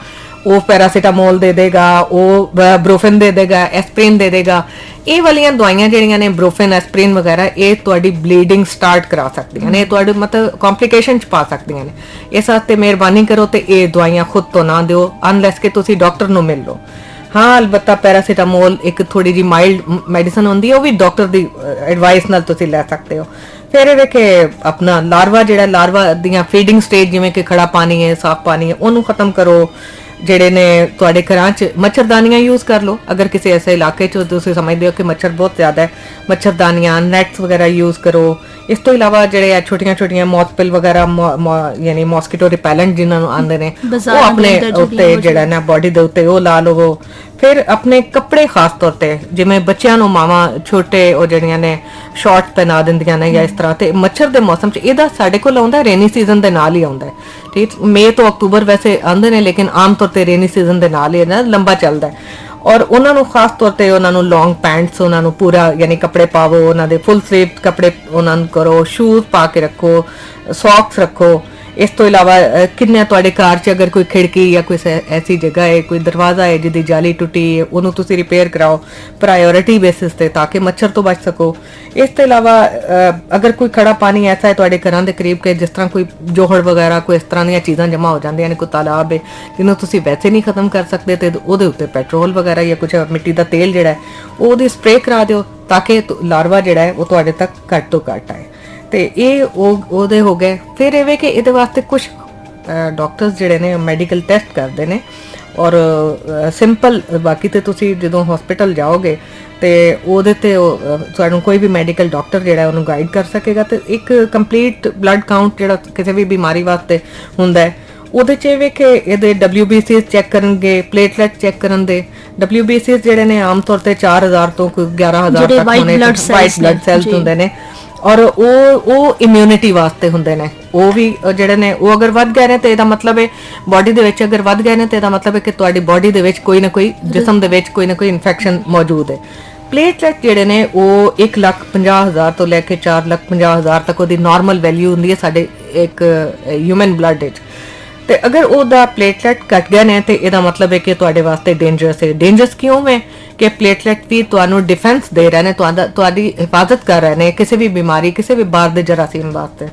ਉਹ ਪੈਰਾਸੀਟਾਮੋਲ ਦੇ ਦੇਗਾ, ਉਹ ਬਰੋਫਨ ਦੇ ਦੇਗਾ, ਐਸਪਰੀਨ ਦੇ ਦੇਗਾ। ਇਹ ਵਾਲੀਆਂ ਦਵਾਈਆਂ ਜਿਹੜੀਆਂ ਨੇ ਬਰੋਫਨ, ਐਸਪਰੀਨ ਵਗੈਰਾ, ਇਹ ਤੁਹਾਡੀ ਬਲੀਡਿੰਗ ਸਟਾਰਟ ਕਰਾ ਸਕਦੀਆਂ ਨੇ, ਤੁਹਾਡੇ ਮਤਲਬ ਕੰਪਲਿਕੇਸ਼ਨ 'ਚ ਪਾ ਸਕਦੀਆਂ ਨੇ। ਇਸ ਵਾਸਤੇ ਮਿਹਰਬਾਨੀ ਕਰੋ ਤੇ ਇਹ ਦਵਾਈਆਂ ਖੁਦ ਤੋਂ ਨਾ ਦਿਓ ਅਨਲੈਸ ਕਿ ਤੁਸੀਂ ਡਾਕਟਰ ਨੂੰ ਮਿਲ ਲਓ। ਹਾਂ, ਅਲਬੱਤਾ ਪੈਰਾਸੀਟਾਮੋਲ ਇੱਕ ਥੋੜੀ ਜਿਹੀ ਮਾਈਲਡ ਮੈਡੀਸਨ ਹੁੰਦੀ ਹੈ, ਉਹ ਵੀ ਡਾਕਟਰ ਦੀ ਐਡਵਾਈਸ ਨਾਲ ਤੁਸੀਂ ਲੈ ਸਕਦੇ ਹੋ। ਫਿਰ ਇਹ ਕਿ ਆਪਣਾ ਲਾਰਵਾ ਦੀਆਂ ਫੀਡਿੰਗ ਸਟੇਜ ਜਿਵੇਂ ਕਿ ਖੜਾ ਪਾਣੀ ਹੈ, ਸਾਫ਼ ਪਾਣੀ ਹੈ, ਉਹਨੂੰ ਖਤਮ ਕਰੋ। ਜਿਹੜੇ ਨੇ ਤੁਹਾਡੇ ਘਰਾਂ 'ਚ ਮੱਛਰਦਾਨੀਆਂ ਯੂਜ਼ ਕਰ ਲਓ ਅਗਰ ਕਿਸੇ ਐਸੇ ਇਲਾਕੇ 'ਚ ਤੁਸੀਂ ਸਮਝਦੇ ਹੋ ਕਿ ਮੱਛਰ ਬਹੁਤ ਜ਼ਿਆਦਾ ਹੈ, ਮੱਛਰਦਾਨੀਆਂ, ਨੈਟਸ ਵਗੈਰਾ ਯੂਜ਼ ਕਰੋ। ਇਸ ਤੋਂ ਇਲਾਵਾ ਜਿਹੜੇ ਆ ਛੋਟੀਆਂ ਮੌਸਪਿਲ ਵਗੈਰਾ ਯਾਨੀ ਮੌਸਕੀਟੋ ਰਿਪੈਲੈਂਟ ਜਿਨ੍ਹਾਂ ਨੂੰ ਆਉਂਦੇ ਨੇ ਉਹ ਆਪਣੇ ਉੱਤੇ ਜਿਹੜਾ ਨਾ ਬਾਡੀ ਦੇ ਉੱਤੇ ਉਹ ਲਾ ਲਵੋ। ਫਿਰ ਆਪਣੇ ਕੱਪੜੇ ਖਾਸ ਤੌਰ ਤੇ ਜਿਵੇਂ ਬੱਚਿਆਂ ਨੂੰ ਮਾਵਾਂ ਛੋਟੇ ਉਹ ਜਿਹੜੀਆਂ ਨੇ ਸ਼ਾਰਟ ਪਹਿਨਾ ਦਿੰਦੀਆਂ ਨੇ ਜਾਂ ਇਸ ਤਰ੍ਹਾਂ, ਤੇ ਮੱਛਰ ਦੇ ਮੌਸਮ 'ਚ ਇਹਦਾ ਸਾਡੇ ਕੋਲ ਆਉਂਦਾ ਰੇਨੀ ਸੀਜ਼ਨ ਦੇ ਨਾਲ ਹੀ ਆਉਂਦਾ। ਠੀਕ, ਮਈ ਤੋਂ ਅਕਤੂਬਰ ਵੈਸੇ ਆਉਂਦੇ ਨੇ ਲੇਕਿਨ ਆਮ ਤੌਰ ਤੇ ਰੇਨੀ ਸੀਜ਼ਨ ਦੇ ਨਾਲ ਹੀ ਲੰਬਾ ਚੱਲਦਾ। ਔਰ ਉਹਨਾਂ ਨੂੰ ਖਾਸ ਤੌਰ ਤੇ ਉਹਨਾਂ ਨੂੰ ਲੌਂਗ ਪੈਂਟਸ ਉਹਨਾਂ ਨੂੰ ਪੂਰਾ ਯਾਨੀ ਕੱਪੜੇ ਪਾਵੋ, ਉਹਨਾਂ ਦੇ ਫੁੱਲ ਸਲੀਵ ਕੱਪੜੇ ਉਹਨਾਂ ਨੂੰ ਕਰੋ, ਸ਼ੂਜ਼ ਪਾ ਕੇ ਰੱਖੋ, ਸੌਕਸ ਰੱਖੋ। इस तो इलावा किन्ने तुहाडे घर च अगर कोई खिड़की या कोई ऐसी जगह है, कोई दरवाजा है जिहदी जाली टुटी है, उन्होंने तुसी रिपेयर कराओ प्रायोरिटी बेसिस ते, ताकि मच्छर तो बच सको। इस तो इलावा अगर कोई खड़ा पानी ऐसा है तुहाडे घरां दे करीब के, जिस तरह कोई जोहड़ वगैरह कोई इस तरह दी चीज़ां जमा हो जांदियां ने, कोई तालाब है जिन्होंने तुसी वैसे नहीं खत्म कर सकते, तो उहदे उत्ते पेट्रोल वगैरह या कुछ मिट्टी का तेल जिहड़ा है ओहदी स्प्रे करा दिओ, ताकि लार्वा जिहड़ा है वो तुहाडे तक घट तो घट आए। तो ये ओहदे हो गए। फिर इवें कि इहदे वास्ते कुछ डॉक्टर्स जिहड़े ने मैडिकल टेस्ट करते हैं, और सिंपल बाकी तो तुसी जदों हॉस्पिटल जाओगे तो ओहदे ते तुहानूं कोई भी मैडिकल डॉक्टर जिहड़ा है उन्होंने गाइड कर सकेगा। तो एक कंप्लीट ब्लड काउंट जिहड़ा किसी भी बीमारी वास्ते हुंदा है, ਉਹਦੇ 'ਚ ਇਹ ਵੇ ਕਿ ਇਹਦੇ WBCs ਚੈੱਕ ਕਰਨਗੇ, ਪਲੇਟਲੈਟ ਚੈੱਕ ਕਰਨ ਦੇ। WBCs ਜਿਹੜੇ ਨੇ ਆਮ ਤੌਰ ਤੇ 4000 ਤੋਂ ਕੋਈ 11000 ਤੱਕ ਹੋਣੇ, ਵਾਈਟ ਬਲੱਡ ਸੈਲਸ ਹੁੰਦੇ ਨੇ, ਔਰ ਉਹ ਇਮਿਊਨਿਟੀ ਵਾਸਤੇ ਹੁੰਦੇ ਨੇ। ਉਹ ਵੀ ਜਿਹੜੇ ਨੇ ਉਹ ਅਗਰ ਵੱਧ ਗਏ ਨੇ ਤੇ ਇਹਦਾ ਮਤਲਬ ਹੈ ਬੋਡੀ ਦੇ ਵਿੱਚ ਅਗਰ ਵੱਧ ਗਏ ਨੇ ਤੇ ਇਹਦਾ ਮਤਲਬ ਹੈ ਕਿ ਤੁਹਾਡੀ ਬੋਡੀ ਦੇ ਵਿੱਚ ਕੋਈ ਨਾ ਕੋਈ ਜਿਸਮ ਦੇ ਵਿੱਚ ਕੋਈ ਨਾ ਕੋਈ ਇਨਫੈਕਸ਼ਨ ਮੌਜੂਦ ਹੈ। ਪਲੇਟਲੈਟ ਜਿਹੜੇ ਨੇ ਉਹ 1,50,000 ਤੋਂ ਲੈ ਕੇ 4,50,000 ਤੱਕ ਉਹਦੀ ਨਾਰਮਲ ਵੈਲਿਊ ਹੁੰਦੀ ਹੈ ਸਾਡੇ ਇੱਕ ਹਿਊਮਨ ਬਲੱਡ ਵਿੱਚ। ਤੇ ਅਗਰ ਉਹਦਾ ਪਲੇਟਲੈਟ ਘਟ ਗਏ ਨੇ ਤੇ ਇਹਦਾ ਮਤਲਬ ਹੈ ਕਿ ਤੁਹਾਡੇ ਵਾਸਤੇ ਡੇਂਜਰਸ ਹੈ। ਡੇਂਜਰਸ ਕਿਉਂ ਹੈ ਕਿ ਪਲੇਟਲੈਟ ਵੀ ਤੁਹਾਨੂੰ ਡਿਫੈਂਸ ਦੇ ਰਹੇ ਨੇ, ਤੁਹਾਡੀ ਹਿਫਾਜ਼ਤ ਕਰ ਰਹੇ ਨੇ ਕਿਸੇ ਵੀ ਬਿਮਾਰੀ, ਕਿਸੇ ਵੀ ਬਾਹਰ ਦੇ ਜਰਾਸੀਮ ਵਾਸਤੇ।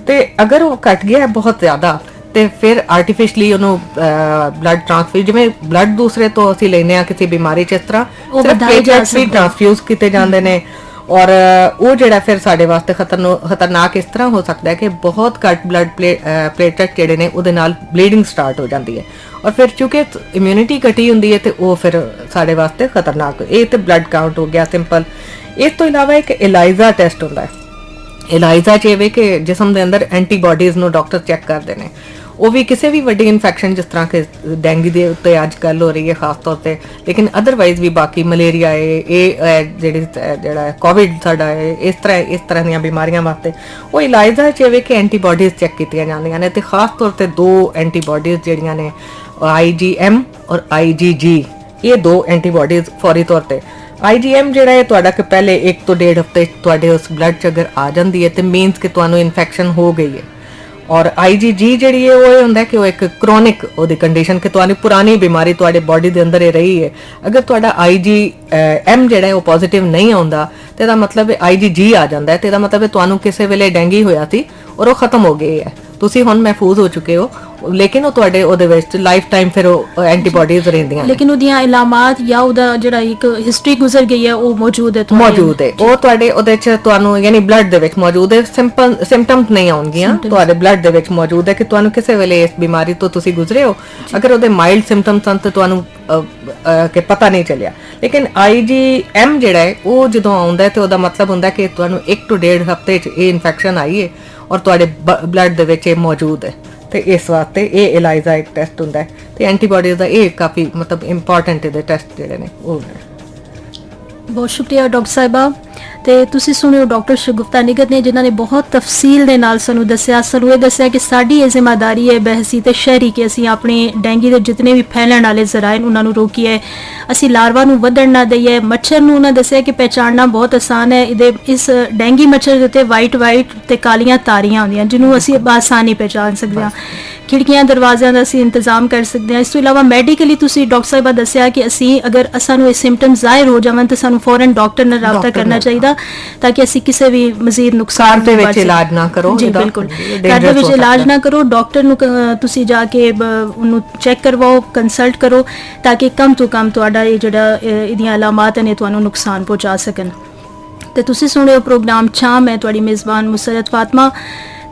ਤੇ ਅਗਰ ਉਹ ਘਟ ਗਿਆ ਬਹੁਤ ਜ਼ਿਆਦਾ ਤੇ ਫਿਰ ਆਰਟੀਫੀਸ਼ਲੀ ਉਹਨੂੰ ਬਲੱਡ ਟ੍ਰਾਂਸਫਿਊਜ਼, ਜਿਵੇਂ ਬਲੱਡ ਦੂਸਰੇ ਤੋਂ ਅਸੀਂ ਲੈਂਦੇ ਹਾਂ ਕਿਸੇ ਬਿਮਾਰੀ 'ਚ, ਇਸ ਤਰ੍ਹਾਂ ਪਲੇਟਲੈਟਸ ਵੀ ਟ੍ਰਾਂਸਫਿਊਜ਼ ਕੀਤੇ ਜਾਂਦੇ ਨੇ। और वो ਜਿਹੜਾ ਫਿਰ ਸਾਡੇ ਵਾਸਤੇ ਖਤਰਨਾਕ ਇਸ ਤਰ੍ਹਾਂ ਹੋ ਸਕਦਾ ਹੈ ਕਿ ਬਹੁਤ ਘੱਟ ਬਲੱਡ ਪਲੇਟਲੈਟ ਜਿਹੜੇ ਨੇ ਉਹਦੇ ਨਾਲ ਬਲੀਡਿੰਗ ਸਟਾਰਟ ਹੋ ਜਾਂਦੀ ਹੈ, ਔਰ ਫਿਰ ਚੂੰਕਿ ਇਮਿਊਨਿਟੀ ਘਟੀ ਹੁੰਦੀ ਹੈ ਤੇ ਉਹ ਫਿਰ ਸਾਡੇ ਵਾਸਤੇ ਖਤਰਨਾਕ। ਇਹ ਤੇ ਬਲੱਡ ਕਾਊਂਟ ਹੋ ਗਿਆ ਸਿੰਪਲ। ਇਸ ਤੋਂ ਇਲਾਵਾ ਇੱਕ ELISA ਟੈਸਟ ਹੁੰਦਾ ਹੈ। ELISA 'ਚ ਇਹ ਵੇ ਕਿ ਜਿਸਮ ਦੇ ਅੰਦਰ ਐਂਟੀਬਾਡੀਜ਼ ਨੂੰ ਡਾਕਟਰ ਚੈੱਕ ਕਰਦੇ ਨੇ। ਉਹ ਵੀ ਕਿਸੇ ਵੀ ਵੱਡੀ ਇਨਫੈਕਸ਼ਨ ਜਿਸ ਤਰ੍ਹਾਂ ਕਿ ਡੈਂਗੀ ਦੇ ਉੱਤੇ ਅੱਜ ਕੱਲ੍ਹ ਹੋ ਰਹੀ ਹੈ ਖਾਸ ਤੌਰ 'ਤੇ, ਲੇਕਿਨ ਅਦਰਵਾਈਜ਼ ਵੀ ਬਾਕੀ ਮਲੇਰੀਆ ਹੈ, ਇਹ ਜਿਹੜਾ ਕੋਵਿਡ ਸਾਡਾ ਹੈ, ਇਸ ਤਰ੍ਹਾਂ ਦੀਆਂ ਬਿਮਾਰੀਆਂ ਵਾਸਤੇ ਉਹ ELISA 'ਚ ਵੇ ਕਿ ਐਂਟੀਬਾਡੀਜ਼ ਚੈੱਕ ਕੀਤੀਆਂ ਜਾਂਦੀਆਂ ਨੇ। ਅਤੇ ਖਾਸ ਤੌਰ 'ਤੇ 2 ਐਂਟੀਬਾਡੀਜ਼ ਜਿਹੜੀਆਂ ਨੇ IgM ਔਰ IgG, ਇਹ 2 ਐਂਟੀਬਾਡੀਜ਼ ਫੌਰੀ ਤੌਰ 'ਤੇ। IgM ਜਿਹੜਾ ਹੈ ਤੁਹਾਡਾ ਕਿ ਪਹਿਲੇ 1 ਤੋਂ 1.5 ਹਫ਼ਤੇ ਤੁਹਾਡੇ ਉਸ ਬਲੱਡ 'ਚ ਅਗਰ ਆ ਜਾਂਦੀ ਹੈ ਤੇ ਮੀਨਸ ਕਿ ਤੁਹਾਨੂੰ ਇਨਫੈਕਸ਼ਨ ਹੋ ਗਈ ਹੈ। ਔਰ IgG ਜਿਹੜੀ ਹੈ ਉਹ ਇਹ ਹੁੰਦਾ ਕਿ ਉਹ ਇੱਕ ਕ੍ਰੋਨਿਕ ਉਹਦੀ ਕੰਡੀਸ਼ਨ ਕਿ ਤੁਹਾਨੂੰ ਪੁਰਾਣੀ ਬਿਮਾਰੀ ਤੁਹਾਡੇ ਬੋਡੀ ਦੇ ਅੰਦਰ ਹੀ ਰਹੀ ਹੈ। ਅਗਰ ਤੁਹਾਡਾ IgM ਜਿਹੜਾ ਹੈ ਉਹ ਪੋਜ਼ਿਟਿਵ ਨਹੀਂ ਆਉਂਦਾ ਤੇ ਇਹਦਾ ਮਤਲਬ ਹੈ IgG ਆ ਜਾਂਦਾ ਹੈ, ਤੇ ਇਹਦਾ ਮਤਲਬ ਹੈ ਤੁਹਾਨੂੰ ਕਿਸੇ ਵੇਲੇ ਡੈਂਗੀ ਹੋਇਆ ਸੀ ਔਰ ਉਹ ਖਤਮ ਹੋ ਗਈ ਹੈ, ਤੁਸੀਂ ਹੁਣ ਮਹਿਫੂਜ਼ ਹੋ ਚੁੱਕੇ ਹੋ, ਲੇਕਿਨ ਉਹ ਤੁਹਾਡੇ ਉਹਦੇ ਵਿੱਚ ਲਾਈਫ ਟਾਈਮ ਫਿਰ ਉਹ ਐਂਟੀਬਾਡੀਜ਼ ਰਹਿੰਦੀਆਂ, ਲੇਕਿਨ ਉਹਦੀਆਂ ਇਲਾਮਾਤ ਜਾਂ ਉਹਦਾ ਜਿਹੜਾ ਇੱਕ ਹਿਸਟਰੀ ਗੁਜ਼ਰ ਗਈ ਹੈ ਉਹ ਮੌਜੂਦ ਹੈ ਉਹ ਤੁਹਾਡੇ ਉਹਦੇ 'ਚ ਤੁਹਾਨੂੰ ਯਾਨੀ ਬਲੱਡ ਦੇ ਵਿੱਚ ਮੌਜੂਦ ਹੈ। ਸਿੰਪਲ ਸਿੰਪਟਮਸ ਨਹੀਂ ਆਉਣਗੀਆਂ, ਤੁਹਾਡੇ ਬਲੱਡ ਦੇ ਵਿੱਚ ਮੌਜੂਦ ਹੈ ਕਿ ਤੁਹਾਨੂੰ ਕਿਸੇ ਵੇਲੇ ਇਸ ਬਿਮਾਰੀ ਤੋਂ ਤੁਸੀਂ ਗੁਜ਼ਰੇ ਹੋ। ਅਗਰ ਉਹਦੇ ਮਾਈਲਡ ਸਿੰਪਟਮਸ ਹਨ ਤਾਂ ਤੁਹਾਨੂੰ ਕਿ ਪਤਾ ਨਹੀਂ ਚੱਲਿਆ। ਲੇਕਿਨ IgM ਜਿਹੜਾ ਹੈ ਉਹ ਜਦੋਂ ਆਉਂਦਾ ਤੇ ਉਹਦਾ ਮਤਲਬ ਹੁੰਦਾ ਕਿ ਤੁਹਾਨੂੰ 1 ਤੋਂ 1.5 ਹਫ਼ਤੇ 'ਚ ਇਹ ਇਨਫੈਕਸ਼ਨ ਆਈ ਹੈ ਔਰ ਤੁਹਾਡੇ ਬਲੱਡ ਦੇ ਵਿੱਚ ਇਹ ਮੌਜੂਦ ਹੈ। ਤੇ ਇਸ ਵਾਸਤੇ ਇਹ ELISA ਇੱਕ ਟੈਸਟ ਹੁੰਦਾ ਹੈ ਤੇ ਐਂਟੀਬਾਡੀਜ਼ ਦਾ ਇਹ ਕਾਫੀ ਮਤਲਬ ਇੰਪੋਰਟੈਂਟ ਇਹਦੇ ਟੈਸਟ ਜਿਹੜੇ ਨੇ ਉਹ ਨੇ। ਬਹੁਤ ਸ਼ੁਕਰੀਆ ਡਾਕਟਰ ਸਾਹਿਬਾ। ਤੇ ਤੁਸੀਂ ਸੁਣਿਓ ਡਾਕਟਰ ਸ਼ਗੁਫਤਾ ਨਿਗਤ ਨੇ ਜਿਨ੍ਹਾਂ ਨੇ ਬਹੁਤ ਤਫਸੀਲ ਦੇ ਨਾਲ ਸਾਨੂੰ ਇਹ ਦੱਸਿਆ ਕਿ ਸਾਡੀ ਇਹ ਜ਼ਿੰਮੇਵਾਰੀ ਹੈ ਬਹਿਸੀ ਤੇ ਸ਼ਹਿਰੀ ਕਿ ਅਸੀਂ ਆਪਣੇ ਡੈਂਗੀ ਦੇ ਜਿਤਨੇ ਵੀ ਫੈਲਣ ਵਾਲੇ ਜ਼ਰਾਇਨ ਉਹਨਾਂ ਨੂੰ ਰੋਕੀਏ, ਅਸੀਂ ਲਾਰਵਾ ਨੂੰ ਵਧਣ ਨਾ ਦਈਏ। ਮੱਛਰ ਨੂੰ ਉਹਨਾਂ ਦੱਸਿਆ ਕਿ ਪਹਿਚਾਣਨਾ ਬਹੁਤ ਆਸਾਨ ਹੈ। ਇਸ ਡੈਂਗੀ ਮੱਛਰ ਦੇ ਉੱਤੇ ਵਾਈਟ ਤੇ ਕਾਲੀਆਂ ਤਾਰੀਆਂ ਹੁੰਦੀਆਂ ਜਿਹਨੂੰ ਅਸੀਂ ਆਸਾਨੀ ਪਹਿਚਾਣ ਸਕਦੇ ਹਾਂ। ਖਿੜਕੀਆਂ ਦਰਵਾਜ਼ਿਆਂ ਦਾ ਅਸੀਂ ਇੰਤਜ਼ਾਮ ਕਰ ਸਕਦੇ ਹਾਂ। ਇਸ ਤੋਂ ਇਲਾਵਾ ਮੈਡੀਕਲੀ ਤੁਸੀਂ ਡਾਕਟਰ ਸਾਹਿਬਾ ਦੱਸਿਆ ਕਿ ਅਸੀਂ ਅਗਰ ਸਾਨੂੰ ਇਹ ਸਿੰਪਟਮ ਜ਼ਾਹਿਰ ਹੋ ਜਾਵਣ ਤਾਂ ਸਾਨੂੰ ਫੌਰਨ ਡਾਕਟਰ ਨਾਲ ਰਾਬਤਾ ਕਰਨਾ ਚਾਹੀਦਾ ਤਾਂ ਕਿ ਅਸੀਂ ਕਿਸੇ ਵੀ ਮਜ਼ੀਦ ਨੁਕਸਾਨ ਦੇ ਵਿੱਚ ਇਲਾਜ ਨਾ ਕਰੋ। ਜੀ ਬਿਲਕੁਲ, ਘਰ ਦੇ ਵਿੱਚ ਇਲਾਜ ਨਾ ਕਰੋ, ਡਾਕਟਰ ਨੂੰ ਤੁਸੀਂ ਜਾ ਕੇ ਉਹਨੂੰ ਚੈੱਕ ਕਰਵਾਓ, ਕੰਸਲਟ ਕਰੋ ਤਾਂ ਕਿ ਕਮ ਤੋਂ ਕਮ ਤੁਹਾਡਾ ਇਹ ਜਿਹੜਾ ਇਹਦੀਆਂ ਅਲਾਮਾਤ ਨੇ ਤੁਹਾਨੂੰ ਨੁਕਸਾਨ ਪਹੁੰਚਾ ਸਕਣ। ਤੇ ਤੁਸੀਂ ਸੁਣਿਓ ਪ੍ਰੋਗਰਾਮ ਛਾਂ, ਮੈਂ ਤੁਹਾਡੀ ਮੇਜ਼ਬਾਨ ਮੁਸਰਤ ਫਾਤਮਾ।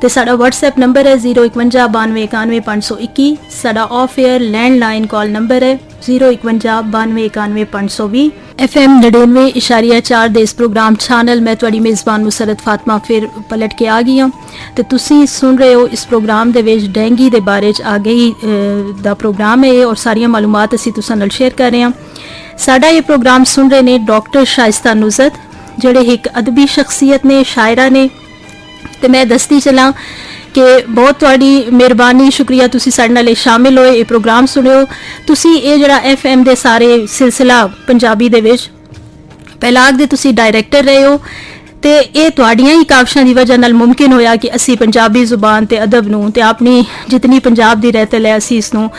ਤੇ ਸਾਡਾ WhatsApp ਨੰਬਰ ਹੈ 05192911521। ਸਾਡਾ of air landline call number ਹੈ 05192911520। FM 99.4 ਦੇ ਇਸ ਪ੍ਰੋਗਰਾਮ ਚੈਨਲ ਮੈਂ ਤੁਹਾਡੀ ਮੇਜ਼ਬਾਨ ਮੁਸਰਤ ਫਾਤਮਾ ਫਿਰ ਪਲਟ ਕੇ ਆ ਗਈ ਹਾਂ ਤੇ ਤੁਸੀਂ ਸੁਣ ਰਹੇ ਹੋ ਇਸ ਪ੍ਰੋਗਰਾਮ ਦੇ ਵਿੱਚ ਡੈਂਗੀ ਦੇ ਬਾਰੇ 'ਚ ਆਗਾਹੀ ਦਾ ਪ੍ਰੋਗਰਾਮ ਹੈ ਔਰ ਸਾਰੀਆਂ ਮਾਲੂਮਾਤ ਅਸੀਂ ਤੁਸਾਂ ਨਾਲ ਸ਼ੇਅਰ ਕਰ ਰਹੇ ਹਾਂ। ਸਾਡਾ ਇਹ ਪ੍ਰੋਗਰਾਮ ਸੁਣ ਰਹੇ ਨੇ ਡਾਕਟਰ ਸ਼ਾਇਸਤਾ ਨੁਜ਼ਰਤ ਜਿਹੜੇ ਇੱਕ ਅਦਬੀ ਸ਼ਖਸੀਅਤ ਨੇ, ਸ਼ਾਇਰਾ ਨੇ। ਤੇ ਮੈਂ ਦੱਸਦੀ ਚਲਾਂ ਕਿ ਬਹੁਤ ਤੁਹਾਡੀ ਮਿਹਰਬਾਨੀ, ਸ਼ੁਕਰੀਆ ਤੁਸੀਂ ਸਾਡੇ ਨਾਲ ਸ਼ਾਮਿਲ ਹੋਏ, ਇਹ ਪ੍ਰੋਗਰਾਮ ਸੁਣਿਓ। ਤੁਸੀਂ ਇਹ ਜਿਹੜਾ FM ਦੇ ਸਾਰੇ ਸਿਲਸਿਲਾ ਪੰਜਾਬੀ ਦੇ ਵਿੱਚ ਪਹਿਲਾਗ ਦੇ ਤੁਸੀਂ ਡਾਇਰੈਕਟਰ ਰਹੇ ਹੋ ਤੇ ਇਹ ਤੁਹਾਡੀਆਂ ਹੀ ਕਾਵਸ਼ਾਂ ਦੀ ਵਜ੍ਹਾ ਨਾਲ ਮੁਮਕਿਨ ਹੋਇਆ ਕਿ ਅਸੀਂ ਪੰਜਾਬੀ ਜ਼ੁਬਾਨ ਤੇ ਅਦਬ ਨੂੰ ਤੇ ਆਪਣੀ ਜਿਤਨੀ ਪੰਜਾਬ ਦੀ ਰਹਿਤਲ ਹੈ ਅਸੀਂ ਇਸ ਨੂੰ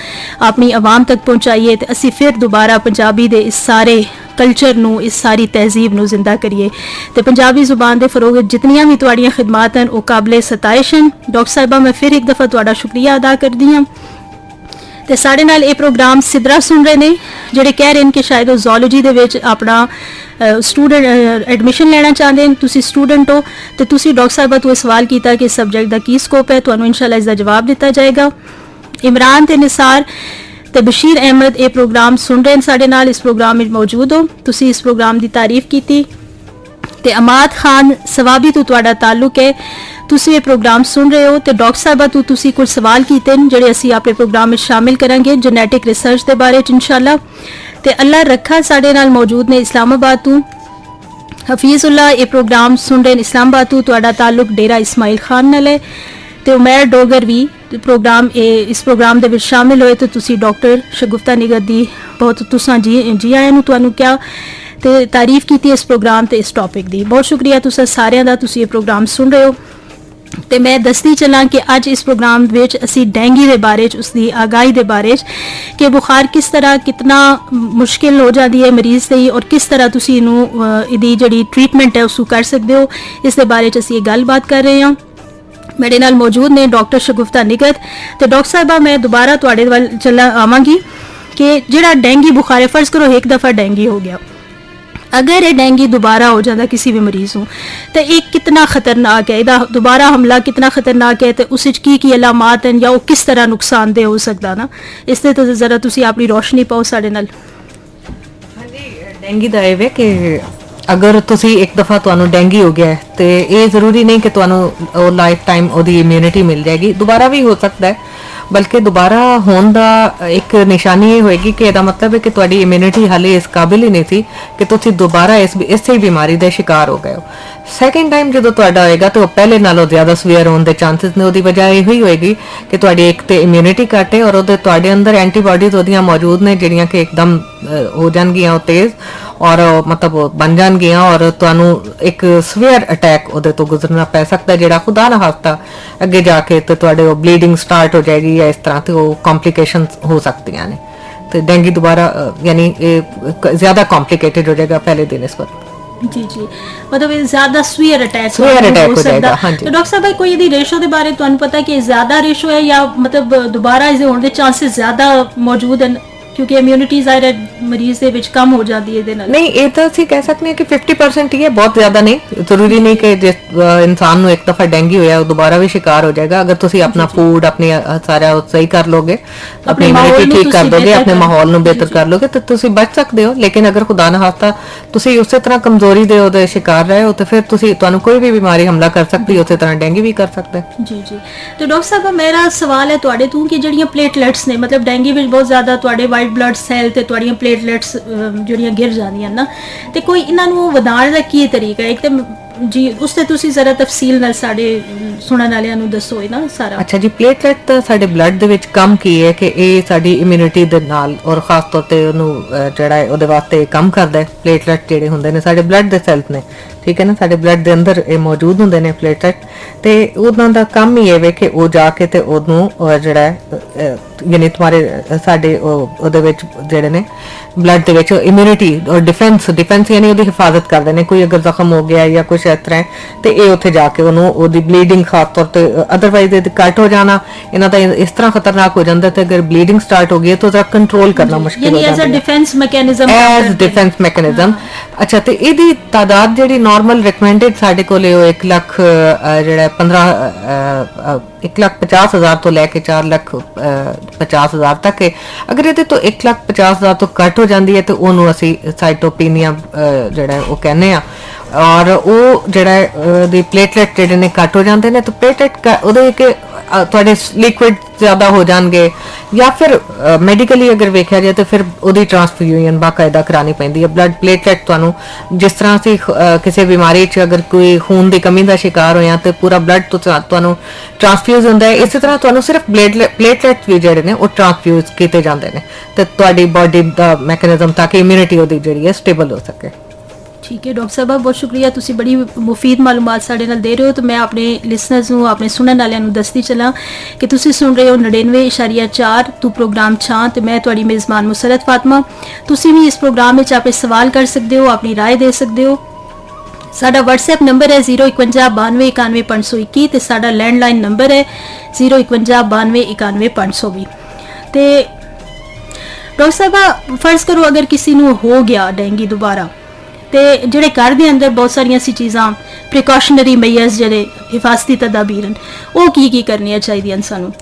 ਆਪਣੀ ਆਵਾਮ ਤੱਕ ਪਹੁੰਚਾਈਏ ਤੇ ਅਸੀਂ ਫਿਰ ਦੁਬਾਰਾ ਪੰਜਾਬੀ ਦੇ ਇਸ ਸਾਰੇ ਕਲਚਰ ਨੂੰ ਇਸ ਸਾਰੀ ਤਹਿਜ਼ੀਬ ਨੂੰ ਜ਼ਿੰਦਾ ਕਰੀਏ ਤੇ ਪੰਜਾਬੀ ਜ਼ੁਬਾਨ ਦੇ ਫਰੋਗ ਜਿਤਨੀਆਂ ਵੀ ਤੁਹਾਡੀਆਂ ਖਿਦਮਾਤ ਹਨ ਉਹ ਕਾਬਲੇ ਸਤਾਇਸ਼ ਹਨ। ਡਾਕਟਰ ਸਾਹਿਬਾ ਮੈਂ ਫਿਰ ਇੱਕ ਦਫਾ ਤੁਹਾਡਾ ਸ਼ੁਕਰੀਆ ਅਦਾ ਕਰਦੀ ਹਾਂ ਤੇ ਸਾਡੇ ਨਾਲ ਇਹ ਪ੍ਰੋਗਰਾਮ ਸਿਦਰਾ ਸੁਣ ਰਹੇ ਨੇ ਜਿਹੜੇ ਕਹਿ ਰਹੇ ਨੇ ਕਿ ਸ਼ਾਇਦ ਉਹ ਜ਼ੂਲॉजी ਦੇ ਵਿੱਚ ਆਪਣਾ ਸਟੂਡੈਂਟ ਐਡਮਿਸ਼ਨ ਲੈਣਾ ਚਾਹੁੰਦੇ ਨੇ। ਤੁਸੀਂ ਸਟੂਡੈਂਟ ਹੋ ਤੇ ਤੁਸੀਂ ਡਾਕਟਰ ਸਾਹਿਬਾ ਤੋਂ ਸਵਾਲ ਕੀਤਾ ਕਿ ਇਸ ਸਬਜੈਕਟ ਦਾ ਕੀ ਸਕੋਪ ਹੈ, ਤੁਹਾਨੂੰ ਇਨਸ਼ਾਅੱਲਾ ਇਸ ਦਾ ਜਵਾਬ ਦਿੱਤਾ ਜਾਏਗਾ। ਇਮਰਾਨ ਤੇ ਨਿਸਾਰ ਤੇ ਬਸ਼ੀਰ ਅਹਿਮਦ ਇਹ ਪ੍ਰੋਗਰਾਮ ਸੁਣ ਰਹੇ ਨੇ ਸਾਡੇ ਨਾਲ, ਇਸ ਪ੍ਰੋਗਰਾਮ ਵਿੱਚ ਮੌਜੂਦ ਹੋ, ਤੁਸੀਂ ਇਸ ਪ੍ਰੋਗਰਾਮ ਦੀ ਤਾਰੀਫ ਕੀਤੀ ਤੇ ਅਮਾਦ ਖਾਨ ਸਵਾਬੀ ਤੋਂ ਤੁਹਾਡਾ ਤਾਲੁਕ ਹੈ, ਤੁਸੀਂ ਇਹ ਪ੍ਰੋਗਰਾਮ ਸੁਣ ਰਹੇ ਹੋ ਤੇ ਡਾਕਟਰ ਸਾਹਿਬਾ ਤੋਂ ਤੁਸੀਂ ਕੁਝ ਸਵਾਲ ਕੀਤੇ ਨੇ ਜਿਹੜੇ ਅਸੀਂ ਆਪਣੇ ਪ੍ਰੋਗਰਾਮ ਵਿੱਚ ਸ਼ਾਮਿਲ ਕਰਾਂਗੇ ਜੈਨੇਟਿਕ ਰਿਸਰਚ ਦੇ ਬਾਰੇ ਚ ਇਨਸ਼ਾਅੱਲਾ। ਤੇ ਅੱਲਾ ਰੱਖਾ ਸਾਡੇ ਨਾਲ ਮੌਜੂਦ ਨੇ ਇਸਲਾਮਾਬਾਦ ਤੋਂ ਹਫੀਜ਼ੁल्ला ਇਹ ਪ੍ਰੋਗਰਾਮ ਸੁਣ ਰਹੇ ਨੇ ਇਸਲਾਮਾਬਾਦ ਤੋਂ, ਤੁਹਾਡਾ ਤਾਲੁਕ ਡੇਰਾ ਇਸਮਾइल ਖਾਨ ਨਾਲ ਹੈ ਤੇ ਉਮਰ ਡੋਗਰ ਵੀ ਪ੍ਰੋਗਰਾਮ ਇਸ ਪ੍ਰੋਗਰਾਮ ਦੇ ਵਿੱਚ ਸ਼ਾਮਿਲ ਹੋਏ ਤੇ ਤੁਸੀਂ ਡਾਕਟਰ ਸ਼ਗੁਫਤਾ ਨਿਗਤ ਦੀ ਬਹੁਤ ਤੁਸਾਂ ਜੀ ਆਇਆਂ ਨੂੰ ਤੁਹਾਨੂੰ ਕਿਹਾ ਤੇ ਤਾਰੀਫ ਕੀਤੀ ਇਸ ਪ੍ਰੋਗਰਾਮ ਤੇ ਇਸ ਟੌਪਿਕ ਦੀ। ਬਹੁਤ ਸ਼ੁਕਰੀਆ ਤੁਸੀਂ ਸਾਰਿਆਂ ਦਾ, ਤੁਸੀਂ ਇਹ ਪ੍ਰੋਗਰਾਮ ਸੁਣ ਰਹੇ ਹੋ ਤੇ ਮੈਂ ਦੱਸਦੀ ਚਲਾਂ ਕਿ ਅੱਜ ਇਸ ਪ੍ਰੋਗਰਾਮ ਵਿੱਚ ਅਸੀਂ ਡੈਂਗੀ ਦੇ ਬਾਰੇ ਚ ਉਸਦੀ ਆਗਾਹੀ ਦੇ ਬਾਰੇ ਚ ਕਿ ਬੁਖਾਰ ਕਿਸ ਤਰ੍ਹਾਂ ਕਿਤਨਾ ਮੁਸ਼ਕਿਲ ਹੋ ਜਾਂਦੀ ਹੈ ਮਰੀਜ਼ ਲਈ ਔਰ ਕਿਸ ਤਰ੍ਹਾਂ ਤੁਸੀਂ ਇਹਨੂੰ ਇਹਦੀ ਜਿਹੜੀ ਟ੍ਰੀਟਮੈਂਟ ਹੈ ਉਸਨੂੰ ਕਰ ਸਕਦੇ ਹੋ, ਇਸ ਦੇ ਬਾਰੇ ਚ ਅਸੀਂ ਇਹ ਗੱਲਬਾਤ ਕਰ ਰਹੇ ਹਾਂ। मेरे नाल मौजूद ने डॉक्टर शगुफ्ता निगत तो डॉक्टर साहबा मैं दोबारा तुहाडे वल चला आवांगी कि जिहड़ा डेंगी बुखार है फर्ज करो एक दफ़ा डेंगी हो गया, अगर ये डेंगी दोबारा हो जाता किसी भी मरीज को तो ये कितना खतरनाक है, इहदा दोबारा हमला कितना खतरनाक है तो उस की अलामात हैं या वो किस तरह नुकसानदेह हो सकता ना, इससे तो जरा तुसी अपनी रोशनी पाओ साडे नाल। हाँ जी, डेंगी दा इह कि अगर तुसी एक दफ़ा तुहानू डेंगी हो गया है तो ये जरूरी नहीं कि तुहानू लाइफ टाइम ओदी इम्यूनिटी मिल जाएगी, दोबारा भी हो सकता है, बल्कि दोबारा होने दा एक निशानी ये होएगी कि ਇਹਦਾ मतलब है कि तुहाडी इम्यूनिटी हाले इस काबिल ही नहीं थी कि तुसी दोबारा इस बीमारी ਦੇ शिकार हो गए हो। सैकेंड टाइम जो तुहाडा होएगा तो पहले नालों ज़्यादा सवेयर होने के चांसेस ने, ਉਹਦੀ वजह यही होएगी कि तुहाडी एक तो इम्यूनिटी घट है और ਉਹਦੇ तुहाडे अंदर एंटीबॉडीज ਉਹਦੀਆਂ मौजूद ने ਜਿਹੜੀਆਂ कि एकदम हो जाणगीਆਂ तेज और मतलब बन जाणगीਆਂ और तुहानू एक सवेयर अटैक ਉਹਦੇ ਤੋਂ गुजरना पै सकता ਜਿਹੜਾ खुदा ना खास्ता ਅੱਗੇ ਜਾ ਕੇ ਤੇ ਤੁਹਾਡੇ ਉਹ ਬਲੀਡਿੰਗ ਸਟਾਰਟ ਹੋ ਜਾਏਗੀ या इस तरह ਤੇ ਉਹ कॉम्प्लिकेशंस हो सकती हैं। तो डेंगू दोबारा यानी ज़्यादा कॉम्प्लिकेटेड हो जाएगा पहले दिन इस पर। जी जी, मतलब ज्यादा स्वीयर अटैक हो जाएगा। हाँ जी। तो डॉक्टर साहब कोई यदि रेशो के बारे तो पता कि ज्यादा रेशो है या मतलब दोबारा इसे होने के चांसेस ज्यादा मौजूद हैं क्योंकि इम्यूनिटी ज़ाहिर है मरीज दे विच कम हो जाती है दे नाल। नहीं ये तो ਅਸੀਂ कह सकते हैं कि 50% ही है, बहुत ज्यादा नहीं, जरूरी नहीं कि जिस इंसान ਨੂੰ एक दफा डेंगू होया वो दोबारा भी शिकार हो जाएगा। अगर ਤੁਸੀਂ अपना फूड अपनी सारा सही कर लोगे, अपनी इम्यूनिटी ठीक कर दोगे, अपने माहौल ਨੂੰ बेहतर कर लोगे तो ਤੁਸੀਂ बच सकते हो। लेकिन अगर खुदा ना खास्ता ਤੁਸੀਂ ਉਸੇ ਤਰ੍ਹਾਂ ਕਮਜ਼ੋਰੀ ਦੇ ਉਹਦੇ शिकार रहे हो तो फिर ਤੁਸੀਂ ਤੁਹਾਨੂੰ ਕੋਈ ਵੀ ਬਿਮਾਰੀ ਹਮਲਾ ਕਰ ਸਕਦੀ ਹੈ, ਉਸੇ ਤਰ੍ਹਾਂ ਡੇਂਗੂ ਵੀ ਕਰ ਸਕਦਾ ਹੈ। जी जी, तो डॉक्टर साहब मेरा सवाल है ਤੁਹਾਡੇ ਤੋਂ ਕਿ ਜਿਹੜੀਆਂ ਪਲੇਟਲੈਟਸ ਨੇ मतलब ਡੇਂਗੂ ਵਿੱਚ ਬਹੁਤ ਜ਼ਿਆਦਾ ਤੁਹਾਡੇ ਵਾਈਟ ਬਲੱਡ ਸੈੱਲ ਤੇ ਤੁਹਾਡੀਆਂ ਪਲੇਟਲੈਟਸ ਜਿਹੜੀਆਂ ਗਿਰ ਜਾਂਦੀਆਂ ਨਾ ਤੇ ਕੋਈ ਇਹਨਾਂ ਨੂੰ ਵਧਾਉਣ ਦਾ ਕੀ ਤਰੀਕਾ ਹੈ? ਇੱਕ ਤੇ जी उस ते तुसी जरा तफसील नाल साडे सुनन वालियां नु दसो है ना सारा। अच्छा जी, प्लेटलेट तो साडे ब्लड दे विच काम की है कि ये साडी इम्यूनिटी दे नाल और खास तौर ते ओनु जेड़ा है ओदे वास्ते काम करदा है। प्लेटलेट जेड़े हुंदे ने साडे ब्लड दे सेल्स ने, ठीक है ना, साडे ब्लड दे अंदर ये मौजूद हुंदे ने प्लेटलेट ते उदां दा काम ही है कि वो जाके ते ओनु जेड़ा है यानी तुम्हारे साडे ओदे विच जेड़े ने ब्लड दे विच इम्यूनिटी और डिफेंस यानी ओदी हिफाजत करदे ने। कोई अगर जख्म हो गया या कुछ इस तरह ते ये उत्थे जाके ओनु ओदी ब्लीडिंग खास तौर ते अदरवाइज कट हो जाना इन्हां दा इस तरह खतरनाक हो जांदा ते अगर ब्लीडिंग स्टार्ट हो गई तो जरा कंट्रोल करना मुश्किल हो जाता है। As a defence mechanism. अच्छा ते इहदी तादाद जेहड़ी नॉर्मल रिकमेंडेड साडे कोले 1 लाख जेहड़ा 1,50,000 तो लैके 4,50,000 तक है। अगर ये तो 1,50,000 तो घट हो जाती है तो उन्होंने असी साइटोपीनिया जड़ा वो कहने और वो जड़ा प्लेटलेट जेडे ने घट हो जाते हैं तो प्लेटलेट थोड़े लिक्विड ज्यादा हो जाएंगे या फिर मैडिकली अगर वेख्या जाए तो फिर उदी ट्रांसफ्यूजन बाकायदा करानी पैंदी है। ब्लड प्लेटलेट तुहानू जिस तरह से किसी बीमारी च अगर कोई खून की कमी का शिकार होया तो पूरा ब्लड तो तुहानू ट्रांसफ्यूज होंदा है, इसी तरह तुहानू सिर्फ प्लेटलेट भी जेडे ने वो ट्रांसफ्यूज किए जाते हैं तो तुहाडी बॉडी का मैकेनिज्म ताकि इम्यूनिटी उहदी जिहड़ी है स्टेबल हो सके। ठीक है डॉक्टर साहब बहुत शुक्रिया तुसी बड़ी मुफीद मालूमात साडे नाल दे रहे हो। तो मैं अपने लिसनर्स नूं अपने सुनने वालियां नूं दसदी चलां कि तुसी सुन रहे हो 99.4 तू प्रोग्राम छां ते मैं तुहाडी मेज़बान मुसरत फातिमा। तुसी भी इस प्रोग्राम विच अपने सवाल कर सकदे हो, अपनी राय दे सकदे हो। साडा व्हाट्सएप नंबर है 051 92 91 521 ते साडा लैंडलाइन नंबर है 051 92 91 520। ते डॉक्टर साहब फर्ज करो अगर किसी नूं हो गया डेंगी दोबारा ते जेड़े घर दे अंदर बहुत सारियां सी चीज़ां प्रिकॉशनरी मेजर्स जेड़े हिफाजती तदाबीर वो की करनियां चाहिए सानू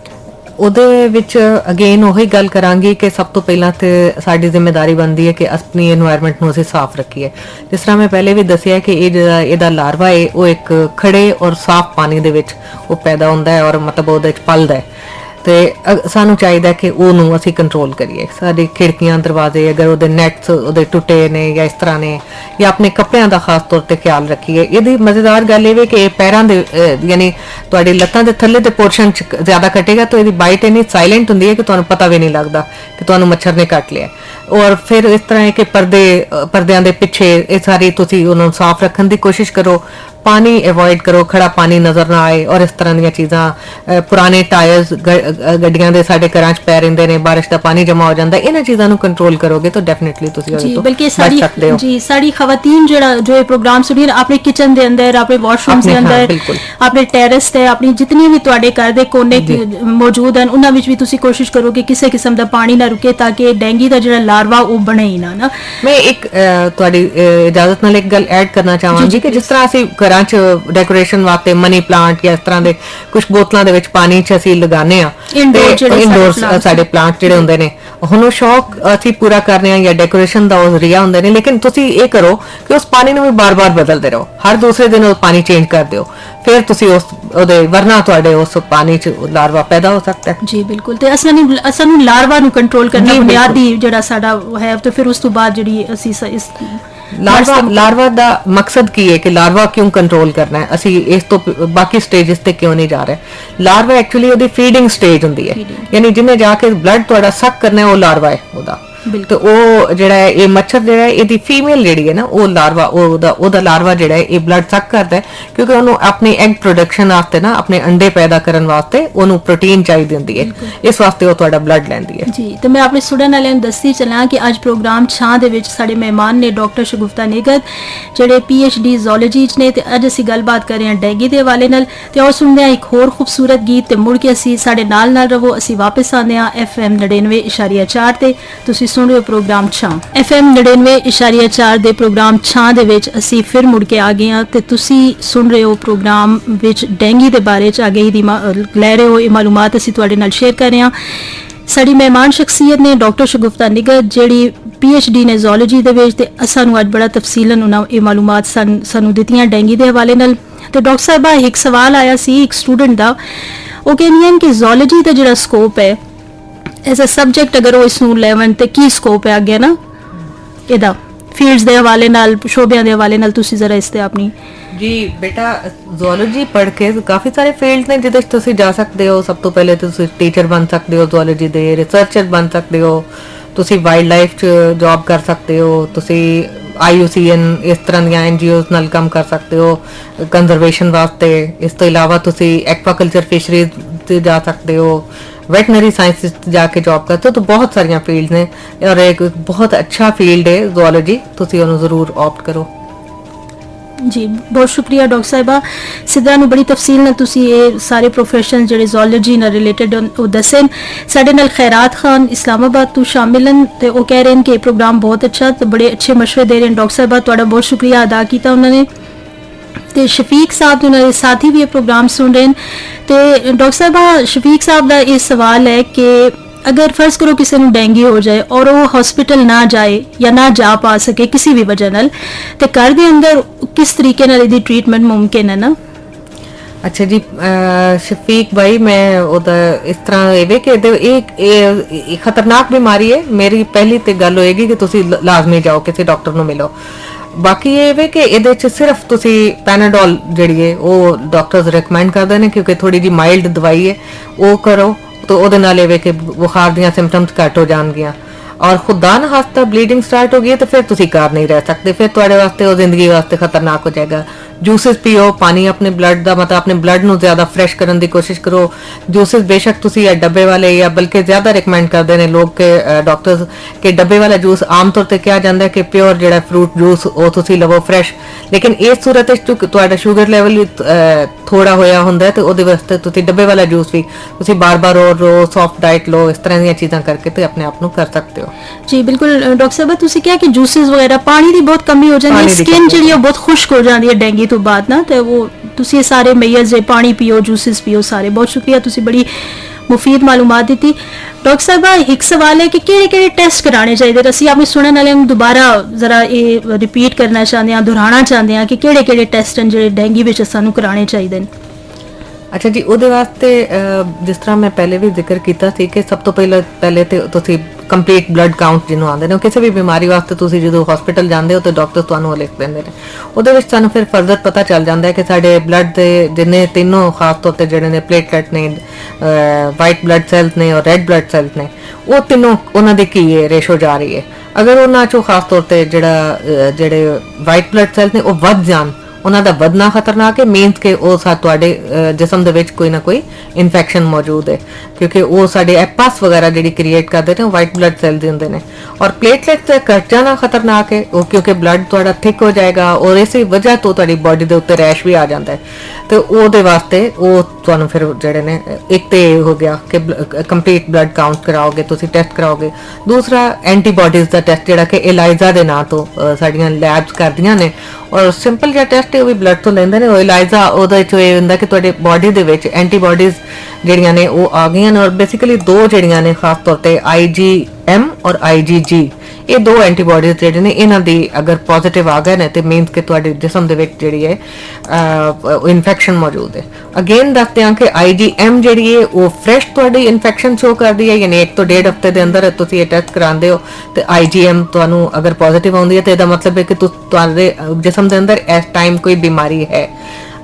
ਉਹਦੇ ਵਿੱਚ ਅਗੇਨ ਉਹੀ ਗੱਲ ਕਰਾਂਗੀ ਕਿ ਸਭ ਤੋਂ ਪਹਿਲਾਂ ਤੇ ਸਾਡੀ ਜ਼ਿੰਮੇਵਾਰੀ ਬਣਦੀ ਹੈ ਕਿ ਆਪਣੀ এনवायरमेंट ਨੂੰ ਅਸੀਂ ਸਾਫ਼ ਰੱਖੀਏ। ਜਿਸ ਤਰ੍ਹਾਂ ਮੈਂ ਪਹਿਲੇ ਵੀ ਦੱਸਿਆ ਕਿ ਇਹ ਜਿਹੜਾ ਇਹਦਾ ਲਾਰਵਾ ਹੈ ਉਹ ਇੱਕ ਖੜੇ ਔਰ ਸਾਫ਼ ਪਾਣੀ ਦੇ ਵਿੱਚ ਉਹ ਪੈਦਾ ਹੁੰਦਾ ਹੈ ਔਰ ਮਤਲਬ ਉਹਦੇ ਵਿੱਚ ਪਲਦਾ ਹੈ ਤੇ ਸਾਨੂੰ ਚਾਹੀਦਾ ਕਿ ਉਹਨੂੰ ਅਸੀਂ ਕੰਟਰੋਲ ਕਰੀਏ। ਸਾਡੀ ਖਿੜਕੀਆਂ ਦਰਵਾਜ਼ੇ ਅਗਰ ਉਹਦੇ ਨੈਟਸ ਉਹਦੇ ਟੁੱਟੇ ਨੇ ਜਾਂ ਇਸ ਤਰ੍ਹਾਂ ਨੇ ਜਾਂ ਆਪਣੇ ਕੱਪੜਿਆਂ ਦਾ ਖਾਸ ਤੌਰ ਤੇ ਖਿਆਲ ਰੱਖੀਏ। ਇਹਦੀ ਮਜ਼ੇਦਾਰ ਗੱਲ ਇਹ ਵੇ ਕਿ ਪੈਰਾਂ ਦੇ ਯਾਨੀ ਤੁਹਾਡੀ ਲੱਤਾਂ ਦੇ ਥੱਲੇ ਤੇ ਪੋਰਸ਼ਨ ਚ ਜ਼ਿਆਦਾ ਕੱਟੇਗਾ ਤਾਂ ਇਹਦੀ ਬਾਈਟ ਇੰਨੀ ਸਾਇਲੈਂਟ ਹੁੰਦੀ ਹੈ ਕਿ ਤੁਹਾਨੂੰ ਪਤਾ ਵੀ ਨਹੀਂ ਲੱਗਦਾ ਕਿ ਤੁਹਾਨੂੰ ਮੱਛਰ ਨੇ ਕੱਟ ਲਿਆ। ਔਰ ਫਿਰ ਇਸ ਤਰ੍ਹਾਂ ਹੈ ਕਿ ਪਰਦਿਆਂ ਦੇ ਪਿੱਛੇ ਇਹ ਸਾਰੀ ਤੁਸੀਂ ਉਹਨੂੰ ਸਾਫ਼ ਰੱਖਣ ਦੀ ਕੋਸ਼ਿਸ਼ ਕਰੋ। पानी अवॉइड करो, खड़ा पानी नजर ना आए और इस तरह दी चीज़ां पुराने टायर्स गड्डियां दे साडे घरां च पै रहिंदे ने, बारिश का पानी जमा हो जाता है, इन्हां चीज़ां नूं कंट्रोल करोगे तो डेफिनेटली तुसीं ओहदे तो बच सकदे हो। जी साडी खवातीन जो ये प्रोग्राम सुनी अपने किचन दे अंदर, अपने वॉशरूम दे अंदर, अपने टेरेस ते, अपनी जितनी भी तुहाडे घर दे कोने मौजूद हैं उन्हां विच भी तुसीं कोशिश करो कि किसी किस्म दा पानी ना रुके ताकि डेंगी दा जिहड़ा लार्वा वो बने ही ना। मैं एक तुहाडी इजाजत नाल एक गल ऐड करना चाहांगी कि जिस तरह असीं घरां च डेकोरेशन वास्ते मनी प्लांट या इस तरह दे कुछ बोतलां दे विच पानी च असीं लगाने आ, इनडोर साडे प्लांट जिहड़े हुंदे ने हुण ओह शौक असीं पूरा करने आ या डेकोरेशन दा ओह जरिया हुंदे ने, लेकिन तुसीं इह करो कि उस पानी नूं भी बार-बार बदलदे रहो, हर दूसरे दिन ओह पानी चेंज कर दिओ, फिर तुसीं उस ओहदे वरना तुहाडे उस पानी च लार्वा पैदा हो सकता है। जी बिल्कुल, ते असां लार्वा नूं कंट्रोल करना बुनियादी जिहड़ा साडा है, तो फिर उस तो बाद जिहड़ी असीं इस लार्वा दा मकसद की है कि लार्वा क्यों कंट्रोल करना है, असी इस तो बाकी स्टेजेस ते क्यों नहीं जा रहे। लार्वा एक्चुअली ओदी फीडिंग स्टेज हुंदी है, यानी जिन्हें जाके ब्लड थोड़ा सक करना है वो लार्वा है ओदा। तो वो जिहड़ा है ये मच्छर जिहड़ा है इहदी फीमेल जिहड़ी है ना वो लार्वा ओदा लार्वा जिहड़ा है ये ब्लड सक करदा है, क्योंकि उन्होंने अपनी एग प्रोडक्शन वास्ते ना अपने अंडे पैदा करन वास्ते उन्होंने प्रोटीन चाहिदी हुंदी है, इस वास्ते वो तुहाडा ब्लड लैंदी है। जी तो मैं अपने सुनने वालियां नूं दस्सी चलां कि अज प्रोग्राम छां दे विच साडे मेहमान ने डॉक्टर शगुफ्ता निगत जिहड़े PhD ज़ूलॉजी च ने, ते अज असीं गलबात कर रहे हैं डेंगी दे हवाले नाल। ते और सुनदे हां एक होर खूबसूरत गीत ते मुड़ के असीं साडे नाल रवो, असीं वापस आंदे हां FM 99.4 ते तुसीं सुन रहे हो प्रोग्राम छां। FM 99.4 दे प्रोग्राम छां दे विच असीं फिर मुड़ के आ गए हां ते तुसीं सुन रहे हो प्रोग्राम विच डेंगी दे बारे च आगे दी लै रहे हो, ये मालूमात असीं तुहाडे नाल शेयर कर रहे हां। साडी मेहमान शख्सियत ने डॉक्टर शगुफ्ता निगत जिहड़ी PhD ने ज़ूलॉजी दे विच, ते सानूं अज बड़ा तफसीलन उन्हां ये मालूमात सानूं दित्तियां डेंगी दे हवाले नाल। ते डॉक्टर साहबा एक सवाल आया सी एक स्टूडेंट दा, वो कहंदियां कि ज़ूलॉजी दा जिहड़ा स्कोप है एज अ सब्जेक्ट अगर वो इसनूं लैवन ते की स्कोप है अगे ना ਇਹਦਾ फील्ड्स ਦੇ हवाले नाल, शोबियां ਦੇ हवाले नाल तुसी जरा इस ते अपनी। जी बेटा ज़ूलॉजी पढ़ के काफ़ी सारे फील्ड ने जिहदे तुसी जा सकते हो। सब तो पहले तुसी टीचर बन सकते हो, ज़ूलॉजी दे रिसर्चर बन सकते हो, तुसी वाइल्ड लाइफ च जॉब कर सकते हो, तुसी IUCN इस तरह दी NGOs नाल काम कर सकते हो कंजरवेशन वास्ते। इस तो इलावा तुसी एक्वाकल्चर फिशरीज ते जा सकते हो, वेटनरी साइंस जाके जॉब करते हो, तो बहुत सारिया फील्ड ने और एक बहुत अच्छा फील्ड है ज़ूलॉजी, तुसी उन्हें जरूर ऑप्ट करो। जी बहुत शुक्रिया डॉक्टर साहिबा, सिद्धा नूं बड़ी तफसील नाल तुसी ये सारे प्रोफेशन जिहड़े ज़ूलॉजी नाल रिलेटेड वो दस्से। साडे नाल खैरात खान इस्लामाबाद तो शामिल हैं, ते वो कह रहे हैं कि प्रोग्राम बहुत अच्छा, तो बड़े अच्छे मशवरे दे रहे हैं डॉक्टर साहिबा, तुहाडा बहुत शुक्रिया अदा किया उन्होंने। ते शफीक साहब उन्होंने साथी भी ये प्रोग्राम सुन रहे हैं। तो डॉक्टर साहबा शफीक साहब का ये सवाल है कि अगर फर्ज करो किसी को डेंगी हो जाए और वो हॉस्पिटल ना जाए या ना जा पा सके किसी भी वजह नाल, ते घर के अंदर किस तरीके नाल इहदी ट्रीटमेंट मुमकिन है ना। अच्छा जी शफीक भाई, मैं ओदा इस तरह एवे कि एक खतरनाक बीमारी है, मेरी पहली ते गल होएगी कि तुसी लाजमी जाओ किसी डॉक्टर नूं मिलो। बाकी ये वे कि इहदे च सिर्फ तुसी पैनाडोल जिहड़ी है वो डॉक्टर्स रिकमेंड करदे ने, क्योंकि थोड़ी जी माइल्ड दवाई है वो करो तो ओहदे नाल ये वे कि बुखार दियां सिम्पटम्स घट हो जाणगियां। और खुदा ना खास्ता ब्लीडिंग स्टार्ट हो गई है तो फिर तुसी घर नहीं रह सकते, फिर तुहाडे वास्ते वो जिंदगी वास्ते खतरनाक हो जाएगा। जूसेस पियो, पानी अपने ब्लड का मतलब अपने ब्लड ਨੂੰ ਜ਼ਿਆਦਾ ਫਰੈਸ਼ ਕਰਨ ਦੀ ਕੋਸ਼ਿਸ਼ ਕਰੋ। ਜੂसेस बेशक ਤੁਸੀਂ ਇਹ ਡੱਬੇ ਵਾਲੇ ਜਾਂ ਬਲਕਿ ਜ਼ਿਆਦਾ ਰეკਮੈਂਡ ਕਰਦੇ ਨੇ ਲੋਕ ਕਿ ਡਾਕਟਰਸ ਕਿ ਡੱਬੇ ਵਾਲਾ ਜੂਸ ਆਮ ਤੌਰ ਤੇ ਕਿਹਾ ਜਾਂਦਾ ਹੈ ਕਿ ਪਿਓਰ ਜਿਹੜਾ ਫਰੂਟ ਜੂਸ ਉਹ ਤੁਸੀਂ ਲਵੋ ਫਰੈਸ਼, ਲੇਕਿਨ ਇਸ ਸੂਰਤ ਵਿੱਚ ਤੁਹਾਡਾ ਸ਼ੂਗਰ ਲੈਵਲ ਥੋੜਾ ਹੋਇਆ ਹੁੰਦਾ ਹੈ ਤੇ ਉਹਦੇ ਵਾਸਤੇ ਤੁਸੀਂ ਡੱਬੇ ਵਾਲਾ ਜੂਸ ਵੀ ਤੁਸੀਂ ਬਾਰ-ਬਾਰ ਰੋ ਸੌਫਟ ਡਾਈਟ ਲੋ, ਇਸ ਤਰ੍ਹਾਂ ਦੀਆਂ ਚੀਜ਼ਾਂ ਕਰਕੇ ਤੇ ਆਪਣੇ ਆਪ ਨੂੰ ਕਰ ਸਕਦੇ ਹੋ। ਜੀ ਬਿਲਕੁਲ ਡਾਕਟਰ ਸਾਹਿਬ, ਤੁਸੀਂ ਕਿਹਾ ਕਿ ਜੂਸਿਸ ਵਗੈਰਾ ਪਾਣੀ ਦੀ ਬਹੁਤ ਕਮੀ ਹੋ ਜਾਂਦੀ ਹੈ, ਸਕਿਨ ਜਿਹੜੀ ਉਹ ਬਹੁਤ ਖੁਸ਼ਕ ਹੋ ਜਾਂਦੀ ਹੈ ਡੈਂਗੀ ਤੋਂ ਬਾਅਦ ਨਾ, ਤੇ ਉਹ ਤੁਸੀਂ ਇਹ ਸਾਰੇ ਮੇਜਰ ਜੇ ਪਾਣੀ ਪੀਓ, ਜੂਸਿਸ ਪੀਓ ਸਾਰੇ। ਬਹੁਤ ਸ਼ੁਕਰੀਆ, ਤੁਸੀਂ ਬੜੀ ਮੁਫੀਦ ਮਾਲੂਮਾਤ ਦਿੱਤੀ। ਡਾਕਟਰ ਸਾਹਿਬਾ ਇੱਕ ਸਵਾਲ ਹੈ ਕਿ ਕਿਹੜੇ ਟੈਸਟ ਕਰਾਣੇ ਚਾਹੀਦੇ? ਅਸੀਂ ਆਪਣੇ ਸੁਣਨ ਵਾਲਿਆਂ ਨੂੰ ਦੁਬਾਰਾ ਜ਼ਰਾ ਇਹ ਰਿਪੀਟ ਕਰਨਾ ਚਾਹੁੰਦੇ ਹਾਂ, ਦੁਹਰਾਉਣਾ ਚਾਹੁੰਦੇ ਹਾਂ ਕਿ ਕਿਹੜੇ ਟੈਸਟ ਹਨ ਜਿਹੜੇ ਡੈਂਗੀ ਵਿੱਚ ਸਾਨੂੰ ਕਰਾਣੇ ਚਾਹੀਦੇ ਨੇ। ਅੱਛਾ ਜੀ, ਉਹਦੇ ਵਾਸਤੇ ਜਿਸ ਤਰ੍ਹਾਂ ਮੈਂ ਪਹਿਲੇ ਵੀ ਜ਼ਿਕਰ ਕੀਤਾ ਸੀ ਕਿ ਸਭ ਤੋਂ ਪਹਿਲੇ ਤੇ ਤੁਸੀਂ ਕੰਪਲੀਟ ਬਲੱਡ ਕਾਊਂਟ ਜਿਹਨੂੰ ਆਉਂਦੇ ਨੇ, ਕਿਸੇ ਵੀ ਬਿਮਾਰੀ ਵਾਸਤੇ ਤੁਸੀਂ ਜਦੋਂ ਹਸਪੀਟਲ ਜਾਂਦੇ ਹੋ ਤੇ ਡਾਕਟਰ ਤੁਹਾਨੂੰ ਉਹ ਲਿਖ ਦਿੰਦੇ ਨੇ। ਉਹਦੇ ਵਿੱਚ ਸਾਨੂੰ ਫਿਰ ਫਰਦਰ ਪਤਾ ਚੱਲ ਜਾਂਦਾ ਹੈ ਕਿ ਸਾਡੇ ਬਲੱਡ ਦੇ ਜਿੰਨੇ ਤਿੰਨੋਂ ਖਾਸ ਤੌਰ ਤੇ ਜਿਹੜੇ ਨੇ ਪਲੇਟਲੈਟ ਨੇ, ਵਾਈਟ ਬਲੱਡ ਸੈਲਸ ਨੇ ਔਰ ਰੈੱਡ ਬਲੱਡ ਸੈਲਸ ਨੇ, ਉਹ ਤਿੰਨੋਂ ਉਹਨਾਂ ਦੀ ਕੀ ਹੈ ਰੇਸ਼ੋ ਜਾ ਰਹੀ ਹੈ। ਅਗਰ ਉਹਨਾਂ ਚੋਂ ਖਾਸ ਤੌਰ ਤੇ ਜਿਹੜੇ ਵਾਈਟ ਬਲੱਡ ਸੈਲਸ ਨੇ ਉਹ ਵੱਧ ਜਾਣ, ਉਹਨਾਂ ਦਾ ਵਧਣਾ ਖਤਰਨਾਕ ਹੈ, ਮੀਨਸ ਕਿ ਉਹ ਤੁਹਾਡੇ ਜਿਸਮ ਦੇ ਵਿੱਚ ਕੋਈ ਨਾ ਕੋਈ ਇਨਫੈਕਸ਼ਨ ਮੌਜੂਦ ਹੈ, ਕਿਉਂਕਿ ਉਹ ਸਾਡੇ ਐਪਸ ਵਗੈਰਾ ਜਿਹੜੀ ਕ੍ਰੀਏਟ ਕਰਦੇ ਨੇ ਉਹ ਵਾਈਟ ਬਲੱਡ ਸੈਲ ਦੇ ਹੁੰਦੇ ਨੇ। ਔਰ ਪਲੇਟਲੈਟ ਤੇ ਘਟ ਜਾਣਾ ਖਤਰਨਾਕ ਹੈ, ਉਹ ਕਿਉਂਕਿ ਬਲੱਡ ਤੁਹਾਡਾ ਥਿਕ ਹੋ ਜਾਏਗਾ ਔਰ ਇਸੇ ਵਜ੍ਹਾ ਤੋਂ ਤੁਹਾਡੀ ਬਾਡੀ ਦੇ ਉੱਤੇ ਰੈਸ਼ ਵੀ ਆ ਜਾਂਦਾ ਹੈ। ਤੇ ਉਹਦੇ ਵਾਸਤੇ ਉਹ ਤੁਹਾਨੂੰ ਫਿਰ ਜਿਹੜੇ ਨੇ ਇੱਕ ਤੇ ਹੋ ਗਿਆ ਕਿ ਕੰਪਲੀਟ ਬਲੱਡ ਕਾਊਂਟ ਕਰਾਓਗੇ, ਤੁਸੀਂ ਟੈਸਟ ਕਰਾਓਗੇ। ਦੂਸਰਾ ਐਂਟੀਬਾਡੀਜ਼ ਦਾ ਟੈਸਟ ਜਿਹੜਾ ਕਿ ELISA ਦੇ ਨਾਂ ਤੋਂ ਸਾਡੀਆਂ ਲੈਬਸ ਕਰਦੀਆਂ ਨੇ, ਔਰ ਸਿੰਪਲ ਜਿਹਾ ਟੈਸਟ ਉਹ ਵੀ ਬਲੱਡ ਤੋਂ ਲੈਂਦੇ ਨੇ। ਉਹ ELISA ਉਹਦੇ ਵਿੱਚ ਇਹ ਹੁੰਦਾ ਕਿ ਤੁਹਾਡੇ ਬਾਡੀ ਦੇ ਵਿੱਚ ਐਂਟੀਬਾਡੀਜ਼ ਜਿਹੜੀਆਂ ਨੇ ਉਹ ਆ ਗਈਆਂ ਨੇ, ਔਰ ਬੇਸਿਕਲੀ ਦੋ ਜਿਹੜੀਆਂ ਨੇ ਖਾਸ ਤੌਰ ਤੇ IgM ਔਰ IgG, ਇਹ ਦੋ ਐਂਟੀਬਾਡੀਜ਼ ਜਿਹੜੇ ਨੇ ਇਹਨਾਂ ਦੀ ਅਗਰ ਪੋਜ਼ਿਟਿਵ ਆ ਗਏ ਨੇ ਤੇ ਮੀਨਸ ਕਿ ਤੁਹਾਡੇ ਜਿਸਮ ਦੇ ਵਿੱਚ ਜਿਹੜੀ ਹੈ ਇਨਫੈਕਸ਼ਨ ਮੌਜੂਦ ਹੈ। ਅਗੇਨ ਦੱਸਦੇ ਹਾਂ ਕਿ IgM ਜਿਹੜੀ ਹੈ ਉਹ ਫਰੈਸ਼ ਤੁਹਾਡੀ ਇਨਫੈਕਸ਼ਨ ਸ਼ੋ ਕਰਦੀ ਹੈ, ਯਾਨੀ 1 ਤੋਂ 1.5 ਹਫ਼ਤੇ ਦੇ ਅੰਦਰ ਤੁਸੀਂ ਇਹ ਟੈਸਟ ਕਰਾਉਂਦੇ ਹੋ ਤੇ IgM ਤੁਹਾਨੂੰ ਅਗਰ ਪੋਜ਼ਿਟਿਵ ਆਉਂਦੀ ਹੈ ਤੇ ਇਹਦਾ ਮਤਲਬ ਹੈ ਕਿ ਤੁਹਾਡੇ ਜਿਸਮ ਦੇ ਅੰਦਰ ਇਸ ਟਾਈਮ ਕੋਈ ਬਿਮਾਰੀ ਹੈ।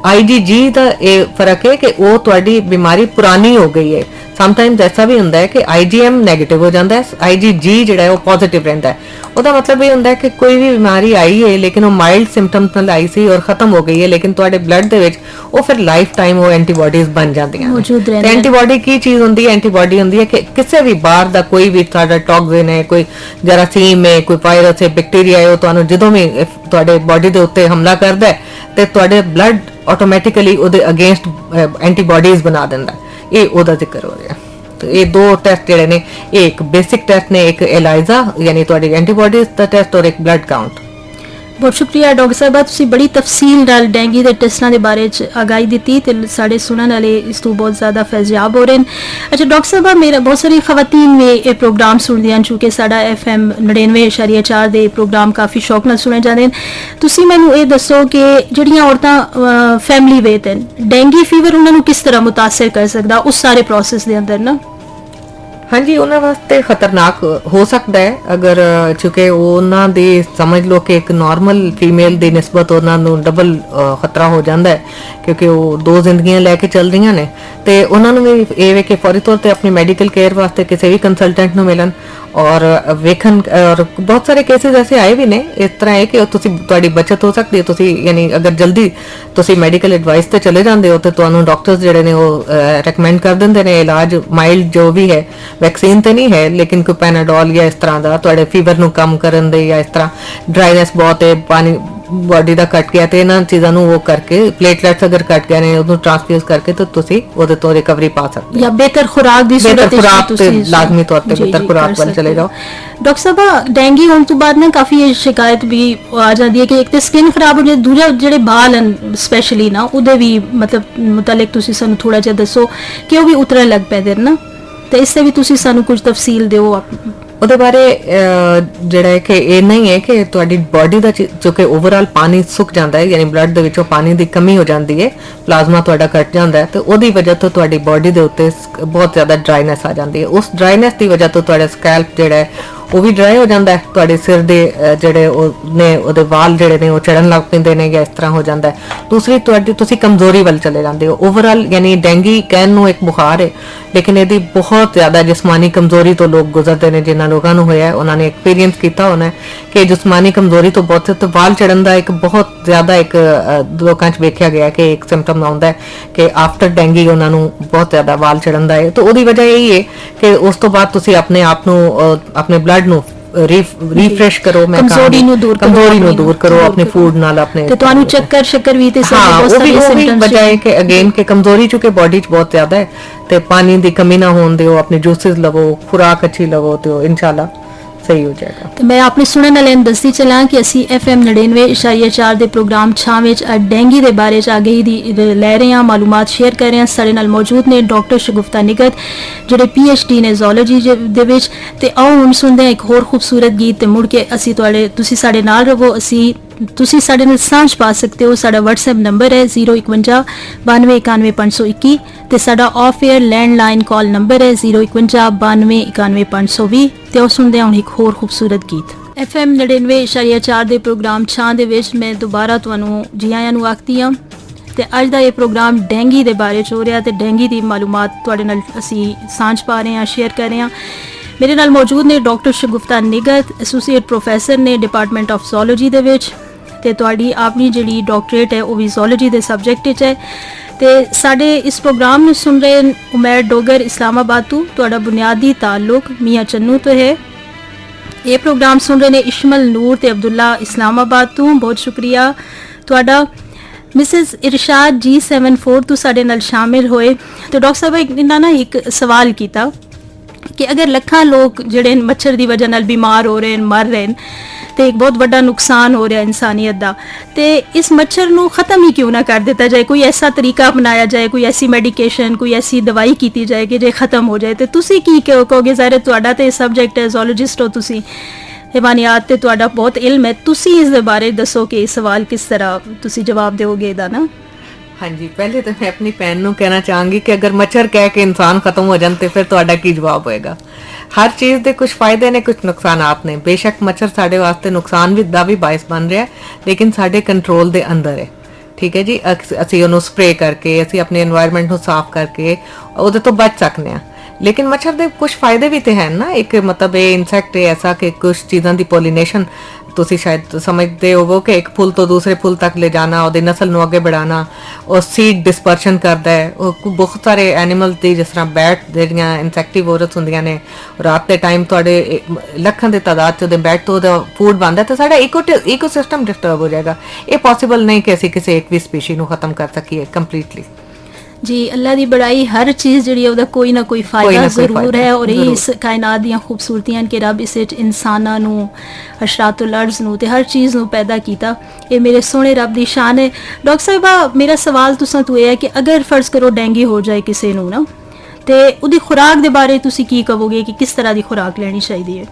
IgG ਦਾ ਇਹ ਫਰਕ ਹੈ ਕਿ ਉਹ ਤੁਹਾਡੀ ਬਿਮਾਰੀ ਪੁਰਾਣੀ ਹੋ ਗਈ ਹੈ। ਸਮਟਾਈਮਸ ਐਸਾ ਵੀ ਹੁੰਦਾ ਹੈ ਕਿ IgM ਨੈਗੇਟਿਵ ਹੋ ਜਾਂਦਾ ਹੈ, IgG ਜਿਹੜਾ ਹੈ ਉਹ ਪੋਜ਼ਿਟਿਵ ਰਹਿੰਦਾ ਹੈ। ਉਹਦਾ ਮਤਲਬ ਇਹ ਹੁੰਦਾ ਹੈ ਕਿ ਕੋਈ ਵੀ ਬਿਮਾਰੀ ਆਈ ਹੈ ਲੇਕਿਨ ਉਹ ਮਾਈਲਡ ਸਿੰਪਟਮਸ ਨਾਲ ਆਈ ਸੀ ਔਰ ਖਤਮ ਹੋ ਗਈ ਹੈ, ਲੇਕਿਨ ਤੁਹਾਡੇ ਬਲੱਡ ਦੇ ਵਿੱਚ ਉਹ ਫਿਰ ਲਾਈਫ ਟਾਈਮ ਉਹ ਐਂਟੀਬਾਡੀਜ਼ ਬਣ ਜਾਂਦੀਆਂ ਨੇ। ਤੇ ਐਂਟੀਬਾਡੀ ਕੀ ਚੀਜ਼ ਹੁੰਦੀ ਹੈ? ਐਂਟੀਬਾਡੀ ਹੁੰਦੀ ਹੈ ਕਿ ਕਿਸੇ ਵੀ ਬਾਹਰ ਦਾ ਕੋਈ ਵੀ ਤੁਹਾਡਾ ਟੌਕਸਿਨ ਹੈ, ਕੋਈ ਜਰਾਸੀਮ ਹੈ, ਕੋਈ ਵਾਇਰਸ ਹੈ, ਬੈਕਟੀਰੀਆ ਹੈ, ਉਹ ਤੁਹਾਨੂੰ ਜਦੋਂ ਵੀ ਤੁਹਾਡੇ ਬਾਡੀ ਦੇ ਉੱਤੇ ਹਮਲਾ ਕਰਦਾ ਹੈ ਤੇ ਤੁਹਾਡੇ ਬਲੱਡ ਆਟੋਮੈਟਿਕਲੀ ਉਹਦੇ ਅਗੇਂਸਟ ਐਂਟੀਬਾਡੀਜ਼ ਬਣਾ ਦਿੰਦਾ। ਇਹ ਉਹਦਾ ਜ਼ਿਕਰ ਹੋ ਰਿਹਾ। तो ये दो टेस्ट ਜਿਹੜੇ ਨੇ, एक बेसिक टेस्ट ने, एक ELISA यानी ਤੁਹਾਡੀ ਐਂਟੀਬਾਡੀਜ਼ ਦਾ ਟੈਸਟ ਔਰ ਇੱਕ ਬਲੱਡ ਕਾਊਂਟ। बहुत शुक्रिया डॉक्टर साहब, ਤੁਸੀਂ ਬੜੀ ਤਫਸੀਲ ਨਾਲ ਡੈਂਗੀ ਦੇ ਟੈਸਟਾਂ ਦੇ ਬਾਰੇ ਚ ਆਗਾਹੀ ਦਿੱਤੀ ਤੇ ਸਾਡੇ ਸੁਣਨ ਵਾਲੇ ਇਸ ਤੋਂ ਬਹੁਤ ਜ਼ਿਆਦਾ ਫੈਜ਼ਯਾਬ ਹੋ ਰਹੇ ਨੇ। ਅੱਛਾ ਡਾਕਟਰ ਸਾਹਿਬ, ਮੇਰਾ ਬਹੁਤ ਸਾਰੀ ਖਵਾਤੀਨ ਨੇ ਇਹ ਪ੍ਰੋਗਰਾਮ ਸੁਣਦੀਆਂ, ਚੂੰਕਿ ਸਾਡਾ FM 99.4 ਦੇ ਪ੍ਰੋਗਰਾਮ ਕਾਫੀ ਸ਼ੌਕ ਨਾਲ ਸੁਣੇ ਜਾਂਦੇ ਨੇ। ਤੁਸੀਂ ਮੈਨੂੰ ਇਹ ਦੱਸੋ ਕਿ ਜਿਹੜੀਆਂ ਔਰਤਾਂ ਫੈਮਿਲੀ ਵੇਤ ਹਨ, ਡੈਂਗੀ ਫੀਵਰ ਉਹਨਾਂ ਨੂੰ ਕਿਸ ਤਰ੍ਹਾਂ ਮੁਤਾਸਰ ਕਰ ਸਕਦਾ ਉਸ ਸਾਰੇ ਪ੍ਰੋਸੈਸ ਦੇ ਅੰਦਰ ਨਾ? हाँ जी, उन्होंने वास्ते खतरनाक हो सकता है अगर चूंकि उन्होंने समझ लो कि एक नॉर्मल फीमेल की निस्बत उन्होंने डबल खतरा हो जाता है, क्योंकि वो दो जिंदगियां लैके चल रही ने। तो उन्होंने भी ये कि फौरी तौर पर अपनी मैडिकल केयर वास्ते किसी भी कंसलटेंट को मिलन और वेखन। और बहुत सारे केसेस ऐसे आए भी ने इस तरह है कि तुहाडी बचत हो सकती है। तुसी यानी अगर जल्दी तुसी मैडिकल एडवाइस ते चले जाते हो तो तुहानू डॉक्टर्स जिहड़े ने वो रिकमेंड कर दिंदे ने इलाज माइल्ड जो भी है, वैक्सीन तो नहीं है लेकिन कोई पैनाडोल या इस तरह का तुहाडे फीवर नू कम करन दे, या इस तरह ड्राइनेस बहुत है, पानी बॉडी ਦਾ ਘਟ ਗਿਆ ਤੇ ਇਹਨਾਂ ਚੀਜ਼ਾਂ ਨੂੰ ਉਹ ਕਰਕੇ ਪਲੇਟਲੈਟਸ ਅਗਰ ਘਟ ਗਏ ਨੇ ਉਹਨੂੰ ਟ੍ਰਾਂਸਫਿਊਜ਼ ਕਰਕੇ ਤਾਂ ਤੁਸੀਂ ਉਹਦੇ ਤੋਂ ਰਿਕਵਰੀ ਪਾ ਸਕਦੇ ਹੋ, ਜਾਂ ਬਿਹਤਰ ਖੁਰਾਕ ਦੀ ਸੂਰਤ ਵਿੱਚ ਤੁਸੀਂ ਲਾਜ਼ਮੀ ਤੌਰ ਤੇ ਬਿਹਤਰ ਖੁਰਾਕ ਵੱਲ ਚਲੇ ਜਾਓ। ਡਾਕਟਰ ਸਾਹਿਬ, ਡੈਂਗੀ ਹੋਣ ਤੋਂ ਬਾਅਦ ਨਾ ਕਾਫੀ ਇਹ ਸ਼ਿਕਾਇਤ ਵੀ ਆ ਜਾਂਦੀ ਹੈ ਕਿ ਇੱਕ ਤੇ ਸਕਿਨ ਖਰਾਬ ਹੋ ਜਾਂਦੀ, ਦੂਜਾ ਜਿਹੜੇ ਬਾਲ ਹਨ ਸਪੈਸ਼ਲੀ ਨਾ ਉਹਦੇ ਵੀ ਮਤਲਬ ਮੁਤਲਕ ਤੁਸੀਂ ਸਾਨੂੰ ਥੋੜਾ ਜਿਹਾ ਦੱਸੋ ਕਿ ਉਹ ਵੀ ਉਤਰਨ ਲੱਗ ਪੈਦੇ ਨਾ, ਤੇ ਇਸ ਤੇ ਵੀ ਤੁਸੀਂ ਸਾਨੂੰ ਕੁਝ ਤਫਸੀਲ ਦਿਓ। ਉਹਦੇ ਬਾਰੇ ਜਿਹੜਾ ਹੈ ਕਿ ਇਹ ਨਹੀਂ ਹੈ ਕਿ ਤੁਹਾਡੀ ਬਾਡੀ ਦਾ ਜੋ ਕਿ ਓਵਰਆਲ ਪਾਣੀ ਸੁੱਕ ਜਾਂਦਾ ਹੈ, ਯਾਨੀ ਬਲੱਡ ਦੇ ਵਿੱਚੋਂ ਪਾਣੀ ਦੀ ਕਮੀ ਹੋ ਜਾਂਦੀ ਹੈ, ਪਲਾਜ਼ਮਾ ਤੁਹਾਡਾ ਘਟ ਜਾਂਦਾ ਹੈ, ਤੇ ਉਹਦੀ ਵਜ੍ਹਾ ਤੋਂ ਤੁਹਾਡੀ ਬਾਡੀ ਦੇ ਉੱਤੇ ਬਹੁਤ ਜ਼ਿਆਦਾ ਡਰਾਈਨੈਸ ਆ ਜਾਂਦੀ ਹੈ। ਉਸ ਡਰਾਈਨੈਸ ਦੀ ਵਜ੍ਹਾ ਤੋਂ ਤੁਹਾਡਾ ਸਕੈਲਪ ਜਿਹੜਾ ਹੈ ਉਹ ਵੀ ਡਰਾਈ ਹੋ ਜਾਂਦਾ ਹੈ, ਤੁਹਾਡੇ ਸਿਰ ਦੇ ਜਿਹੜੇ ਨੇ ਉਹਦੇ ਵਾਲ ਜਿਹੜੇ ਨੇ ਉਹ ਚੜਨ ਲੱਗ ਪੈਂਦੇ ਨੇ ਜਾਂ ਇਸ ਤਰ੍ਹਾਂ ਹੋ ਜਾਂਦਾ ਹੈ। ਦੂਸਰੀ ਤੁਸੀਂ ਕਮਜ਼ੋਰੀ ਵੱਲ ਚਲੇ ਜਾਂਦੇ ਹੋ ਓਵਰਆਲ, ਯਾਨੀ ਡੈਂਗੀ ਕਹਿਣ ਨੂੰ ਇੱਕ ਬੁਖਾਰ ਹੈ ਲੇਕਿਨ ਇਹਦੀ ਬਹੁਤ ਜ਼ਿਆਦਾ ਜਿਸਮਾਨੀ ਕਮਜ਼ੋਰੀ ਤੋਂ ਲੋਕ ਗੁਜ਼ਰਦੇ ਨੇ। ਜਿਨ੍ਹਾਂ ਲੋਕਾਂ ਨੂੰ ਹੋਇਆ ਉਹਨਾਂ ਨੇ ਐਕਸਪੀਰੀਅੰਸ ਕੀਤਾ ਹੋਣਾ ਕਿ ਜਿਸਮਾਨੀ ਕਮਜ਼ੋਰੀ ਤੋਂ ਬਹੁਤ ਤੇ ਵਾਲ ਚੜਨ ਦਾ ਇੱਕ ਬਹੁਤ ਜ਼ਿਆਦਾ ਇੱਕ ਲੋਕਾਂ 'ਚ ਵੇਖਿਆ ਗਿਆ ਕਿ ਇੱਕ ਸਿੰਪਟਮ ਆਉਂਦਾ ਹੈ ਕਿ ਆਫਟਰ ਡੈਂਗੀ ਉਹਨਾਂ ਨੂੰ ਬਹੁਤ ਜ਼ਿਆਦਾ ਵਾਲ ਚੜਨ ਦਾ ਹੈ। ਤਾਂ ਉਹਦੀ ਵਜ੍ਹਾ ਇਹੀ ਹੈ ਕਿ ਉਸ ਤੋਂ ਬਾਅਦ ਤੁਸੀਂ ਆਪਣੇ ਆਪ ਨੂੰ ਆਪਣੇ ਬਲੱਡ ਨੂੰ ਰੀਫਰੈਸ਼ ਕਰੋ, ਮੈਂ ਕਮਜ਼ੋਰੀ ਨੂੰ ਦੂਰ ਕਰੋ ਆਪਣੇ ਫੂਡ ਨਾਲ, ਆਪਣੇ ਤੇ ਤੁਹਾਨੂੰ ਚੱਕਰ ਸ਼ੱਕਰ ਵੀ ਤੇ ਬਹੁਤ ਸਾਰੇ ਸਿੰਪਟਮਸ ਵਜ੍ਹਾ ਹੈ ਕਿ ਅਗੇਨ ਕਿ ਕਮਜ਼ੋਰੀ ਚੁੱਕੇ ਬਾਡੀ 'ਚ ਬਹੁਤ ਜ਼ਿਆਦਾ ਹੈ ਤੇ ਪਾਣੀ ਦੀ ਕਮੀ ਨਾ ਹੋਣ ਦਿਓ, ਆਪਣੇ ਜੂਸਿਸ ਲਵੋ, ਖੁਰਾਕ ਅੱਛੀ ਲਵੋ ਤੇ ਇਨਸ਼ਾਅੱਲਾ ਸਹੀ ਹੋ ਜਾਏਗਾ। ਤੇ ਮੈਂ ਆਪਣੇ ਸੁਣਨ ਵਾਲਿਆਂ ਨੂੰ ਦੱਸਦੀ ਚਲਾਂ ਕਿ ਅਸੀਂ FM 99.4 ਦੇ ਪ੍ਰੋਗਰਾਮ ਛਾਂ ਵਿੱਚ ਡੈਂਗੀ ਦੇ ਬਾਰੇ ਚ ਆਗਾਹੀ ਦੀ ਲੈ ਰਹੇ ਹਾਂ, ਮਾਲੂਮਾਤ ਸ਼ੇਅਰ ਕਰ ਰਹੇ ਹਾਂ। ਸਾਡੇ ਨਾਲ ਮੌਜੂਦ ਨੇ ਡਾਕਟਰ ਸ਼ਗੁਫਤਾ ਨਿਗਤ ਜਿਹੜੇ PhD ਨੇ ਜ਼ੂਲੌਜੀ ਦੇ ਵਿੱਚ। ਤੇ ਆਓ ਹੁਣ ਸੁਣਦੇ ਹਾਂ ਇੱਕ ਹੋਰ ਖੂਬਸੂਰਤ ਗੀਤ ਤੇ ਮੁੜ ਕੇ ਤੁਸੀਂ ਸਾਡੇ ਨਾਲ ਰਹੋ। ਤੁਸੀਂ ਸਾਡੇ ਨਾਲ ਸਾਂਝ ਪਾ ਸਕਦੇ ਹੋ। ਸਾਡਾ WhatsApp ਨੰਬਰ ਹੈ 051 92 91 521 ਤੇ ਸਾਡਾ of air landline call number ਹੈ 051 92 91 520। ਤੇ ਉਹ ਸੁਣਦੇ ਹਾਂ ਹੁਣ ਇੱਕ ਹੋਰ ਖੂਬਸੂਰਤ ਗੀਤ। FM 99.4 ਦੇ ਪ੍ਰੋਗਰਾਮ ਛਾਂ ਦੇ ਵਿੱਚ ਮੈਂ ਦੁਬਾਰਾ ਤੁਹਾਨੂੰ ਜੀ ਆਇਆਂ ਨੂੰ ਆਖਦੀ ਹਾਂ ਤੇ ਅੱਜ ਦਾ ਇਹ ਪ੍ਰੋਗਰਾਮ ਡੈਂਗੀ ਦੇ ਬਾਰੇ ਚ ਹੋ ਰਿਹਾ ਤੇ ਡੈਂਗੀ ਦੀ ਮਾਲੂਮਾਤ ਤੁਹਾਡੇ ਨਾਲ ਅਸੀਂ ਸਾਂਝ ਪਾ ਰਹੇ ਹਾਂ, ਸ਼ੇਅਰ ਕਰ ਰਹੇ ਹਾਂ। ਮੇਰੇ ਨਾਲ ਮੌਜੂਦ ਨੇ ਡਾਕਟਰ ਸ਼ਗੁਫਤਾ ਨਿਗਤ, ਐਸੋਸੀਏਟ ਪ੍ਰੋਫੈਸਰ ਨੇ ਡਿਪਾਰਟਮੈਂਟ ਆਫ ਜ਼ੂਲੌਜੀ ਦੇ ਵਿੱਚ ਤੇ ਤੁਹਾਡੀ ਆਪਣੀ ਜਿਹੜੀ ਡਾਕਟਰੇਟ ਹੈ ਉਹ ਵੀ ਜ਼ੂਲੌਜੀ ਦੇ ਸਬਜੈਕਟ ਵਿੱਚ ਹੈ। ਤੇ ਸਾਡੇ ਇਸ ਪ੍ਰੋਗਰਾਮ ਨੂੰ ਸੁਣ ਰਹੇ ਉਮੈਰ ਡੋਗਰ ਇਸਲਾਮਾਬਾਦ ਤੋਂ, ਤੁਹਾਡਾ ਬੁਨਿਆਦੀ ਤਾल्लुक ਮੀਆਂ ਚੰਨੂ ਤੋਂ ਹੈ। ਇਹ ਪ੍ਰੋਗਰਾਮ ਸੁਣ ਰਹੇ ਨੇ ਇਸ਼ਮਲ ਨੂਰ ਤੇ ਅਬਦੁੱਲਾ ਇਸਲਾਮਾਬਾਦ ਤੋਂ, ਬਹੁਤ ਸ਼ੁਕਰੀਆ ਤੁਹਾਡਾ। ਮਿਸਿਸ ਇਰਸ਼ਾਦ G74 ਤੋਂ ਸਾਡੇ ਨਾਲ ਸ਼ਾਮਿਲ ਹੋਏ। ਤੇ ਡਾਕਟਰ ਸਾਹਿਬ ਇਹਨਾਂ ਨਾ ਇੱਕ ਸਵਾਲ ਕੀਤਾ ਕਿ ਅਗਰ ਲੱਖਾਂ ਲੋਕ ਜਿਹੜੇ ਮੱਛਰ ਦੀ ਵਜ੍ਹਾ ਨਾਲ ਬਿਮਾਰ ਹੋ ਰਹੇ ਨੇ, ਮਰ ਰਹੇ ਨੇ ਤੇ ਇੱਕ ਬਹੁਤ ਵੱਡਾ ਨੁਕਸਾਨ ਹੋ ਰਿਹਾ ਇਨਸਾਨੀਅਤ ਦਾ, ਤੇ ਇਸ ਮੱਛਰ ਨੂੰ ਖਤਮ ਹੀ ਕਿਉਂ ਨਾ ਕਰ ਦਿੱਤਾ ਜਾਏ, ਕੋਈ ਐਸਾ ਤਰੀਕਾ ਅਪਣਾਇਆ ਜਾਏ, ਕੋਈ ਐਸੀ ਮੈਡੀਕੇਸ਼ਨ, ਕੋਈ ਐਸੀ ਦਵਾਈ ਕੀਤੀ ਜਾਏ ਕਿ ਜੇ ਖਤਮ ਹੋ ਜਾਏ। ਤੇ ਤੁਸੀਂ ਕੀ ਕਹੋਗੇ? ਜ਼ਾਹਿਰ ਤੁਹਾਡਾ ਤੇ ਸਬਜੈਕਟ ਹੈ, ਜ਼ੂਲੌਜਿਸਟ ਹੋ ਤੁਸੀਂ, ਹੈਵਾਨੀਆਤ ਤੇ ਤੁਹਾਡਾ ਬਹੁਤ ਇਲਮ ਹੈ, ਤੁਸੀਂ ਇਸ ਦੇ ਬਾਰੇ ਦੱਸੋ ਕਿ ਇਹ ਸਵਾਲ ਕਿਸ ਤਰ੍ਹਾਂ ਤੁਸੀਂ ਜਵਾਬ ਦਿਓਗੇ ਇਹਦਾ ਨਾ। ਹਾਂਜੀ, ਪਹਿਲੇ ਤਾਂ ਮੈਂ ਆਪਣੀ ਭੈਣ ਨੂੰ ਕਹਿਣਾ ਚਾਹਾਂਗੀ ਕਿ ਅਗਰ ਮੱਛਰ ਕਹਿ ਕੇ ਇਨਸਾਨ ਖਤਮ ਹੋ ਜਾਣ ਤੇ ਫਿਰ ਤੁਹਾਡਾ ਕੀ ਜਵਾਬ ਹੋਏਗਾ? ਹਰ ਚੀਜ਼ ਦੇ ਕੁਝ ਫਾਇਦੇ ਨੇ, ਕੁਝ ਨੁਕਸਾਨਾਤ ਨੇ। ਬੇਸ਼ੱਕ ਮੱਛਰ ਸਾਡੇ ਵਾਸਤੇ ਨੁਕਸਾਨ ਦਾ ਵੀ ਬਾਇਸ ਬਣ ਰਿਹਾ ਲੇਕਿਨ ਸਾਡੇ ਕੰਟਰੋਲ ਦੇ ਅੰਦਰ ਹੈ, ਠੀਕ ਹੈ ਜੀ। ਅਸੀਂ ਉਹਨੂੰ ਸਪਰੇ ਕਰਕੇ, ਅਸੀਂ ਆਪਣੇ এনवायरमेंट ਨੂੰ ਸਾਫ਼ ਕਰਕੇ ਉਹਦੇ ਤੋਂ ਬਚ ਸਕਨੇ ਆ। लेकिन मच्छर ਦੇ ਕੁਝ ਫਾਇਦੇ ਵੀ ਤੇ ਹਨ ਨਾ। ਇੱਕ ਮਤਲਬ ਇਹ ਇਨਸੈਕਟ ਹੈ ਐਸਾ ਕਿ ਕੁਝ ਚੀਜ਼ਾਂ ਦੀ ਪੋਲੀਨੇਸ਼ਨ ਤੁਸੀਂ ਸ਼ਾਇਦ ਸਮਝਦੇ ਹੋਵੋ ਕਿ ਇੱਕ ਫੁੱਲ ਤੋਂ ਦੂਸਰੇ ਫੁੱਲ ਤੱਕ ਲੈ ਜਾਣਾ, ਉਹਦੀ ਨਸਲ ਨੂੰ ਅੱਗੇ बढ़ाना, ਉਹ ਸੀਡ ਡਿਸਪਰਸ਼ਨ ਕਰਦਾ ਹੈ। ਉਹ ਬਹੁਤ ਸਾਰੇ ਐਨੀਮਲ ਦੀ ਜਿਸ ਤਰ੍ਹਾਂ ਬੈਟ ਜਿਹੜੀਆਂ ਇਨਸੈਕਟੀਵੋਰਸ ਹੁੰਦੀਆਂ ਨੇ, ਰਾਤ ਦੇ ਟਾਈਮ ਤੁਹਾਡੇ ਲੱਖਾਂ ਦੇ ਤਾਦਾਦ 'ਚ ਉਹਦੇ ਬੈਟ ਤੋਂ ਉਹਦਾ ਫੂਡ ਬਣਦਾ ਤਾਂ ਸਾਡਾ ਇਕੋਸਿਸਟਮ ਡਿਸਟਰਬ ਹੋ ਜਾਏਗਾ। ਇਹ ਪੋਸੀਬਲ ਨਹੀਂ ਕਿ ਅਸੀਂ ਕਿਸੇ ਇੱਕ ਵੀ ਸਪੀਸ਼ੀ ਨੂੰ ਖਤਮ ਕਰ ਸਕੀਏ ਕੰਪਲੀਟਲੀ। जी अल्लाह दी बड़ाई, हर चीज़ जिहड़ी ओहदा कोई ना कोई फायदा जरूर है और इस कायनात दियां खूबसूरतियां कि रब इस इंसानां नूं, अशरातुल अर्ज़ नूं ते हर चीज़ नूं पैदा कीता। ये मेरे सोहने रब दी शान है। डॉक्टर साहिबा मेरा सवाल तुसां तो है कि अगर फर्ज करो डेंगी हो जाए किसी नूं ना ते उहदी खुराक दे बारे तुसीं की कहोगे कि किस तरह दी खुराक लेनी चाहिए?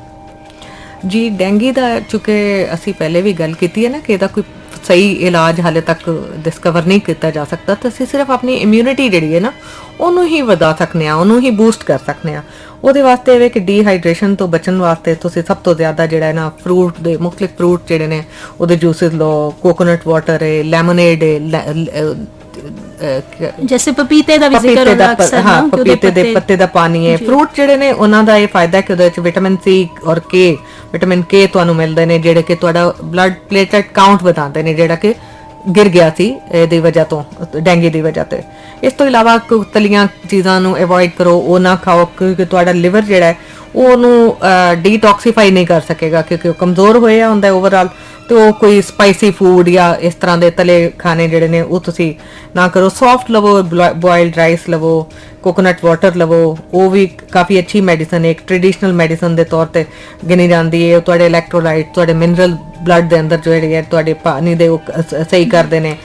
जी डेंगी दा चूंकि असीं पहले भी गल कीती है ना कि इहदा कोई सही इलाज हाले तक डिस्कवर नहीं किया जा सकता, तो ਅਸੀਂ ਸਿਰਫ ਆਪਣੀ ਇਮਿਊਨਿਟੀ ਜਿਹੜੀ ਹੈ ਨਾ ਉਹਨੂੰ ਹੀ ਵਧਾ ਸਕਨੇ ਆ, ਉਹਨੂੰ ਹੀ ਬੂਸਟ ਕਰ ਸਕਨੇ ਆ। ਉਹਦੇ ਵਾਸਤੇ ਇਹ ਕਿ ਡੀਹਾਈਡਰੇਸ਼ਨ ਤੋਂ ਬਚਣ ਵਾਸਤੇ ਤੁਸੀਂ ਸਭ ਤੋਂ ਜ਼ਿਆਦਾ ਜਿਹੜਾ ਹੈ ਨਾ ਫਰੂਟ ਦੇ ਮੁxtਲਿਫ ਫਰੂਟ ਜਿਹੜੇ ਨੇ ਉਹਦੇ ਜੂਸਿਸ ਲਓ, ਕੋਕੋਨਟ ਵਾਟਰ ਹੈ, ਲੈਮੋਨੇਡ ਹੈ, जैसे पपीते ਦਾ ਵੀ ਜ਼ਿਕਰ ਹੁੰਦਾ ਅਕਸਰ, ਹਾਂ ਪਪੀਤੇ ਦੇ ਪੱਤੇ ਦਾ ਪਾਣੀ ਹੈ। ਫਰੂਟ ਜਿਹੜੇ ਨੇ ਉਹਨਾਂ ਦਾ ਇਹ ਫਾਇਦਾ ਕਿ ਉਹਦੇ ਵਿੱਚ ਵਿਟਾਮਿਨ ਸੀ ਔਰ ਕੇ, ਵਿਟਾਮਿਨ ਕੇ ਤੁਹਾਨੂੰ ਮਿਲਦੇ ਨੇ ਜਿਹੜੇ ਕਿ ਤੁਹਾਡਾ ਬਲੱਡ ਪਲੇਟਲੇਟ ਕਾਊਂਟ ਵਧਾਉਂਦੇ ਨੇ ਜਿਹੜਾ ਕਿ ਗਿਰ ਗਿਆ ਸੀ ਇਹਦੀ ਵਜ੍ਹਾ ਤੋਂ, ਡੈਂਗੀ ਦੀ ਵਜ੍ਹਾ ਤੇ। ਇਸ ਤੋਂ ਇਲਾਵਾ ਤਲੀਆਂ ਚੀਜ਼ਾਂ ਨੂੰ ਅਵੋਇਡ ਕਰੋ, ਉਹ ਨਾ ਖਾਓ ਕਿਉਂਕਿ ਤੁਹਾਡਾ ਲਿਵਰ ਜਿਹੜਾ ਹੈ ਉਹਨੂੰ ਡੀਟੌਕਸੀਫਾਈ ਨਹੀਂ ਕਰ ਸਕੇਗਾ ਕਿਉਂਕਿ ਉਹ ਕਮਜ਼ੋਰ ਹੋਇਆ ਹੁੰਦਾ ਓਵਰਆਲ। तो कोई स्पाइसी फूड या इस तरह के तले खाने जिहड़े ने वो तुसी ना करो। सॉफ्ट लवो, बॉइल्ड राइस लवो, कोकोनट वाटर लवो, वो भी काफ़ी अच्छी मेडिसन है, एक ट्रेडिशनल मेडिसन के तौर पर गिनी जाती है। तुहाडे इलैक्ट्रोलाइट, तुहाडे मिनरल ब्लड के अंदर जो है तुहाडे पानी दे सही करते हैं।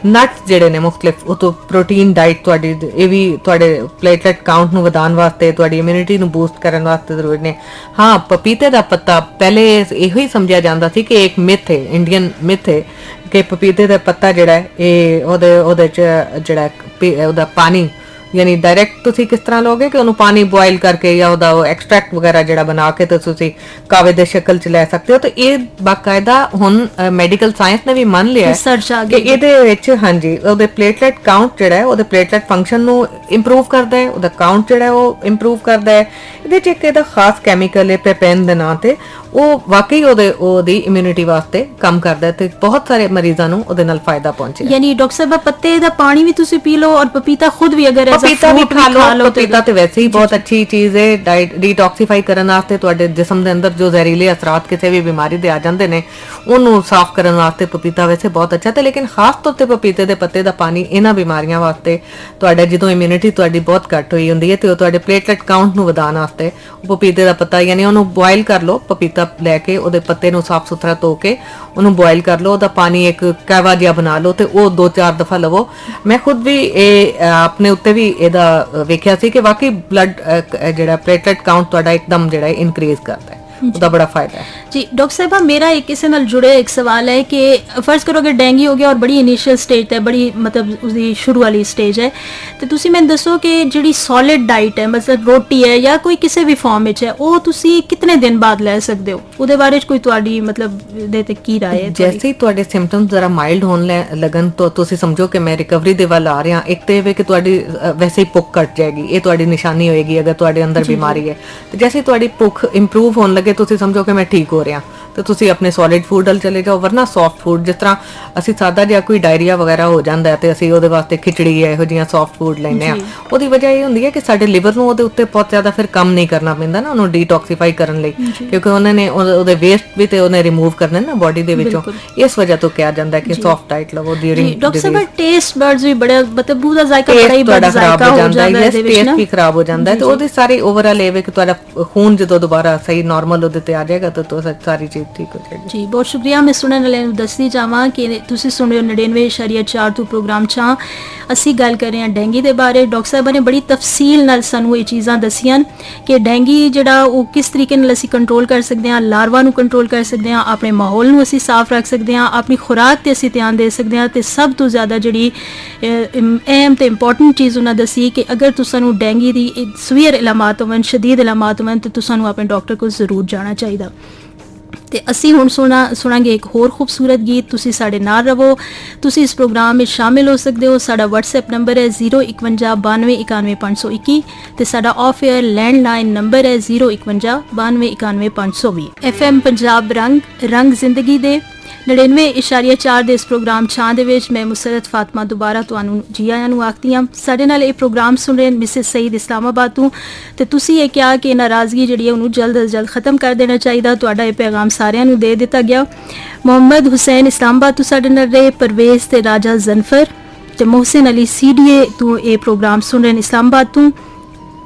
नट्स ਜਿਹੜੇ ਨੇ ਮੁxtਲਿਫ ਉਹ ਤੋਂ ਪ੍ਰੋਟੀਨ ਡਾਈਟ ਤੁਹਾਡੀ ਇਹ ਵੀ ਤੁਹਾਡੇ ਪਲੇਟਲੇਟ ਕਾਊਂਟ ਨੂੰ ਵਧਾਉਣ ਵਾਸਤੇ, ਤੁਹਾਡੀ ਇਮਿਊਨਿਟੀ ਨੂੰ ਬੂਸਟ ਕਰਨ ਵਾਸਤੇ ਜ਼ਰੂਰੀ ਨੇ। ਹਾਂ ਪਪੀਤੇ ਦਾ ਪੱਤਾ ਪਹਿਲੇ ਇਹੋ ਹੀ ਸਮਝਿਆ ਜਾਂਦਾ ਸੀ ਕਿ ਇੱਕ ਮਿਥ ਹੈ, ਇੰਡੀਅਨ ਮਿਥ ਹੈ ਕਿ ਪਪੀਤੇ ਦਾ ਪੱਤਾ ਜਿਹੜਾ ਇਹ ਉਹਦੇ ਚ ਜਿਹੜਾ ਉਹਦਾ ਪਾਣੀ ਯਾਨੀ ਡਾਇਰੈਕਟ ਤੁਸੀਂ ਕਿਸ ਤਰ੍ਹਾਂ ਲੋਗੇ ਕਿ ਉਹਨੂੰ ਪਾਣੀ ਬੋਇਲ ਕਰਕੇ ਜਾਂ ਉਹਦਾ ਐਕਸਟ੍ਰੈਕਟ ਵਗੈਰਾ ਜਿਹੜਾ ਬਣਾ ਕੇ ਤੇ ਤੁਸੀਂ ਕਾਵੇ ਦੇ ਸ਼ਕਲ ਚ ਲੈ ਸਕਦੇ ਹੋ। ਤੇ ਇਹ ਬਾਕਾਇਦਾ ਹੁਣ ਮੈਡੀਕਲ ਸਾਇੰਸ ਨੇ ਵੀ ਮੰਨ ਲਿਆ ਕਿ ਇਹਦੇ ਵਿੱਚ ਹਾਂਜੀ ਉਹਦੇ ਪਲੇਟਲੈਟ ਕਾਊਂਟ ਜਿਹੜਾ ਹੈ, ਉਹਦੇ ਪਲੇਟਲੈਟ ਫੰਕਸ਼ਨ ਨੂੰ ਇੰਪਰੂਵ ਕਰਦਾ ਹੈ, ਉਹਦਾ ਕਾਊਂਟ ਜਿਹੜਾ ਉਹ ਇੰਪਰੂਵ ਕਰਦਾ ਹੈ। ਇਹਦੇ ਚ ਇੱਕ ਇਹਦਾ ਖਾਸ ਕੈਮੀਕਲ ਹੈ ਪੈਪੈਨ ਦੇ ਨਾਂ ਤੇ, ਉਹ ਵਾਕਈ ਉਹਦੀ ਇਮਿਊਨਿਟੀ ਵਾਸਤੇ ਕੰਮ ਕਰਦਾ ਹੈ ਤੇ ਬਹੁਤ ਸਾਰੇ ਮਰੀਜ਼ਾਂ ਨੂੰ ਉਹਦੇ ਨਾਲ ਫਾਇਦਾ ਪਹੁੰਚਿਆ। ਯਾਨੀ ਡਾਕਟਰ ਸਾਹਿਬ ਪੱਤੇ ਦਾ ਪਾਣੀ ਵੀ ਤੁਸੀਂ ਪੀ ਲਓ ਔਰ ਪਪੀਤਾ ਖੁਦ ਵੀ ਅਗਰ ਪਪੀਤਾ ਵੀ ਖਾ ਲਓ। ਪਪੀਤਾ ਤੇ ਵੈਸੇ ਹੀ ਬਹੁਤ ਅੱਛੀ ਚੀਜ਼ ਹੈ ਡੀਟੌਕਸੀਫਾਈ ਕਰਨ ਵਾਸਤੇ, ਤੁਹਾਡੇ ਜਿਸਮ ਦੇ ਅੰਦਰ ਜੋ ਜ਼ਹਿਰੀਲੇ ਅਸਰਾਤ ਕਿਸੇ ਵੀ ਬਿਮਾਰੀ ਦੇ ਆ ਜਾਂਦੇ ਨੇ ਉਹਨੂੰ ਸਾਫ਼ ਕਰਨ ਵਾਸਤੇ ਪਪੀਤਾ ਵੈਸੇ ਬਹੁਤ ਅੱਛਾ ਤੇ ਲੇਕਿਨ ਖਾਸ ਤੌਰ ਤੇ ਪਪੀਤੇ ਦੇ ਪੱਤੇ ਦਾ ਪਾਣੀ ਇਹਨਾਂ ਬਿਮਾਰੀਆਂ ਵਾਸਤੇ, ਤੁਹਾਡਾ ਜਦੋਂ ਇਮਿਊਨਿਟੀ ਤੁਹਾਡੀ ਬਹੁਤ ਘੱਟ ਹੋਈ ਹੁੰਦੀ ਹੈ ਤੇ ਉਹ ਤੁਹਾਡੇ ਪਲੇਟਲੈਟ ਕਾਊਂਟ ਨੂੰ ਵਧਾਉਣ ਵਾਸਤੇ ਪਪੀਤੇ ਦਾ ਪੱਤਾ ਯਾਨੀ ਉਹਨੂੰ ਬੋਇਲ ਕਰ ਲਓ, ਪਪੀਤਾ ਲੈ ਕੇ ਉਹਦੇ ਪੱਤੇ ਨੂੰ ਸਾਫ਼ ਸੁਥਰਾ ਧੋ ਕੇ ਉਹਨੂੰ ਬੋਇਲ ਕਰ ਲਓ, ਉਹਦਾ ਪਾਣੀ ਇੱਕ ਕਾਹਵਾ ਜਿਹਾ ਬਣਾ ਲਓ ਤੇ ਉਹ 2-4 ਦਫਾ ਲਵੋ। ਮੈਂ ਖੁਦ ਵੀ ਇਹ ਆਪਣੇ ਉੱਤੇ ਵੀ ਇਹਦਾ ਵੇਖਿਆ ਸੀ ਕਿ ਵਾਕਈ ਬਲੱਡ ਜਿਹੜਾ ਪਲੇਟਲੈਟ ਕਾਊਂਟ ਤੁਹਾਡਾ ਇੱਕਦਮ ਜਿਹੜਾ ਇਨਕਰੀਜ਼ ਕਰਦਾ ਹੈ, ਉਹਦਾ ਬੜਾ ਫਾਇਦਾ ਹੈ। जी डॉक्टर साहब मेरा एक किसी नाल जुड़े एक सवाल है कि फर्ज करो कि डेंगी हो गया और बड़ी इनिशियल स्टेज है, बड़ी मतलब उसकी शुरू वाली स्टेज है, तो तुसी मैंने दसो कि जिहड़ी सॉलिड डाइट है मतलब रोटी है या कोई किसी भी फॉर्म विच है वो तुसी कितने दिन बाद ले सकते हो, ਉਹਦੇ ਬਾਰੇ कोई ਤੁਹਾਡੀ मतलब ਦੇ ਤੇ ਕੀ ਰਾਏ ਹੈ? जैसे ही ਤੁਹਾਡੇ ਸਿੰਪਟਮਸ ਜ਼ਰਾ ਮਾਈਲਡ ਹੋਣ ਲੱਗਣ ਤਾਂ ਤੁਸੀਂ ਸਮਝੋ ਕਿ ਮੈਂ ਰਿਕਵਰੀ ਦੇ ਵੱਲ ਆ ਰਿਹਾ। ਇੱਕ ਤੇ ਇਹ ਕਿ ਤੁਹਾਡੀ ਵੈਸੇ ਹੀ ਭੁੱਖ ਘਟ ਜਾਏਗੀ, ਇਹ ਤੁਹਾਡੀ ਨਿਸ਼ਾਨੀ ਹੋਏਗੀ ਅਗਰ ਤੁਹਾਡੇ ਅੰਦਰ ਬਿਮਾਰੀ ਹੈ। ਤੇ ਜੈਸੇ ਤੁਹਾਡੀ ਭੁੱਖ ਇੰਪਰੂਵ ਹੋਣ ਲੱਗੇ ਤੁਸੀਂ ਸਮਝੋ ਕਿ ਮੈਂ ਠੀਕ ਹੋ ਰਿਹਾ तो ਤੁਸੀਂ ਆਪਣੇ ਸੋਲਿਡ ਫੂਡ ਵੱਲ ਚਲੇ ਜਾਓ। ਵਰਨਾ ਸੌਫਟ ਫੂਡ, ਜਿਸ ਤਰ੍ਹਾਂ ਅਸੀਂ ਸਾਦਾ ਜਿਹਾ ਕੋਈ ਡਾਇਰੀਆ ਵਗੈਰਾ ਹੋ ਜਾਂਦਾ ਹੈ ਤੇ ਅਸੀਂ ਉਹਦੇ ਵਾਸਤੇ ਖਿਚੜੀ ਹੈ ਇਹੋ ਜਿਹੀਆਂ ਸੌਫਟ ਫੂਡ ਲੈਂਦੇ ਆ, ਉਹਦੀ ਵਜ੍ਹਾ ਇਹ ਹੁੰਦੀ ਹੈ ਕਿ ਸਾਡੇ ਲਿਵਰ ਨੂੰ ਉਹਦੇ ਉੱਤੇ ਬਹੁਤ ਜ਼ਿਆਦਾ ਫਿਰ ਕੰਮ ਨਹੀਂ ਕਰਨਾ ਪੈਂਦਾ ਨਾ ਉਹਨੂੰ ਡੀਟੌਕਸੀਫਾਈ ਕਰਨ ਲਈ, ਕਿਉਂਕਿ ਉਹਨਾਂ ਨੇ ਉਹਦੇ ਵੇਸਟ ਵੀ ਤੇ ਉਹਨੇ ਰਿਮੂਵ ਕਰਨੇ ਨਾ ਬੋਡੀ ਦੇ ਵਿੱਚੋਂ। ਇਸ ਵਜ੍ਹਾ ਤੋਂ ਕਿਹਾ ਜਾਂਦਾ ਕਿ ਸੌਫਟ ਡਾਈਟ ਲਵੋ ਡਿਊਰਿੰਗ। ਡਾਕਟਰ ਸਾਹਿਬ ਟੇਸਟ ਬਰਡਸ ਵੀ ਬੜਾ ਮਤਲਬ ਬੂਦਾ ਜ਼ਾਇਕਾ ਬੜਾ ਹੀ ਬੜਾ ਜ਼ਾਇਕਾ ਹੋ ਜਾਂਦਾ ਹੈ, ਟੇਸਟ ਵੀ ਖਰਾਬ ਹੋ ਜਾਂਦਾ ਹੈ ਤੇ ਉਹਦੀ ਸਾਰੀ ਓਵਰਆਲ ਇਹ ਕਿ ਤੁਹਾਡਾ ਖੂਨ ਜਦੋਂ ਦੁਬਾਰਾ ਸਹੀ ਨਾਰਮਲ ਉਹਦੇ ਤੇ ਆ ਜਾਏਗਾ ਤਾਂ ਸਾਰੀ ਚੀਜ਼ ਠੀਕ ਹੋ ਜਾਏਗੀ। ਜੀ ਬਹੁਤ ਸ਼ੁਕਰੀਆ। ਮੈਂ ਸੁਣਨ ਵਾਲਿਆਂ ਨੂੰ ਦੱਸਦੀ ਜਾਵਾਂ ਕਿ ਤੁਸੀਂ ਸੁਣ ਰਹੇ ਹੋ 99.4 ਤੋਂ ਪ੍ਰੋਗਰਾਮ 'ਚ ਅਸੀਂ ਗੱਲ ਕਰ ਰਹੇ ਹਾਂ ਡੈਂਗੀ ਦੇ ਬਾਰੇ। ਡਾਕਟਰ ਸਾਹਿਬ ਨੇ ਬੜੀ ਤਫਸੀਲ ਨਾਲ ਸਾਨੂੰ ਇਹ ਚੀਜ਼ਾਂ ਦੱਸੀਆਂ ਕਿ ਡੈਂਗੀ ਜਿਹੜਾ ਉਹ ਕਿਸ ਤਰੀਕੇ ਨਾਲ ਅਸੀਂ ਕੰਟਰੋਲ ਕਰ ਸਕਦੇ ਹਾਂ, ਲਾਰਵਾ ਨੂੰ ਕੰਟਰੋਲ ਕਰ ਸਕਦੇ ਹਾਂ, ਆਪਣੇ ਮਾਹੌਲ ਨੂੰ ਅਸੀਂ ਸਾਫ਼ ਰੱਖ ਸਕਦੇ ਹਾਂ, ਆਪਣੀ ਖੁਰਾਕ ਤੇ ਅਸੀਂ ਧਿਆਨ ਦੇ ਸਕਦੇ ਹਾਂ ਤੇ ਸਭ ਤੋਂ ਜ਼ਿਆਦਾ ਜਿਹੜੀ ਅਹਿਮ ਤੇ ਇੰਪੋਰਟੈਂਟ ਚੀਜ਼ ਉਹਨਾਂ ਦੱਸੀ ਕਿ ਅਗਰ ਤੁਹਾਨੂੰ ਡੈਂਗੀ ਦੀ ਸਵੀਅਰ ਇਲਾਮਾਤ ਹੋਣ, ਸ਼ਦੀਦ ਇਲਾਮਾਤ ਹੋਣ ਤੇ ਤੁਹਾਨੂੰ ਆਪਣੇ ਡਾਕਟਰ ਕੋਲ ਜ਼ਰੂਰ ਜਾਣਾ ਚਾਹੀਦਾ। ਤੇ ਅਸੀਂ ਹੁਣ ਸੁਣਾਂਗੇ ਇੱਕ ਹੋਰ ਖੂਬਸੂਰਤ ਗੀਤ। ਤੁਸੀਂ ਸਾਡੇ ਨਾਲ ਰਹੋ, ਤੁਸੀਂ ਇਸ ਪ੍ਰੋਗਰਾਮ ਵਿੱਚ ਸ਼ਾਮਿਲ ਹੋ ਸਕਦੇ ਹੋ। ਸਾਡਾ WhatsApp ਨੰਬਰ ਹੈ 05192911521 ਤੇ ਸਾਡਾ ਆਫ 에ਅਰ ਲੈਂਡਲਾਈਨ ਨੰਬਰ ਹੈ 05192911520। FM ਪੰਜਾਬ ਰੰਗ ਜ਼ਿੰਦਗੀ ਦੇ 99.4 ਦੇ ਇਸ ਪ੍ਰੋਗਰਾਮ ਛਾਂ ਦੇ ਵਿੱਚ ਮੈਂ ਮੁਸਰਤ ਫਾਤਮਾ ਦੁਬਾਰਾ ਤੁਹਾਨੂੰ ਜੀ ਆਇਆਂ ਨੂੰ ਆਖਦੀ ਹਾਂ। ਸਾਡੇ ਨਾਲ ਇਹ ਪ੍ਰੋਗਰਾਮ ਸੁਣ ਰਹੇ ਮਿਸਿਸ ਸਈਦ ਇਸਲਾਮਾਬਾਦ ਤੋਂ ਤੇ ਤੁਸੀਂ ਇਹ ਕਿਹਾ ਕਿ ਨਾਰਾਜ਼ਗੀ ਜਿਹੜੀ ਹੈ ਉਹਨੂੰ ਜਲਦ ਤੋਂ ਜਲਦ ਖਤਮ ਕਰ ਦੇਣਾ ਚਾਹੀਦਾ। ਤੁਹਾਡਾ ਇਹ ਪੈਗਾਮ ਸਾਰਿਆਂ ਨੂੰ ਦੇ ਦਿੱਤਾ ਗਿਆ। ਮੁਹੰਮਦ ਹੁਸੈਨ ਇਸਲਾਮਾਬਾਦ ਤੋਂ ਸਾਡੇ ਨਾਲ ਰਹੇ, ਪਰਵੇਜ਼ ਤੇ ਰਾਜਾ ਜ਼ਨਫਰ ਤੇ ਮੁਹਸਿਨ ਅਲੀ CDA ਤੋਂ ਇਹ ਪ੍ਰੋਗਰਾਮ ਸੁਣ ਰਹੇ ਇਸਲਾਮਾਬਾਦ ਤੋਂ।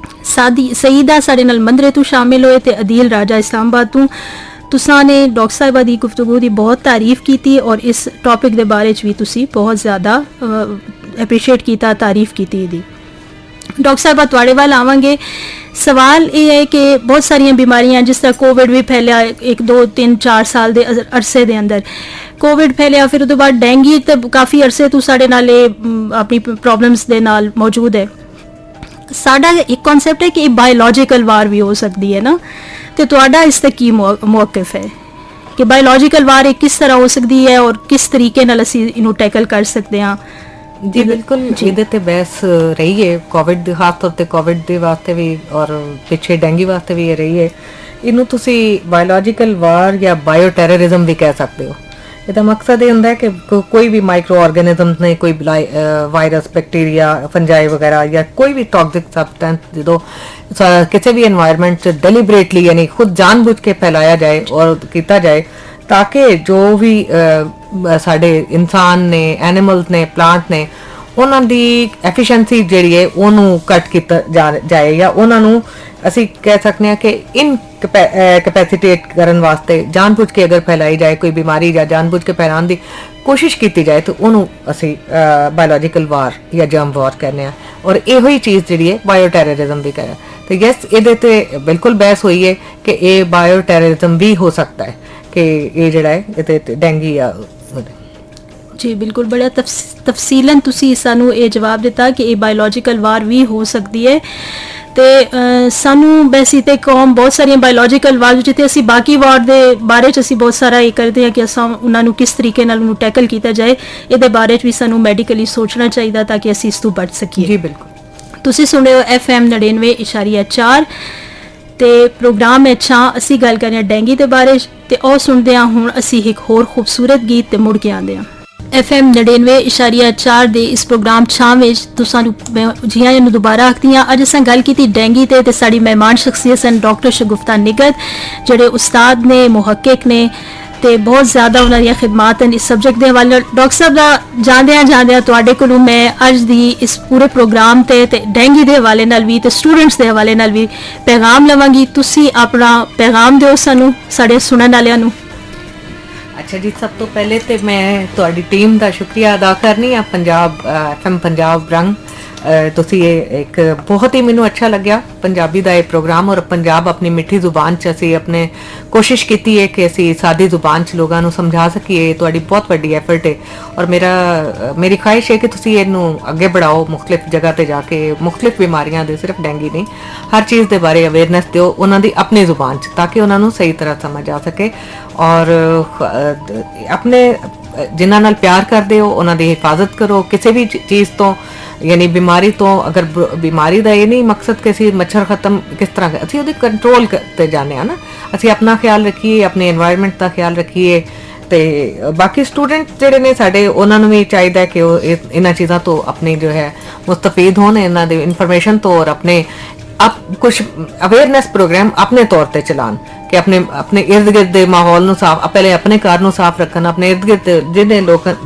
ਸਈਦਾ ਸਾਡੇ ਨਾਲ ਮੰਦਰੇ ਤੋਂ ਸ਼ਾਮਿਲ ਹੋਏ ਤੇ ਅਦੀਲ ਰਾਜਾ ਇਸਲਾਮਾਬਾਦ ਤੋਂ। तुसा ने डॉक्टर साहिबा की गुफ्तगू की बहुत तारीफ की थी और इस टॉपिक के बारे भी तुसी बहुत ज़्यादा एप्रीशिएट किया, तारीफ की थी। डॉक्टर साहिबा तुहाडे वाल आवांगे। सवाल ये है कि बहुत सारिया बीमारियां जिस तरह कोविड भी फैलिया 1 2 3 4 साल के अरसे के अंदर कोविड फैलिया, फिर उसके बाद डेंगी तो काफ़ी अरसे तो साढ़े नाल अपनी प्रॉब्लम्स दे नाल मौजूद है। साडा एक कॉन्सैप्ट है कि बायोलॉजिकल वार भी हो सकती है ना, तो तुहाडा इस ते की मौक़िफ़ है कि बायोलॉजिकल वार एक किस तरह हो सकती है और किस तरीके नाल असीं इनू टैकल कर सकते हैं? जी बिल्कुल, ਇਹਦੇ ਤੇ ਬਹਿਸ ਰਹੀ ਹੈ ਕੋਵਿਡ ਦੇ ਖਾਸ ਤੌਰ ਤੇ ਕੋਵਿਡ ਦੇ ਵਾਸਤੇ ਵੀ ਔਰ ਪਿੱਛੇ ਡੈਂਗੀ ਵਾਸਤੇ ਵੀ ਇਹ ਰਹੀ ਹੈ। ਇਹਨੂੰ ਤੁਸੀਂ ਬਾਇਓਲੋਜੀਕਲ ਵਾਰ ਜਾਂ ਬਾਇਓ ਟੈਰਰਿਜ਼ਮ ਵੀ ਕਹਿ ਸਕਦੇ ਹੋ। ਇਹਦਾ ਮਕਸਦ ਇਹ ਹੁੰਦਾ ਹੈ ਕਿ ਕੋਈ ਵੀ ਮਾਈਕਰੋ ਆਰਗੇਨਿਜ਼ਮਸ ਨੇ, ਕੋਈ ਵਾਇਰਸ, ਬੈਕਟੀਰੀਆ, ਫੰਜਾਈ ਵਗੈਰਾ ਜਾਂ ਕੋਈ ਵੀ ਟੌਕਸਿਕ ਸਬਸਟੈਂਸ ਜਦੋਂ ਕਿਸੇ ਵੀ এনवायरमेंट 'ਚ ਡੈਲੀਬਰੇਟਲੀ ਯਾਨੀ ਖੁਦ ਜਾਣਬੁੱਝ ਕੇ ਫੈਲਾਇਆ ਜਾਏ ਔਰ ਕੀਤਾ ਜਾਏ ਤਾਂ ਕਿ ਜੋ ਵੀ ਸਾਡੇ ਇਨਸਾਨ ਨੇ, ਐਨੀਮਲਸ ਨੇ, ਪਲਾਂਟ ਨੇ, ਉਹਨਾਂ ਦੀ ਐਫੀਸ਼ੀਐਂਸੀ ਜਿਹੜੀ ਹੈ ਉਹਨੂੰ ਕੱਟ ਕੀਤਾ ਜਾਏ ਜਾਂ ਉਹਨਾਂ ਨੂੰ ਅਸੀਂ ਕਹਿ ਸਕਦੇ ਹਾਂ ਕਿ ਇਨਕੈਪੈਸਿਟੇਟ ਕਰਨ ਵਾਸਤੇ ਜਾਣਬੁੱਝ ਕੇ ਅਗਰ ਫੈਲਾਈ ਜਾਏ ਕੋਈ ਬਿਮਾਰੀ ਜਾਂ ਜਾਣਬੁੱਝ ਕੇ ਫੈਲਾਉਣ ਦੀ ਕੋਸ਼ਿਸ਼ ਕੀਤੀ ਜਾਏ ਤਾਂ ਉਹਨੂੰ ਅਸੀਂ ਬਾਇਓਲੋਜੀਕਲ ਵਾਰ ਜਾਂ ਜਰਮ ਵਾਰ ਕਹਿੰਦੇ ਹਾਂ। ਔਰ ਇਹੋ ਹੀ ਚੀਜ਼ ਜਿਹੜੀ ਹੈ ਬਾਇਓ ਟੈਰਰਿਜ਼ਮ ਵੀ ਕਹਿੰਦੇ। ਤੇ ਯੈਸ, ਇਹਦੇ ਤੇ ਬਿਲਕੁਲ ਬਹਿਸ ਹੋਈ ਹੈ ਕਿ ਇਹ ਬਾਇਓ ਟੈਰਰਿਜ਼ਮ ਵੀ ਹੋ ਸਕਦਾ ਹੈ ਕਿ ਇਹ ਜਿਹੜਾ ਹੈ ਇਹਦੇ ਡੈਂਗੀ ਆ। जी बिल्कुल, बड़ा तफसीलन तुसी सानू ये जवाब दिता कि ये बायोलॉजिकल वार भी हो सकती है। ਤੇ ਸਾਨੂੰ ਵੈਸੇ ਤੇ ਕੌਮ ਬਹੁਤ ਸਾਰੀਆਂ ਬਾਇਓਲੋਜੀਕਲ ਵਾਰ ਜਿੱਥੇ ਅਸੀਂ ਬਾਕੀ ਵਾਰ ਦੇ ਬਾਰੇ 'ਚ ਅਸੀਂ ਬਹੁਤ ਸਾਰਾ ਇਹ ਕਰਦੇ ਹਾਂ ਕਿ ਅਸਾਂ ਉਹਨਾਂ ਨੂੰ ਕਿਸ ਤਰੀਕੇ ਨਾਲ ਉਹਨੂੰ ਟੈਕਲ ਕੀਤਾ ਜਾਏ, ਇਹਦੇ ਬਾਰੇ 'ਚ ਵੀ ਸਾਨੂੰ ਮੈਡੀਕਲੀ ਸੋਚਣਾ ਚਾਹੀਦਾ ਤਾਂ ਕਿ ਅਸੀਂ ਇਸ ਤੋਂ ਬਚ ਸਕੀਏ। ਜੀ ਬਿਲਕੁਲ। ਤੁਸੀਂ ਸੁਣ ਰਹੇ ਹੋ FM 99.4 ਤੇ ਪ੍ਰੋਗਰਾਮ ਹੈ ਛਾਂ। ਅਸੀਂ ਗੱਲ ਕਰ ਰਹੇ ਹਾਂ ਡੈਂਗੀ ਦੇ ਬਾਰੇ ਤੇ ਉਹ ਸੁਣਦੇ ਹਾਂ ਹੁਣ ਅਸੀਂ ਇੱਕ ਹੋਰ ਖੂਬਸੂਰਤ ਗੀਤ ਤੇ ਮੁੜ ਕੇ ਆਉਂਦੇ ਹਾਂ। FM 99.4 ਦੇ ਇਸ ਪ੍ਰੋਗਰਾਮ ਛਾਂ ਵਿੱਚ ਤੁਸਾਂ ਨੂੰ ਜੀ ਆਇਆਂ ਨੂੰ ਦੁਬਾਰਾ ਆਖਦੀ ਹਾਂ। ਅੱਜ ਅਸਾਂ ਗੱਲ ਕੀਤੀ ਡੈਂਗੀ ਤੇ ਸਾਡੀ ਮਹਿਮਾਨ ਸ਼ਖਸੀਅਤ ਸਨ ਡਾਕਟਰ ਸ਼ਗੁਫਤਾ ਨਿਗਤ, ਜਿਹੜੇ ਉਸਤਾਦ ਨੇ, ਮੁਹੱਕਿਕ ਨੇ ਤੇ ਬਹੁਤ ਜ਼ਿਆਦਾ ਉਹਨਾਂ ਦੀਆਂ ਖਿਦਮਾਤ ਹਨ ਇਸ ਸਬਜੈਕਟ ਦੇ ਹਵਾਲੇ। ਡਾਕਟਰ ਸਾਹਿਬ ਦਾ ਜਾਂਦਿਆਂ ਤੁਹਾਡੇ ਕੋਲੋਂ ਮੈਂ ਅੱਜ ਦੀ ਇਸ ਪੂਰੇ ਪ੍ਰੋਗਰਾਮ ਤੇ ਡੈਂਗੀ ਦੇ ਹਵਾਲੇ ਨਾਲ ਵੀ ਤੇ ਸਟੂਡੈਂਟਸ ਦੇ ਹਵਾਲੇ ਨਾਲ ਵੀ ਪੈਗਾਮ ਲਵਾਂਗੀ। ਤੁਸੀਂ ਆਪਣਾ ਪੈਗਾਮ ਦਿਓ ਸਾਨੂੰ, ਸਾਡੇ ਸੁਣਨ ਵਾਲਿਆਂ ਨੂੰ। अच्छा जी, सब तो पहले तो मैं तुहाडी टीम का शुक्रिया अदा करनी आ, पंजाब FM पंजाब रंग। तुसी एक बहुत ही मैनू अच्छा लग्या पंजाबी का ये प्रोग्राम, और पंजाब अपनी मिठी जुबान च असी अपने कोशिश की है कि असी सादी जुबान च लोगों को समझा सकीए। तुहाडी बहुत वड्डी एफर्ट है, और मेरी ख्वाहिश है कि तुसी इनू अगे बढ़ाओ मुख्तलिफ जगह ते जाके, मुख्तलिफ बीमारियां दे, सिर्फ डेंगी नहीं, हर चीज़ के बारे अवेयरनेस दिओ उन्हां दी अपनी जुबान च, ताकि उन्होंने सही तरह समझ आ सके। और अपने जिन्हां नाल प्यार करदे हो उन्हां दी हिफाजत करो किसी भी चीज़ तो, यानी बीमारी तो। अगर बीमारी का ये नहीं मकसद कि असी मच्छर खत्म किस तरह असी उहदी कंट्रोल करते जाने ना, असी अपना ख्याल रखिए, अपने एनवायरनमेंट का ख्याल रखिए। तो बाकी स्टूडेंट जिहड़े ने साडे उन्हां नूं भी चाहिए कि इन्हां चीज़ां तो अपनी जो है मुस्तफीद होण, इन्हां दी इन्फॉर्मेशन तो, और अपने आप कुछ अवेयरनेस प्रोग्राम अपने तौर पर चलान कि अपने इर्द गिर्द के माहौल नूं साफ, पहले अपने घर नूं साफ रखन, अपने इर्द गिर्द जिन्हें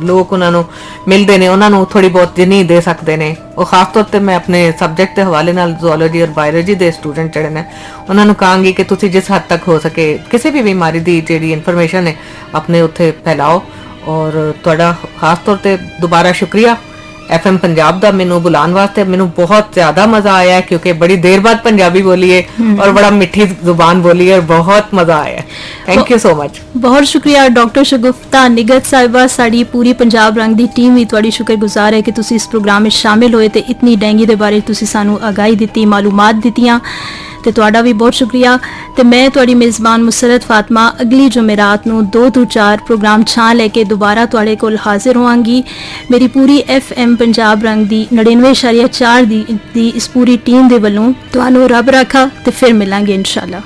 लोग उन्होंने मिलते हैं उन्होंने थोड़ी बहुत जिन्नी दे सकते हैं। और खास तौर पर मैं अपने सबजैक्ट के हवाले नाल ज़ूलॉजी और बायोलॉजी के स्टूडेंट जिहड़े ने उन्होंने कहांगी कि तुसीं जिस हद तक हो सके किसी भी बीमारी की जिहड़ी इन्फॉर्मेशन है अपने उत्थे फैलाओ। और तुहाडा खास तौर पर दोबारा शुक्रिया FM पंजाब का मैनू बुलाने वास्ते। मैनू बहुत ज्यादा मजा आया क्योंकि बड़ी देर बाद पंजाबी बोली है और बड़ा मिठी जुबान बोली है और बहुत मजा आया। Thank you so much. बहुत शुक्रिया डॉक्टर शगुफ्ता निगत साहिबा। साड़ी पूरी पंजाब रंग दी टीम भी तुहाडी शुक्रगुजार है कि तुसी इस प्रोग्राम में शामिल होए ते इतनी डेंगी दे बारे तुसी सानू आगाही दित्ती, मालूमात दित्तियां, ते तुहाडा भी बहुत शुक्रिया। ते मैं तुहाडी मेज़बान मुसरत फातिमा अगली जुमेरात नूं 2 ਤੋਂ 4 प्रोग्राम छां लेके दोबारा तुहाडे कोल हाजिर होवांगी। मेरी पूरी FM पंजाब रंग दी 99.4 दी इस पूरी टीम दे वल्लों तुहानू रब रखा ते फिर मिलांगे इंशाअल्लाह।